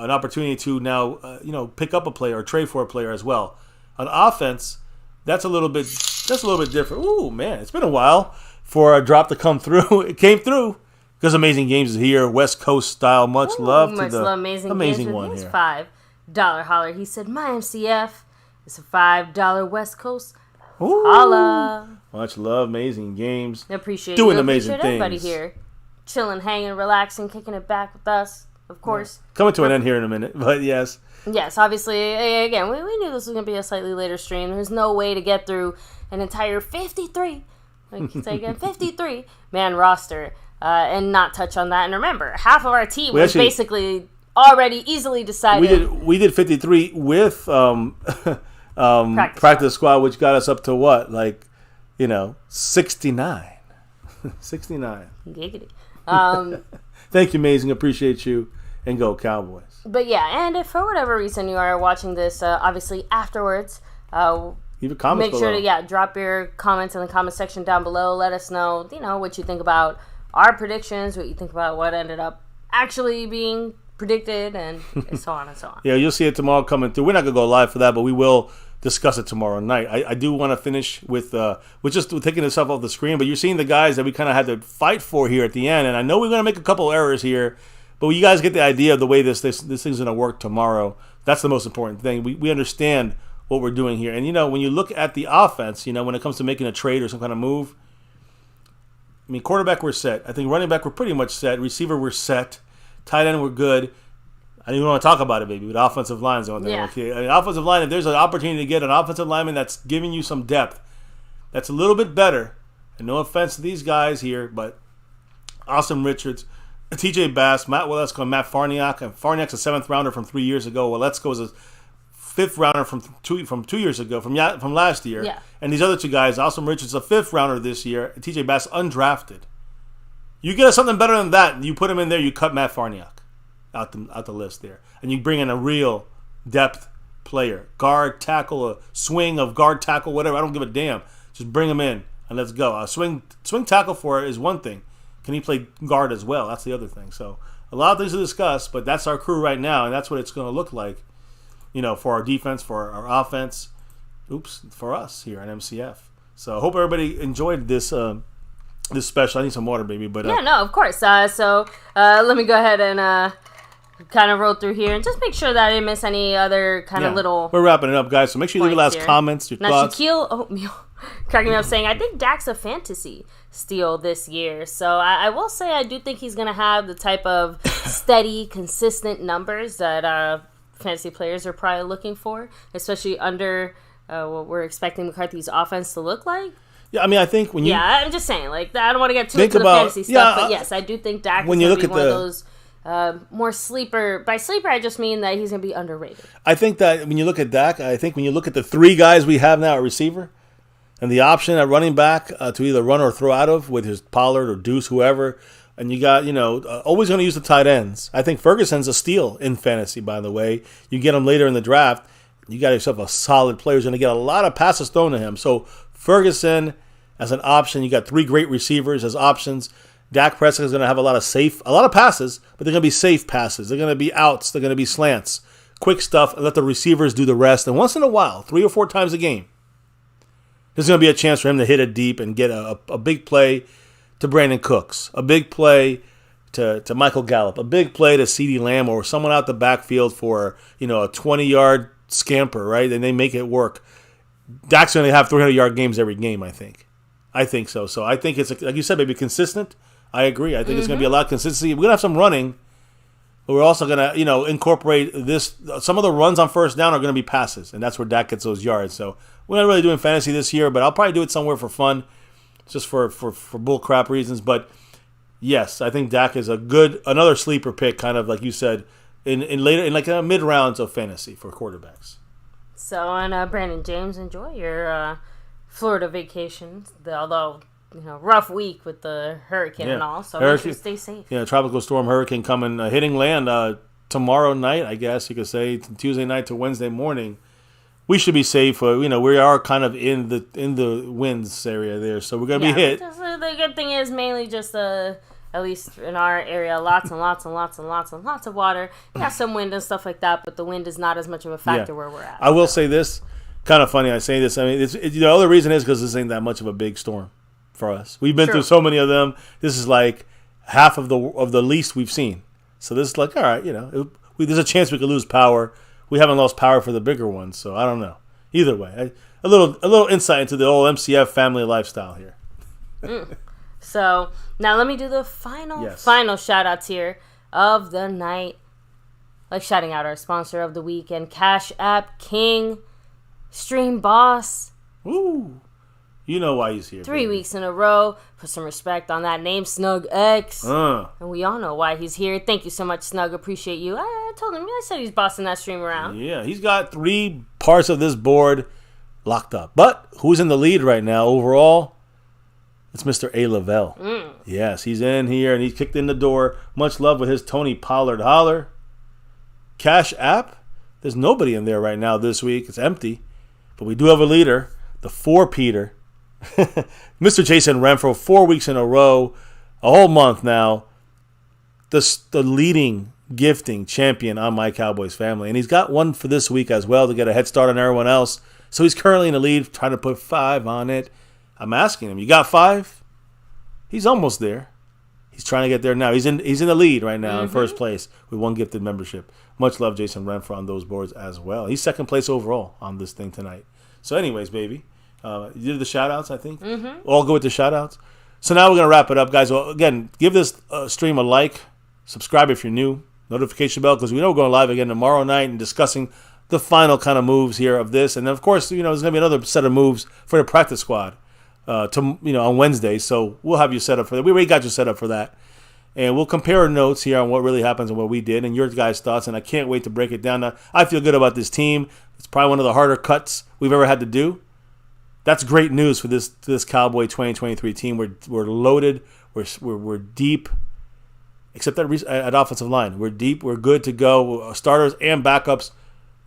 opportunity to now, pick up a player or trade for a player as well. On offense, that's a little bit different. Ooh, man, it's been a while for a drop to come through. It came through because Amazing Games is here, West Coast style. Much love to the amazing one here. $5 holler. He said, my MCF is a $5 West Coast holla. Much love, Amazing Games. Appreciate doing amazing things. Everybody here, chilling, hanging, relaxing, kicking it back with us, of course. Coming to an end here in a minute, but yes. Yes, obviously, again, we knew this was going to be a slightly later stream. There's no way to get through an entire 53, say again, 53-man roster and not touch on that. And remember, half of our team was basically already easily decided. We did 53 with practice squad, which got us up to what? 69. 69. Giggity. Thank you, Amazing. Appreciate you. And go Cowboys. But yeah, and if for whatever reason you are watching this, obviously afterwards, leave a comment make sure to drop your comments in the comment section down below. Let us know, what you think about our predictions, what you think about what ended up actually being predicted, and so on and so on. Yeah, you'll see it tomorrow coming through. We're not gonna go live for that, but we will discuss it tomorrow night. I do want to finish with just taking this stuff off the screen, but you're seeing the guys that we kind of had to fight for here at the end, and I know we're gonna make a couple errors here. But you guys get the idea of the way this thing's going to work tomorrow. That's the most important thing. We understand what we're doing here. And, when you look at the offense, when it comes to making a trade or some kind of move, quarterback we're set. I think running back we're pretty much set. Receiver we're set. Tight end we're good. I don't even want to talk about it, baby. But offensive line's on there. Yeah. Okay? Offensive line, if there's an opportunity to get an offensive lineman that's giving you some depth, that's a little bit better. And no offense to these guys here, but Austin Richards, TJ Bass, Matt Waletzko, and Matt Farniak. And Farniak's a 7th rounder from 3 years ago. Waletzko is a 5th rounder from 2 years ago, from last year. Yeah. And these other two guys, Austin Richards, a 5th rounder this year. And TJ Bass, undrafted. You get something better than that. You put him in there. You cut Matt Farniak out the list there, and you bring in a real depth player, guard, tackle, a swing of guard, tackle, whatever. I don't give a damn. Just bring him in and let's go. A swing tackle for it is one thing. Can he play guard as well? That's the other thing. So a lot of things to discuss, but that's our crew right now, and that's what it's going to look like, for our defense, for our offense, for us here at MCF. So I hope everybody enjoyed this this special. I need some water, baby. But yeah, no, of course. So let me go ahead and kind of roll through here and just make sure that I didn't miss any other kind of little. We're wrapping it up, guys. So make sure you leave your last comments, your thoughts. Shaquille Oatmeal cracking me up saying, I think Dak's a fantasy steal this year. So I will say I do think he's going to have the type of steady, consistent numbers that fantasy players are probably looking for, especially under what we're expecting McCarthy's offense to look like. Yeah, I think when you... Yeah, I'm just saying, I don't want to get too into the fantasy stuff, but yes, I do think Dak is going to be one of those more sleeper. By sleeper, I just mean that he's going to be underrated. I think that when you look at Dak, I think when you look at the three guys we have now at receiver and the option at running back to either run or throw out of with his Pollard or Deuce, whoever, and you got, always going to use the tight ends. I think Ferguson's a steal in fantasy, by the way. You get him later in the draft, you got yourself a solid player who's going to get a lot of passes thrown to him. So Ferguson as an option, you got three great receivers as options. Dak Prescott is going to have a lot of passes, but they're going to be safe passes. They're going to be outs. They're going to be slants. Quick stuff, and let the receivers do the rest. And once in a while, 3 or 4 times a game, there's going to be a chance for him to hit it deep and get a big play to Brandon Cooks, a big play to Michael Gallup, a big play to CeeDee Lamb or someone out the backfield for a 20-yard scamper, right? And they make it work. Dak's going to have 300-yard games every game, I think. I think so. So I think it's, like you said, maybe consistent. I agree. I think it's going to be a lot of consistency. We're going to have some running, but we're also going to, incorporate this. Some of the runs on first down are going to be passes, and that's where Dak gets those yards. So we're not really doing fantasy this year, but I'll probably do it somewhere for fun, just for bull crap reasons. But yes, I think Dak is another sleeper pick, kind of like you said, in mid rounds of fantasy for quarterbacks. So, and Brandon James, enjoy your Florida vacation. Although rough week with the hurricane and all, so make sure you stay safe. Yeah, tropical storm hurricane coming, hitting land tomorrow night, I guess you could say, Tuesday night to Wednesday morning. We should be safe. We are kind of in the winds area there, so we're going to be hit. The good thing is mainly just at least in our area, lots and lots and lots and lots and lots of water. Yeah, some wind and stuff like that, but the wind is not as much of a factor where we're at. I will say this, kind of funny I say this. I mean, the other reason is because this ain't that much of a big storm for us. We've been through so many of them. This is like half of the least we've seen. So this is like, all right, there's a chance we could lose power. We haven't lost power for the bigger ones, so I don't know. Either way, a little insight into the old MCF family lifestyle here. So now let me do the final shout outs here of the night. Like shouting out our sponsor of the week and Cash App King, Stream Boss. Woo! You know why he's here. 3 weeks in a row. Put some respect on that name, Snug X. And we all know why he's here. Thank you so much, Snug. Appreciate you. I told him, I said he's bossing that stream around. Yeah, he's got 3 parts of this board locked up. But who's in the lead right now overall? It's Mr. A. Lavelle. Yes, he's in here and he's kicked in the door. Much love with his Tony Pollard holler. Cash App, there's nobody in there right now this week. It's empty. But we do have a leader, the 4-Peter. Mr. Jason Renfro, 4 weeks in a row, a whole month now, the leading gifting champion on MyCowboysFamily. And he's got one for this week as well to get a head start on everyone else. So he's currently in the lead, trying to put 5 on it. I'm asking him, you got 5? He's almost there. He's trying to get there now. He's in the lead right now in first place with 1 gifted membership. Much love, Jason Renfro, on those boards as well. He's second place overall on this thing tonight. So anyways, baby, you did the shout-outs, I think. All go with the shout-outs. So now we're going to wrap it up, guys. Well, again, give this stream a like. Subscribe if you're new. Notification bell, because we know we're going live again tomorrow night and discussing the final kind of moves here of this. And, of course, there's going to be another set of moves for the practice squad on Wednesday. So we'll have you set up for that. We already got you set up for that. And we'll compare our notes here on what really happens and what we did and your guys' thoughts. And I can't wait to break it down. Now, I feel good about this team. It's probably one of the harder cuts we've ever had to do. That's great news for this Cowboy 2023 team. We're loaded. We're deep, except at offensive line. We're deep. We're good to go. Starters and backups.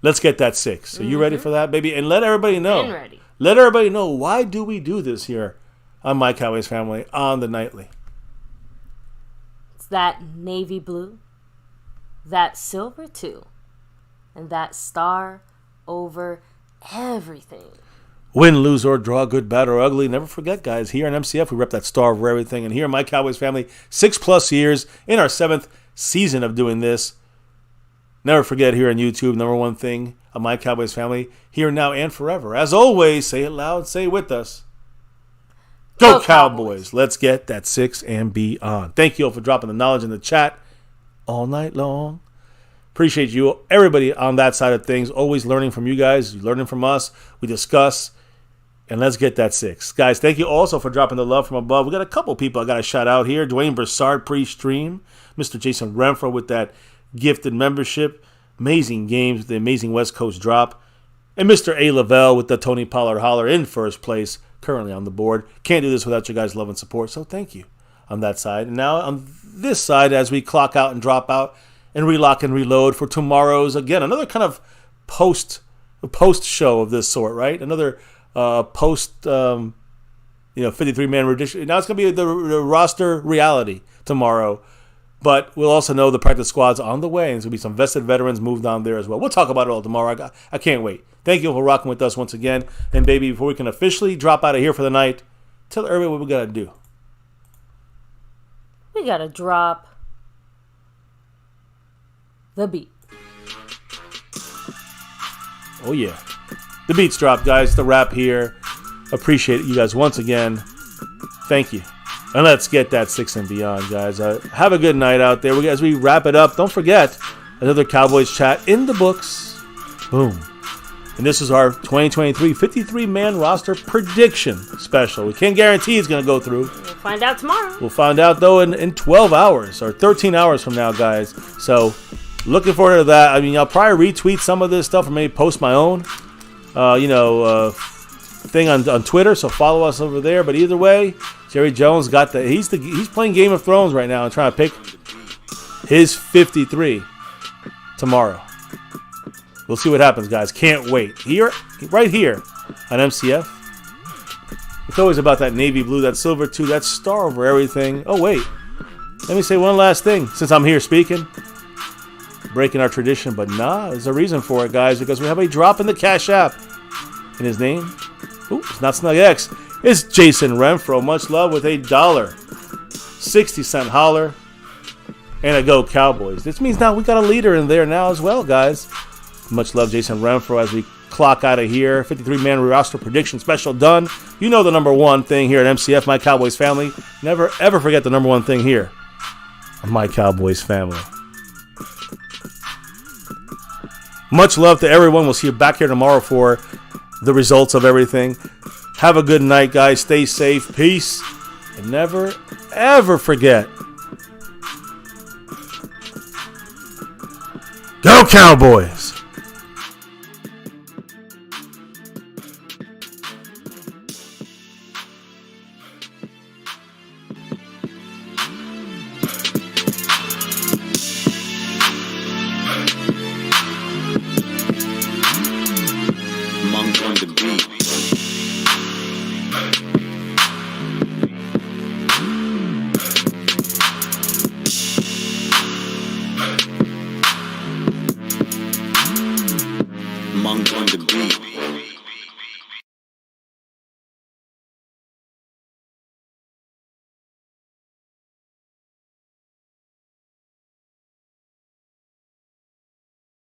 Let's get that 6. So you ready for that, baby? And let everybody know. I'm ready. Let everybody know, why do we do this here on My Cowboys Family on the nightly? It's that navy blue, that silver too, and that star over everything. Win, lose, or draw, good, bad, or ugly. Never forget, guys, here in MCF, we rep that star over everything. And here in My Cowboys Family, 6+ years in our 7th season of doing this. Never forget, here on YouTube, number one thing of My Cowboys Family, here, now, and forever. As always, say it loud, say it with us. Go Cowboys. Let's get that 6 and beyond. Thank you all for dropping the knowledge in the chat all night long. Appreciate you, everybody on that side of things. Always learning from you guys, learning from us. We discuss. And let's get that 6. Guys, thank you also for dropping the love from above. We got a couple people I got to shout out here. Dwayne Broussard pre-stream. Mr. Jason Renfro with that gifted membership. Amazing games, the amazing West Coast drop. And Mr. A. Lavelle with the Tony Pollard Holler in first place, currently on the board. Can't do this without your guys' love and support, so thank you on that side. And now on this side, as we clock out and drop out and relock and reload for tomorrow's, again, another kind of post show of this sort, right? Another post 53-man rendition. Now it's going to be the roster reality tomorrow. But we'll also know the practice squad's on the way, and there's going to be some vested veterans moved on there as well. We'll talk about it all tomorrow. I can't wait. Thank you for rocking with us once again. And, baby, before we can officially drop out of here for the night, tell everybody what we got to do. We got to drop the beat. Oh, yeah. The beats drop, guys. The wrap here. Appreciate you guys once again. Thank you. And let's get that 6 and beyond, guys. Have a good night out there. As we wrap it up, don't forget, another Cowboys chat in the books. Boom. And this is our 2023 53-man roster prediction special. We can't guarantee it's going to go through. We'll find out tomorrow. We'll find out, though, in 12 hours or 13 hours from now, guys. So, looking forward to that. I mean, I'll probably retweet some of this stuff or maybe post my own, thing on Twitter. So, follow us over there. But either way, Jerry Jones got he's playing Game of Thrones right now and trying to pick his 53 tomorrow. We'll see what happens, guys. Can't wait. Right here on MCF. It's always about that navy blue, that silver too, that star over everything. Oh, wait. Let me say one last thing since I'm here speaking. Breaking our tradition, but there's a reason for it, guys, because we have a drop in the Cash App. And his name? Ooh, it's not Snug X. It's Jason Renfro. Much love with $1.60 holler and a Go Cowboys. This means now we got a leader in there now as well, guys. Much love, Jason Renfro, as we clock out of here. 53-man roster prediction special done. You know the number one thing here at MCF, My Cowboys Family. Never, ever forget the number one thing here on My Cowboys Family. Much love to everyone. We'll see you back here tomorrow for the results of everything. Have a good night, guys. Stay safe. Peace. And never, ever forget. Go Cowboys! Monk on the beat. Monk on the